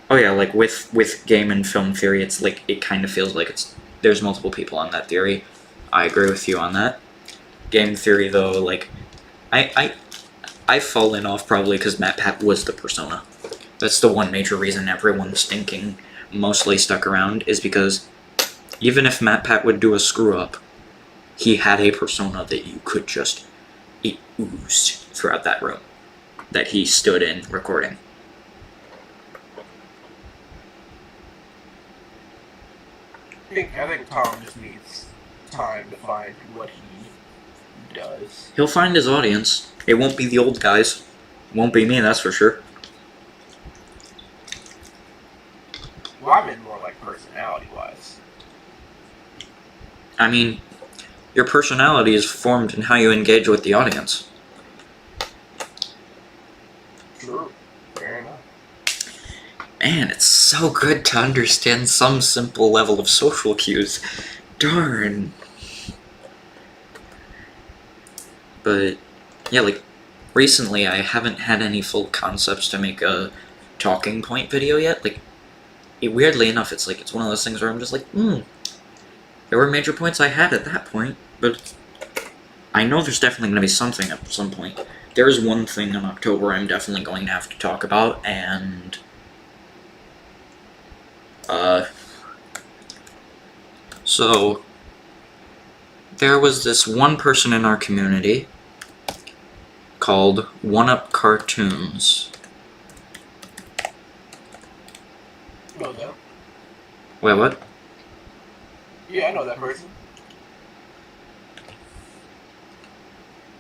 Oh yeah, like with game and film theory, it's like, it kind of feels like there's multiple people on that theory. I agree with you on that. Game theory though, like, I've fallen off probably because MatPat was the persona. That's the one major reason everyone's stinking mostly stuck around, is because even if MatPat would do a screw up, he had a persona that you could just, it oozed throughout that room that he stood in recording. I think Tom just needs time to find what he does. He'll find his audience. It won't be the old guys. Won't be me, that's for sure. Well, I meant more like personality-wise. I mean, Your personality is formed in how you engage with the audience. True. Fair enough. Man, it's so good to understand some simple level of social cues. Darn. But, yeah, like, recently I haven't had any full concepts to make a talking point video yet. Like, weirdly enough, it's like, it's one of those things where I'm just like, there were major points I had at that point, but I know there's definitely going to be something at some point. There is one thing in October I'm definitely going to have to talk about, and so there was this one person in our community called One Up Cartoons. Know that. Wait, what? Yeah, I know that person.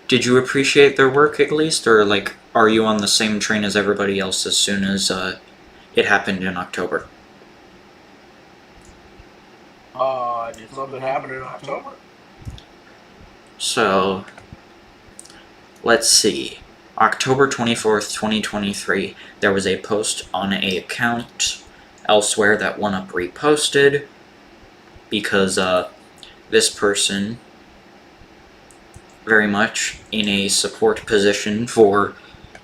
Did you appreciate their work at least, or like, are you on the same train as everybody else as soon as it happened in October? Did something happen in October? So, let's see. October 24th, 2023, there was a post on a account elsewhere that OneUp reposted because this person, very much in a support position for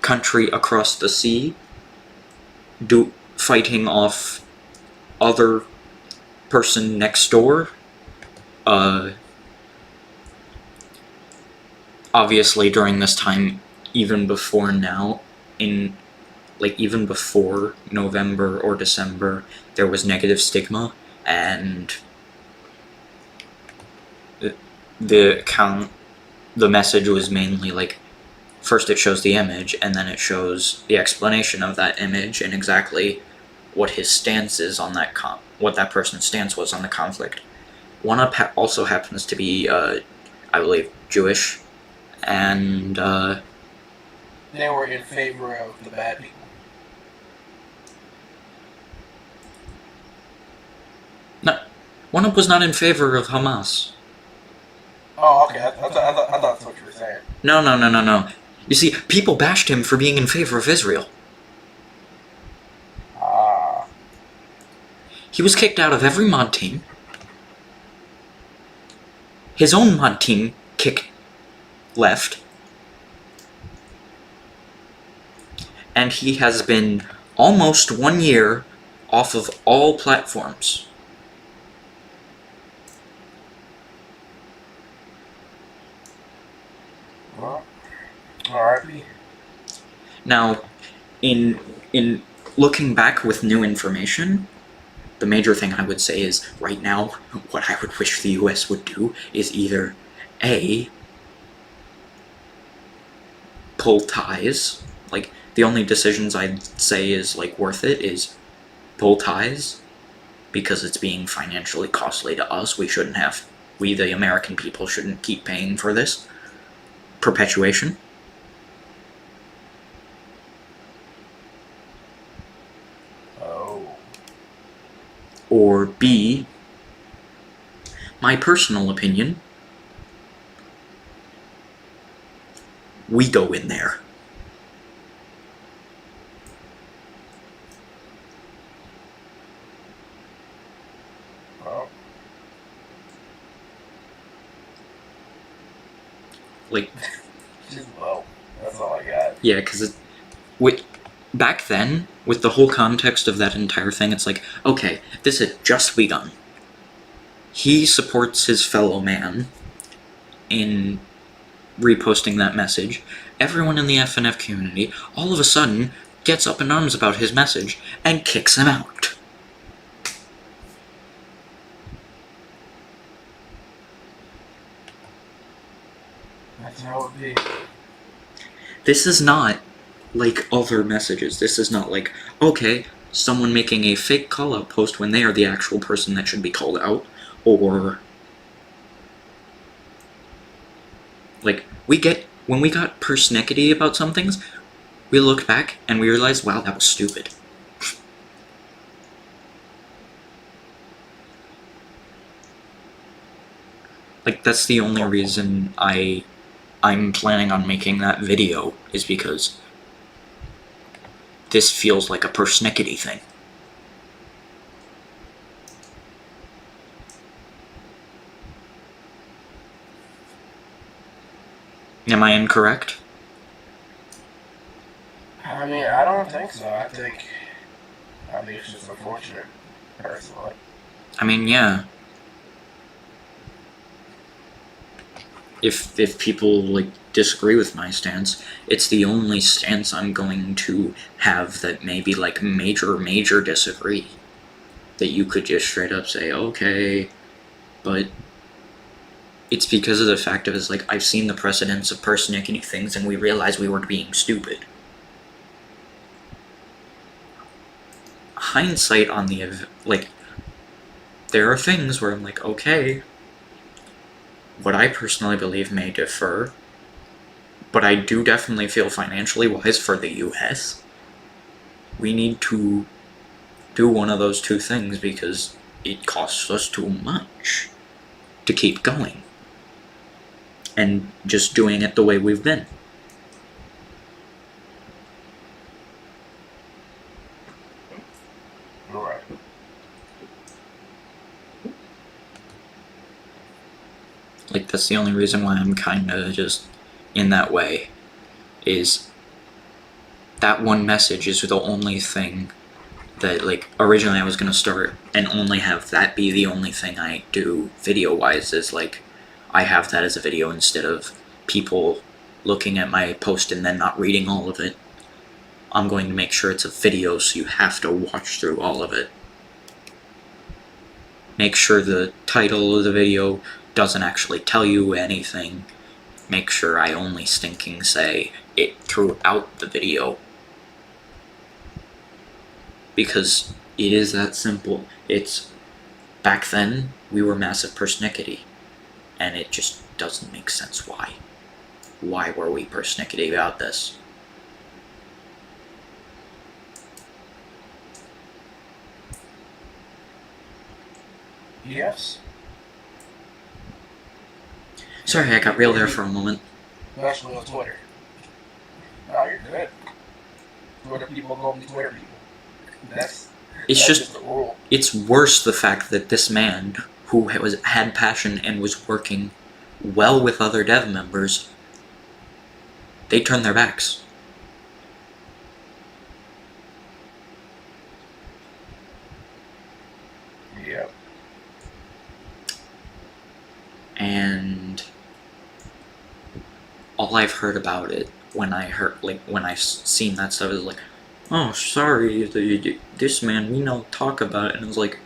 country across the sea, fighting off other person next door, obviously during this time, even before now, even before November or December, there was negative stigma, and the message was mainly like, first it shows the image, and then it shows the explanation of that image and exactly what his stance is on that what that person's stance was on the conflict. OneUp also happens to be, I believe, Jewish, and they were in favor of the bad people. No, OneUp was not in favor of Hamas. Oh, okay. I thought that's what you were saying. No. You see, people bashed him for being in favor of Israel. He was kicked out of every mod team. His own mod team left. And he has been almost 1 year off of all platforms. Well, alright. Now, in looking back with new information, the major thing I would say is, right now, what I would wish the US would do is either A, pull ties. Like, the only decisions I'd say is, like, worth it is pull ties, because it's being financially costly to us. We, the American people, shouldn't keep paying for this perpetuation. Or B, my personal opinion, we go in there. Like, well, that's all I got. Yeah, because back then, with the whole context of that entire thing, it's like, okay, this had just begun. He supports his fellow man in reposting that message. Everyone in the FNF community all of a sudden gets up in arms about his message and kicks him out. That's how it be. This is not like other messages. This is not like, okay, someone making a fake call-out post when they are the actual person that should be called out, or like, when we got persnickety about some things, we look back and we realize, wow, that was stupid. Like, that's the only reason I'm planning on making that video, is because this feels like a persnickety thing. Am I incorrect? I mean, I don't think so. I think it's just unfortunate, personally. I mean, yeah. If people, like, disagree with my stance, it's the only stance I'm going to have that maybe, like, major disagree. That you could just straight up say, okay, but it's because of the fact of it's like, I've seen the precedents of persnickety things and we realized we were being stupid. Hindsight on the, like, there are things where I'm like, okay, what I personally believe may differ, but I do definitely feel financially wise for the US, we need to do one of those two things because it costs us too much to keep going. And just doing it the way we've been. Right. Like, that's the only reason why I'm kinda just in that way, is that one message is the only thing that, like, originally I was gonna start and only have that be the only thing I do video-wise, is, like, I have that as a video instead of people looking at my post and then not reading all of it. I'm going to make sure it's a video so you have to watch through all of it. Make sure the title of the video doesn't actually tell you anything. Make sure I only stinking say it throughout the video. Because it is that simple. It's, back then, we were massive persnickety. And it just doesn't make sense why. Why were we persnickety about this? Yes. Sorry, I got real there for a moment. Especially on Twitter. No, you're good. Twitter people go to Twitter people. That's It's the rule. It's worse the fact that this man, who had passion and was working well with other dev members, they turned their backs. Yep. And all I've heard about it, when I've seen that stuff, is like, oh, sorry, this man, we don't talk about it, and it's like,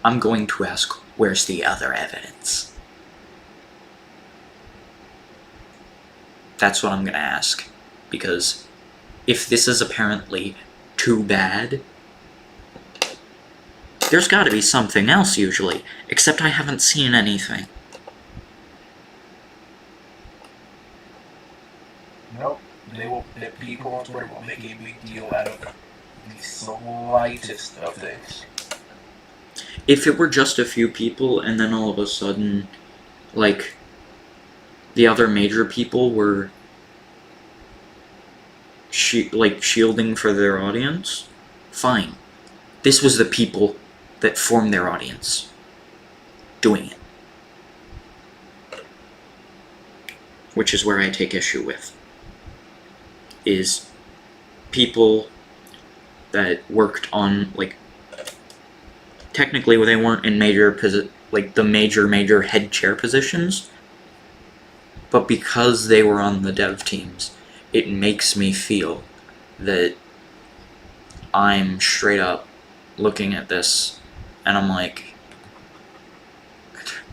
I'm going to ask, where's the other evidence? That's what I'm gonna ask. Because if this is apparently too bad, there's gotta be something else usually, except I haven't seen anything. Nope. The people on Twitter will make a big deal out of the slightest of things. If it were just a few people and then all of a sudden, like, the other major people were shielding for their audience, fine. This was the people that formed their audience doing it. Which is where I take issue with. Is people that worked on, like, technically they weren't in the major head chair positions, but because they were on the dev teams, it makes me feel that I'm straight up looking at this and I'm like,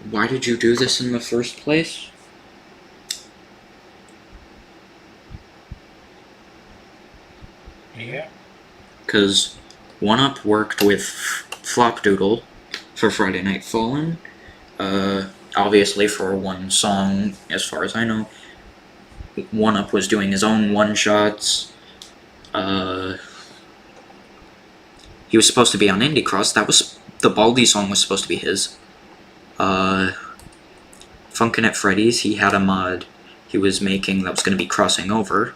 why did you do this in the first place? Yeah. Because OneUp worked with Flopdoodle for Friday Night Fallen, obviously for one song, as far as I know. OneUp was doing his own one-shots. He was supposed to be on Indie Cross. That was the Baldy song was supposed to be his. Funkin' at Freddy's, he had a mod he was making that was going to be crossing over.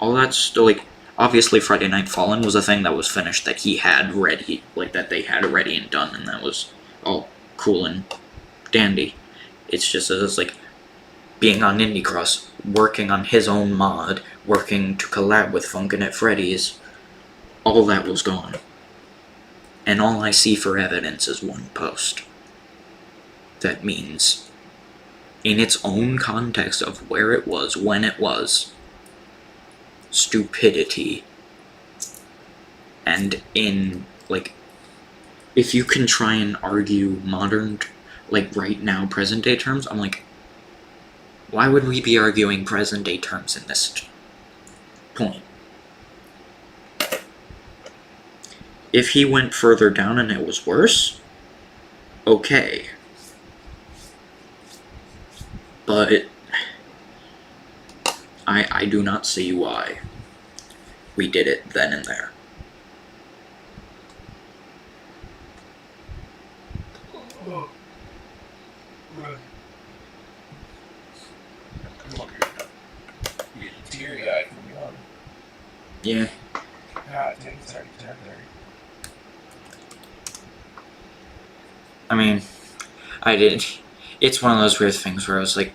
All that's still, like, obviously Friday Night Fallen was a thing that was finished that he had ready, like, that they had ready and done, and that was all cool and dandy. It's just that it's like being on Indie Cross, working on his own mod, working to collab with Funkin' at Freddy's, all that was gone. And all I see for evidence is one post. That means, in its own context of where it was, when it was, stupidity. And in, like, if you can try and argue modern, like, right now, present day terms, I'm like, why would we be arguing present day terms in this point? If he went further down and it was worse, okay. But I do not see why we did it then and there. Teary-eyed from young. Yeah. God, sorry. I mean, I did. It's one of those weird things where I was like,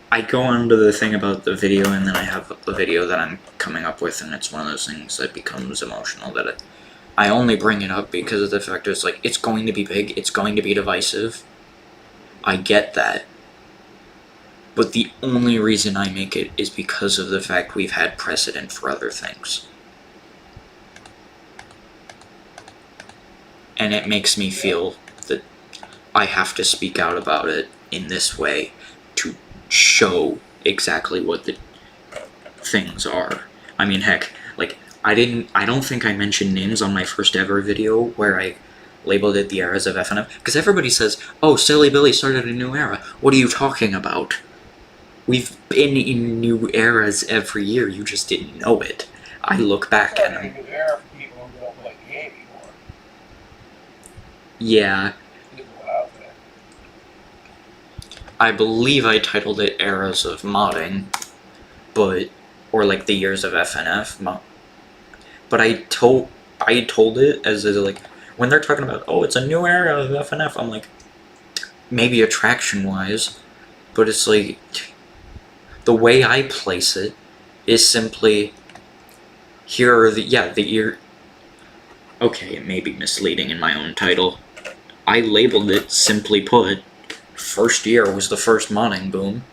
I go on to the thing about the video, and then I have a video that I'm coming up with, and it's one of those things that becomes emotional, that I only bring it up because of the fact that it's like, it's going to be big, it's going to be divisive. I get that. But the only reason I make it is because of the fact we've had precedent for other things. And it makes me feel that I have to speak out about it in this way to show exactly what the things are. I mean, heck, like, I don't think I mentioned names on my first ever video where I labeled it the eras of FNF, because everybody says, oh, Silly Billy started a new era. What are you talking about? We've been in new eras every year, you just didn't know it. I look back at them. Yeah. I believe I titled it Eras of Modding, or like the years of FNF. But I told it as like, when they're talking about, oh, it's a new era of FNF, I'm like, maybe attraction-wise, but it's like, the way I place it is simply, here are the year. Okay, it may be misleading in my own title. I labeled it, simply put, first year was the first modding boom.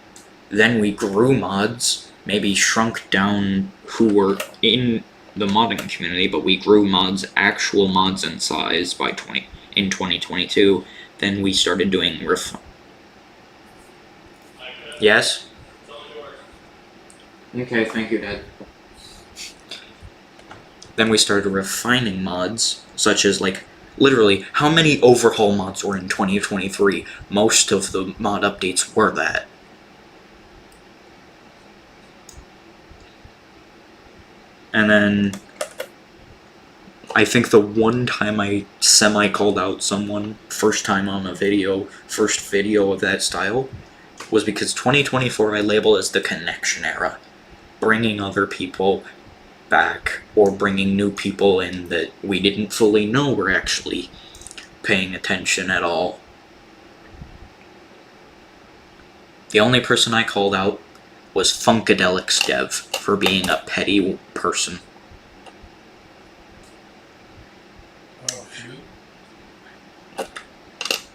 Then we grew mods, maybe shrunk down who were in the modding community, but we grew mods, actual mods in size in 2022. Then we started doing Yes? Okay, thank you, Dad. Then we started refining mods, such as, like, literally, how many overhaul mods were in 2023? Most of the mod updates were that. And then, I think the one time I semi-called out someone, first time on a video, first video of that style, was because 2024 I label as the connection era. Bringing other people back, or bringing new people in that we didn't fully know were actually paying attention at all. The only person I called out was Funkadelics Dev for being a petty person. Oh, shoot.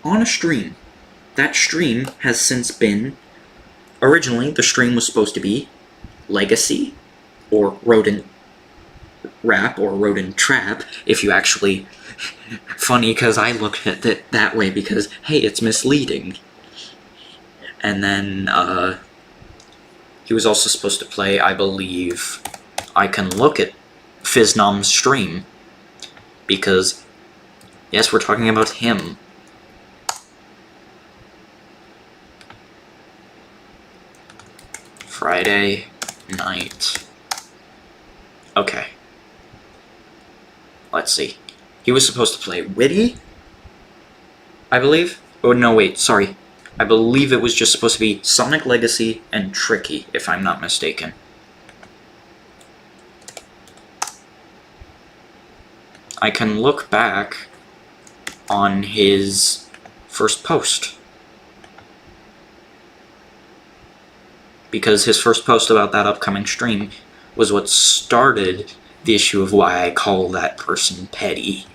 On a stream. That stream has since been... Originally, the stream was supposed to be Legacy, or Rodent Rap, or Rodent Trap, if you actually... Funny, because I looked at it that way because, hey, it's misleading. And then, he was also supposed to play, I believe, I can look at Fiznom's stream, because, yes, we're talking about him. Friday night. Okay. Let's see. He was supposed to play Witty, I believe. Oh, no, wait, sorry. I believe it was just supposed to be Sonic Legacy and Tricky, if I'm not mistaken. I can look back on his first post. Because his first post about that upcoming stream was what started the issue of why I call that person petty.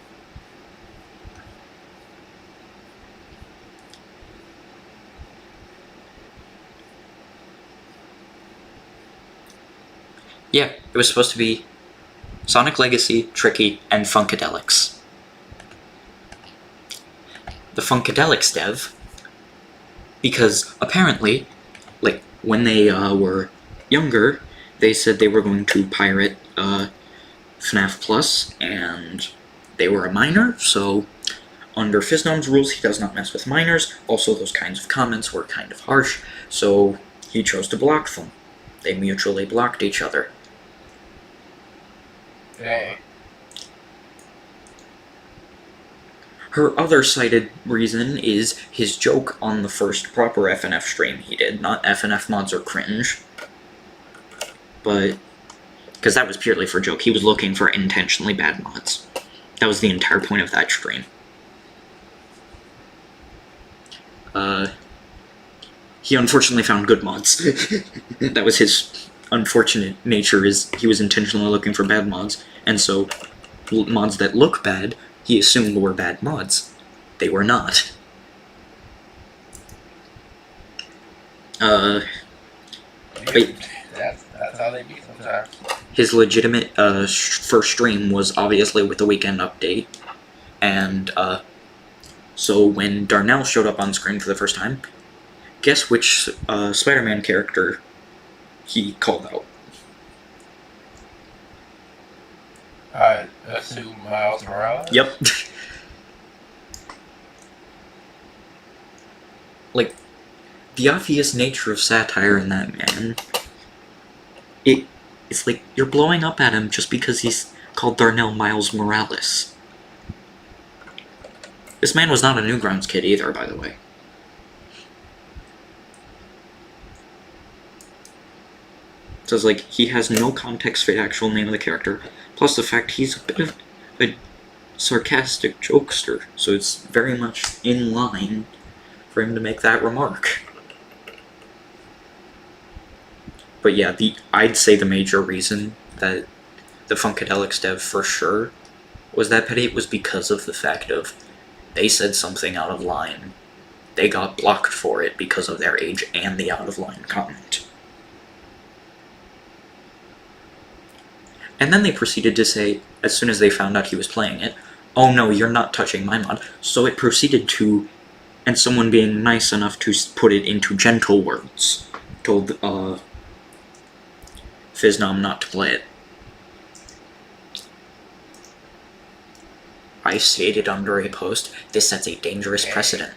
Yeah, it was supposed to be Sonic Legacy, Tricky, and Funkadelics. The Funkadelics dev, because apparently, like, when they were younger, they said they were going to pirate FNAF Plus, and they were a minor, so under Fiznom's rules, he does not mess with minors. Also, those kinds of comments were kind of harsh, so he chose to block them. They mutually blocked each other. Dang. Her other cited reason is his joke on the first proper FNF stream he did, not FNF mods are cringe. But, because that was purely for joke, he was looking for intentionally bad mods. That was the entire point of that stream. He unfortunately found good mods. That was his unfortunate nature, is he was intentionally looking for bad mods, and so mods that look bad, he assumed were bad mods. They were not. Wait. That's how they be sometimes. His legitimate first stream was obviously with the weekend update, and so when Darnell showed up on screen for the first time, guess which Spider-Man character he called out? I assume Miles Morales? Yep. Like, the obvious nature of satire in that man, it's like, you're blowing up at him just because he's called Darnell Miles Morales. This man was not a Newgrounds kid either, by the way. So it's like, he has no context for the actual name of the character, plus the fact he's a bit of a sarcastic jokester, so it's very much in line for him to make that remark. But yeah, I'd say the major reason that the Funkadelics dev for sure was that petty was because of the fact of they said something out of line. They got blocked for it because of their age and the out of line comment. And then they proceeded to say, as soon as they found out he was playing it, oh no, you're not touching my mod. So it proceeded to, and someone being nice enough to put it into gentle words, told Fiznom not to play it. I stated under a post, this sets a dangerous precedent.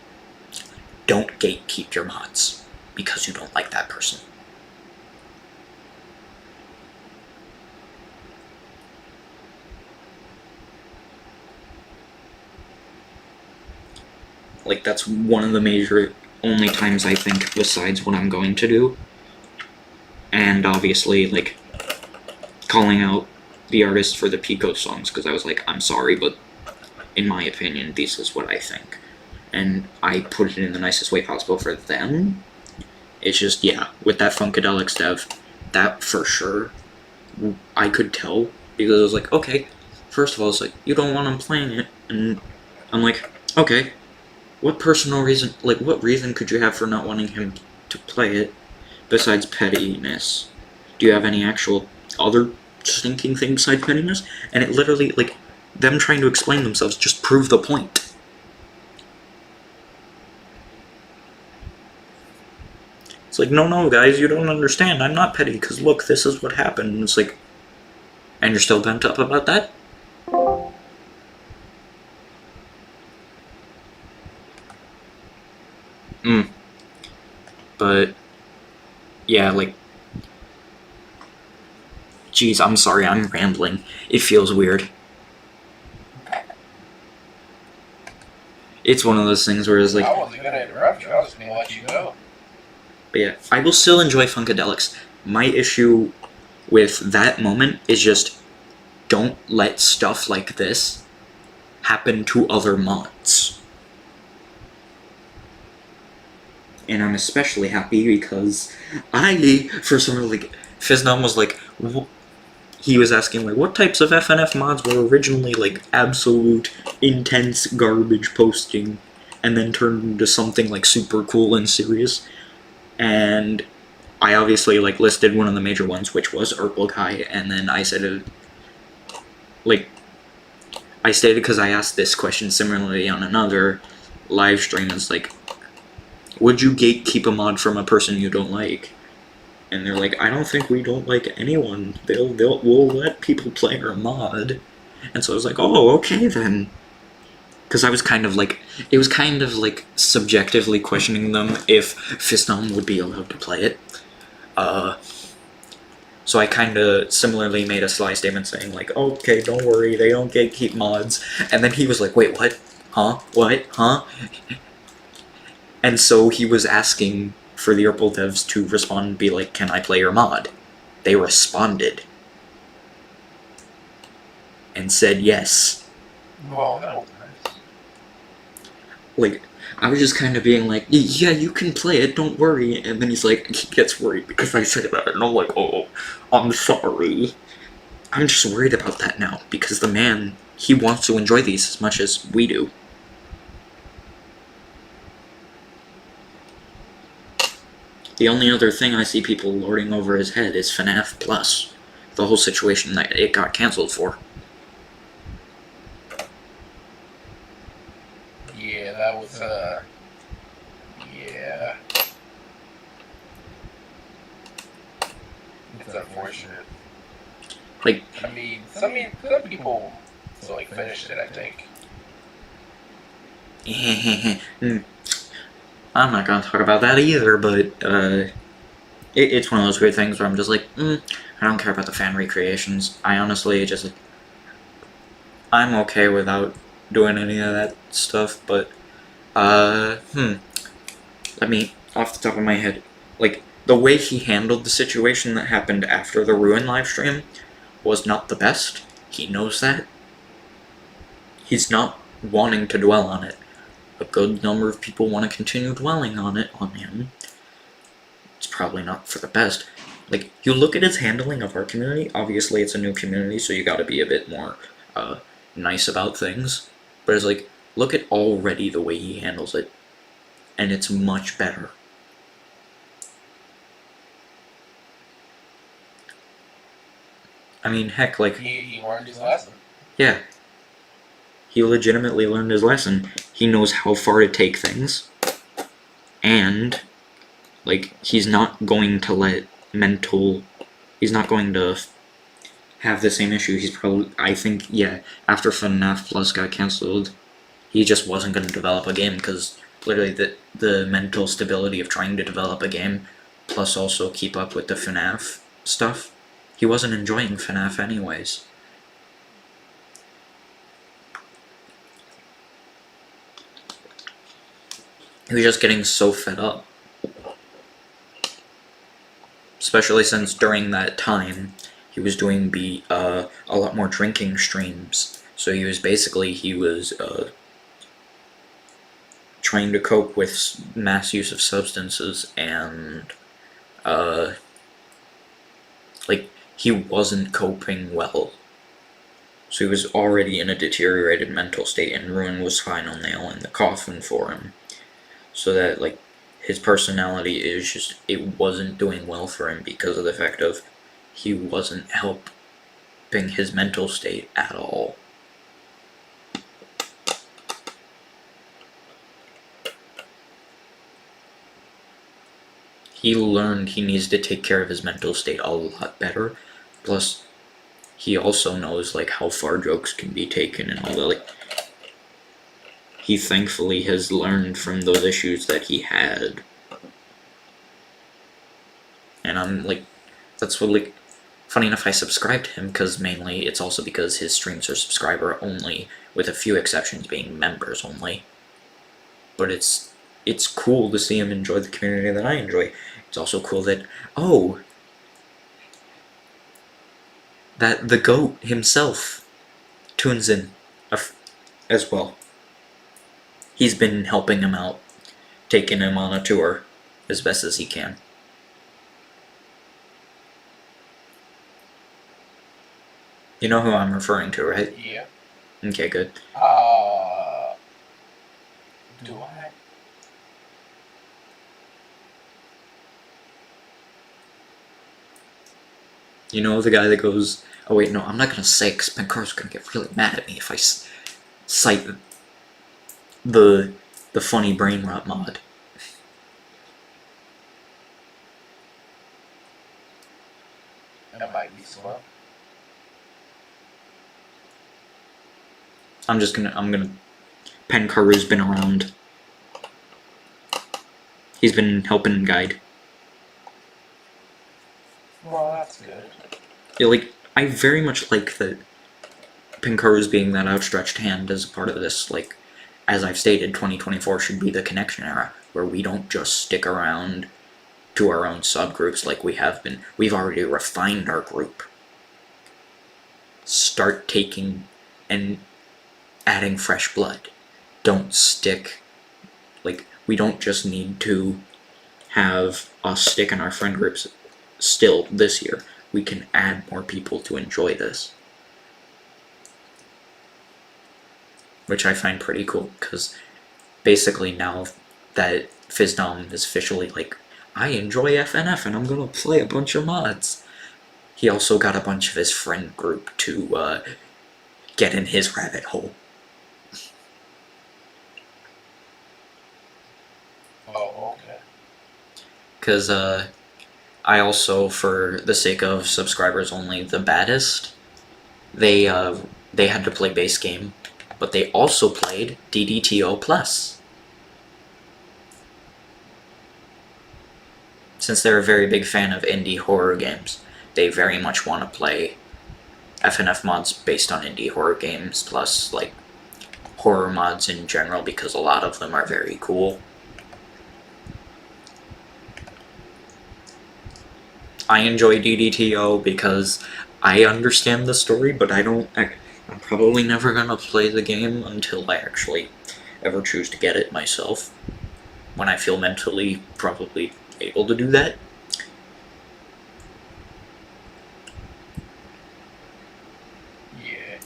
Don't gatekeep your mods, because you don't like that person. Like, that's one of the major, only times I think, besides what I'm going to do. And obviously, like, calling out the artist for the Pico songs, because I was like, I'm sorry, but in my opinion, this is what I think. And I put it in the nicest way possible for them. It's just, yeah, with that Funkadelics dev, that for sure, I could tell, because I was like, okay, first of all, it's like, you don't want him playing it, and I'm like, okay, what personal reason, like, what reason could you have for not wanting him to play it, besides pettiness? Do you have any actual other stinking thing besides pettiness? And it literally, like, them trying to explain themselves just prove the point. It's like, no, guys, you don't understand. I'm not petty, because look, this is what happened. And it's like, and you're still bent up about that? But, yeah, like, geez, I'm sorry, I'm rambling. It feels weird. it's one of those things where it's like, I wasn't gonna interrupt you. I was gonna let you go. but yeah, I will still enjoy Funkadelics. My issue with that moment is just don't let stuff like this happen to other mods. And I'm especially happy because for some reason, like, Fiznom was like, he was asking, like, what types of FNF mods were originally, like, absolute, intense garbage posting, and then turned into something, like, super cool and serious. And I obviously, like, listed one of the major ones, which was Urkelkai, and then I said, I stated, because I asked this question similarly on another live stream, it's like, would you gatekeep a mod from a person you don't like? And they're like, I don't think we don't like anyone. We'll let people play our mod. And so I was like, oh, okay then. Because I was kind of like, it was kind of like subjectively questioning them if Fiznom would be allowed to play it. So I kind of similarly made a sly statement saying like, okay, don't worry, they don't gatekeep mods. And then he was like, wait, what? Huh? What? Huh? And so he was asking for the Urpel devs to respond and be like, can I play your mod? They responded. And said yes. Well, that was nice. Like, I was just kind of being like, yeah, you can play it, don't worry. And then he's like, he gets worried because I said that. And I'm like, oh, I'm sorry. I'm just worried about that now because the man, he wants to enjoy these as much as we do. The only other thing I see people lording over his head is FNAF Plus. The whole situation that it got cancelled for. Yeah, that was, yeah. It's unfortunate. Like, I mean, some people still, like, finished it, I think. I'm not gonna talk about that either, but, it's one of those weird things where I'm just like, I don't care about the fan recreations. I honestly just, I'm okay without doing any of that stuff, but, let me, off the top of my head, like, the way he handled the situation that happened after the Ruin livestream was not the best. He knows that. He's not wanting to dwell on it. A good number of people want to continue dwelling on him. It's probably not for the best. Like, you look at his handling of our community, obviously it's a new community, so you gotta be a bit more, nice about things. But it's like, look at already the way he handles it. And it's much better. I mean, heck, like... He learned his lesson. Yeah. He legitimately learned his lesson. He knows how far to take things. And, like, he's not going to let mental... He's not going to have the same issue. He's probably... I think, yeah, after FNAF Plus got cancelled, he just wasn't going to develop a game, because literally the mental stability of trying to develop a game, plus also keep up with the FNAF stuff, he wasn't enjoying FNAF anyways. He was just getting so fed up. Especially since during that time, he was doing a lot more drinking streams. So he was trying to cope with mass use of substances and, like, he wasn't coping well. So he was already in a deteriorated mental state, and Ruin was final nail in the coffin for him. So that, like, his personality is just, it wasn't doing well for him because of the fact of he wasn't helping his mental state at all. He learned he needs to take care of his mental state a lot better. Plus, he also knows, like, how far jokes can be taken and all that, like, he thankfully has learned from those issues that he had. And I'm, like, that's what, like, funny enough, I subscribed to him, because mainly it's also because his streams are subscriber only, with a few exceptions being members only. but it's cool to see him enjoy the community that I enjoy. It's also cool that, oh, that the GOAT himself tunes in as well. He's been helping him out, taking him on a tour as best as he can. You know who I'm referring to, right? Yeah. Okay, good. Do I? You know the guy that goes... Oh wait, no, I'm not gonna say because Pencar's gonna get really mad at me if I cite the funny brain rot mod. That might be slow. I'm gonna... Pencaru's been around. He's been helping guide. Well, that's good. Yeah, like, I very much like that Pencaru's being that outstretched hand as a part of this. Like, as I've stated, 2024 should be the connection era, where we don't just stick around to our own subgroups like we have been. We've already refined our group. Start taking and adding fresh blood. Don't stick, like, we don't just need to have us stick in our friend groups still this year. We can add more people to enjoy this. Which I find pretty cool, because basically now that Fizdom is officially like, I enjoy FNF and I'm gonna play a bunch of mods, he also got a bunch of his friend group to get in his rabbit hole. Oh, okay. Because I also, for the sake of subscribers only, the baddest, they had to play base game, but they also played DDTO Plus. Since they're a very big fan of indie horror games, they very much want to play FNF mods based on indie horror games, plus, like, horror mods in general, because a lot of them are very cool. I enjoy DDTO because I understand the story, but I'm probably never gonna play the game until I actually ever choose to get it myself. When I feel mentally probably able to do that. Yeah.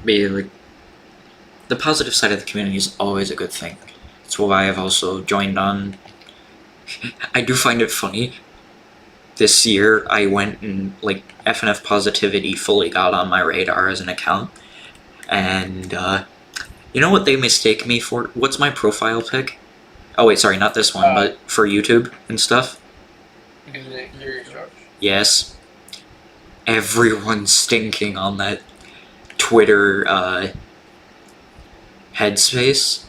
But, like, the positive side of the community is always a good thing. That's why I've also joined on. I do find it funny. This year, I went and, like, FNF Positivity fully got on my radar as an account. And, you know what they mistake me for? What's my profile pic? Oh wait, sorry, not this one, but for YouTube and stuff. Is it Curious George? Yes. Everyone's stinking on that Twitter, headspace.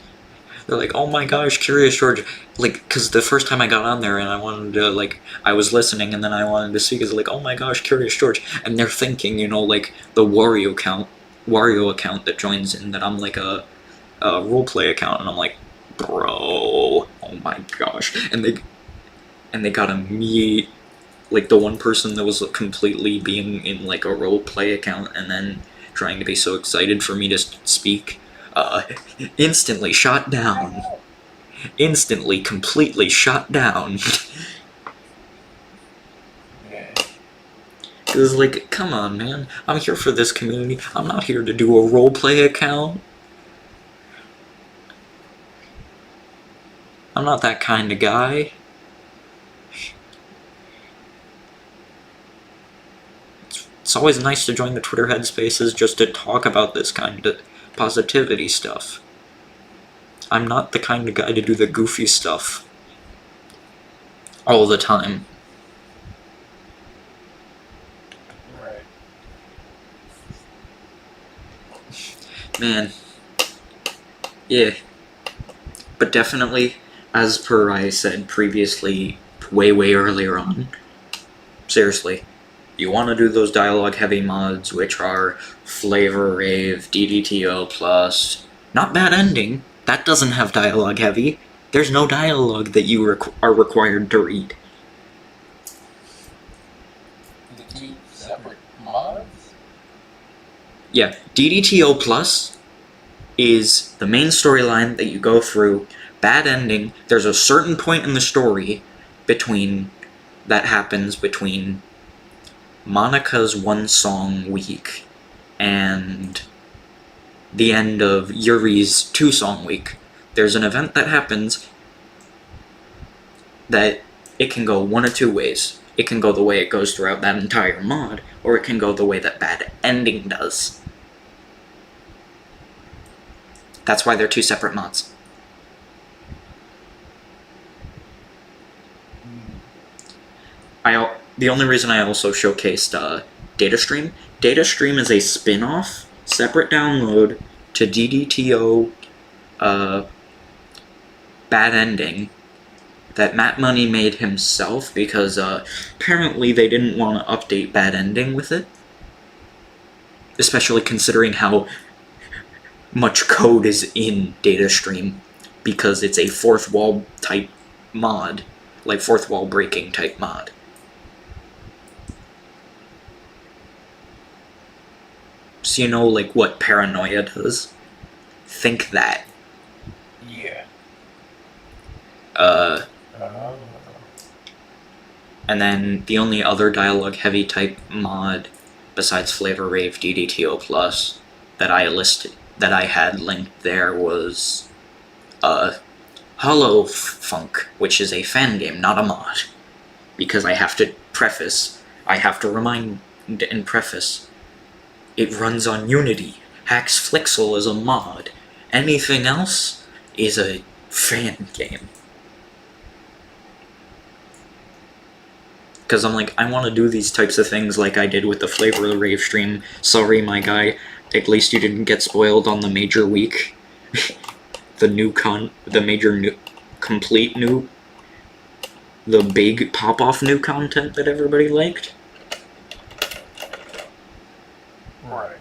They're like, oh my gosh, Curious George. Like, because the first time I got on there and I wanted to, like, I was listening and then I wanted to speak, is like, oh my gosh, Curious George. And they're thinking, you know, like, the Wario account that joins in, that I'm like a roleplay account, and I'm like, bro, oh my gosh. And they got me, like, the one person that was completely being in, like, a roleplay account and then trying to be so excited for me to speak, instantly shot down. Instantly, completely shot down. Yeah. Cause, like, come on, man. I'm here for this community. I'm not here to do a roleplay account. I'm not that kind of guy. It's always nice to join the Twitter headspaces just to talk about this kind of positivity stuff. I'm not the kind of guy to do the goofy stuff all the time. Right. Man. Yeah. But definitely, as per I said previously, way earlier on, seriously, you want to do those dialogue-heavy mods, which are Flavor Rave, DDTO+, not Bad Ending, That doesn't have dialogue heavy. There's no dialogue that you are required to read. The two separate mods? Yeah, DDTO Plus is the main storyline that you go through. Bad ending. There's a certain point in the story that happens between Monica's one song week and the end of Yuri's 2-song week. There's an event that happens that it can go one of two ways. It can go the way it goes throughout that entire mod, or it can go the way that Bad Ending does. That's why they're two separate mods. The only reason I also showcased DataStream. DataStream is a spin-off, separate download to DDTO Bad Ending that Matt Money made himself because apparently they didn't want to update Bad Ending with it. Especially considering how much code is in DataStream, because it's a fourth wall type mod, like fourth wall breaking type mod. So you know, like, what Paranoia does? Think that. Yeah. And then the only other dialogue heavy type mod besides Flavor Rave DDTO Plus that I had linked there was Hollow Funk, which is a fan game, not a mod. Because I have to remind and preface, it runs on Unity. Hax Flixel is a mod. Anything else is a fan game. Because I'm like, I want to do these types of things like I did with the Flavor Rave stream. Sorry, my guy. At least you didn't get spoiled on the major week. The big pop-off new content that everybody liked. Right.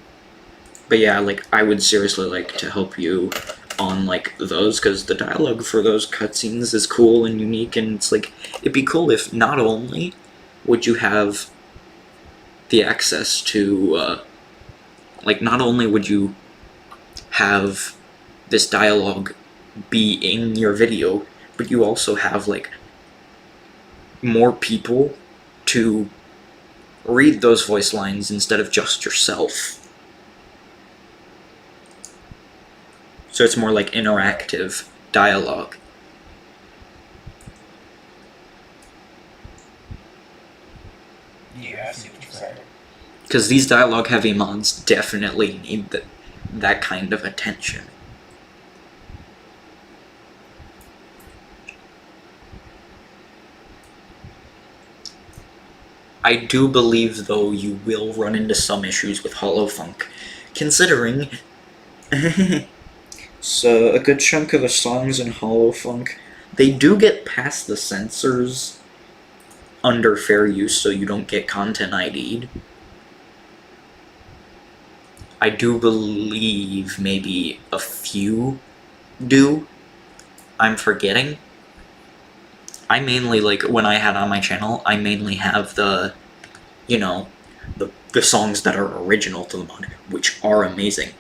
But yeah, like, I would seriously like to help you on, like, those, because the dialogue for those cutscenes is cool and unique, and it's like, it'd be cool if not only would you have the access to, like, not only would you have this dialogue be in your video, but you also have, like, more people to read those voice lines instead of just yourself. So it's more like interactive dialogue. Yeah, I see what you're saying. Because these dialogue-heavy mods definitely need that kind of attention. I do believe, though, you will run into some issues with Hollow Funk, considering so a good chunk of the songs in Hollow Funk, they do get past the censors under fair use, so you don't get content ID'd. I do believe maybe a few do. I'm forgetting. I mainly, like, when I had on my channel, I mainly have the, you know, the songs that are original to the mod, which are amazing.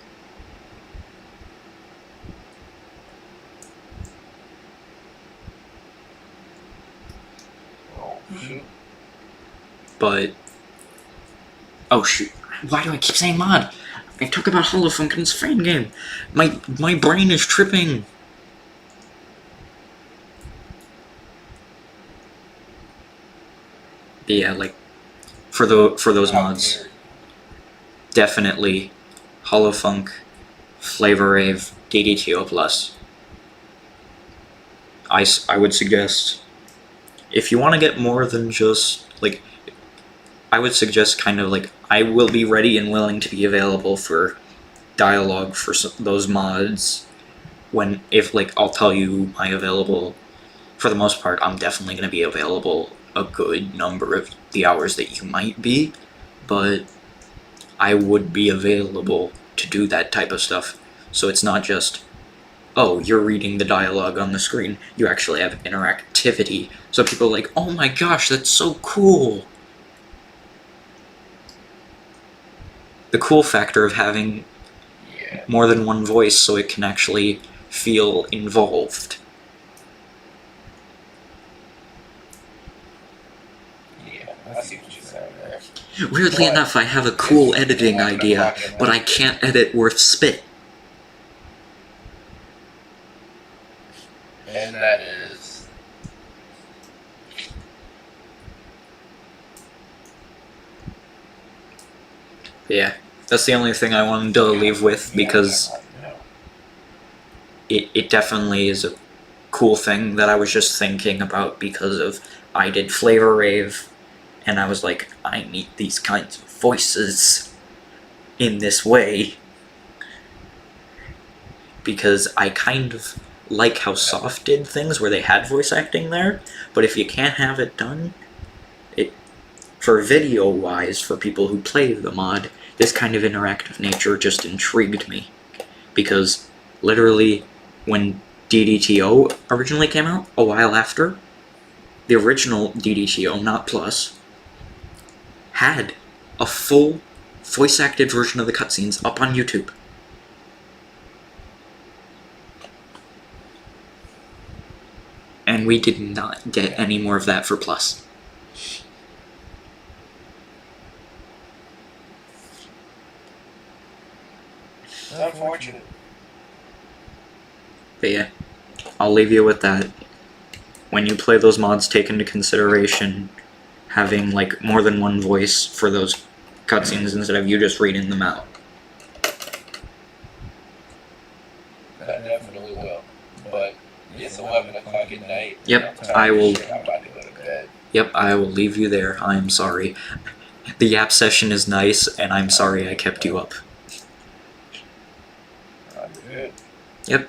Oh, shoot. But, oh shoot, why do I keep saying mod? I talk about Hollow Funk and it's a fan game. My brain is tripping. Yeah, like, for those mods, definitely Hollow Funk, Flavor Rave, DDTO Plus. I would suggest, if you want to get more than just, like, I would suggest kind of like, I will be ready and willing to be available for dialogue for those mods if like, I'll tell you my available, for the most part, I'm definitely going to be available a good number of the hours that you might be, but I would be available to do that type of stuff. So it's not just oh, you're reading the dialogue on the screen. You actually have interactivity. So people are like, oh my gosh, that's so cool. The cool factor of having Yeah. more than one voice so it can actually feel involved. Yeah, I see what you're saying there. Weirdly enough, I have a cool editing idea, but I can't edit worth spit. And that is... Yeah, that's the only thing I wanted to leave with, because it definitely is a cool thing that I was just thinking about because of I did Flavor Rave, and I was like, I need these kinds of voices in this way. Because I kind of like how Soft did things where they had voice acting there, but if you can't have it done, for video-wise, for people who play the mod, this kind of interactive nature just intrigued me. Because literally, when DDTO originally came out, a while after, the original DDTO, not Plus, had a full voice-acted version of the cutscenes up on YouTube. And we did not get any more of that for Plus. Unfortunate. But yeah, I'll leave you with that. When you play those mods, take into consideration having like more than one voice for those cutscenes instead of you just reading them out. I definitely will. But it's 11 o'clock at night. Yep, I'm tired I of will. shit. I'm about to go to bed. Yep, I will leave you there. I'm sorry. The Yap session is nice, and I'm sorry I kept you up. I'm good. Yep.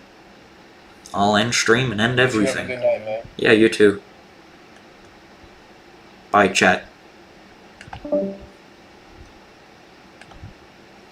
I'll end stream and end You have a everything. good night, man. Yeah, you too. Bye, chat.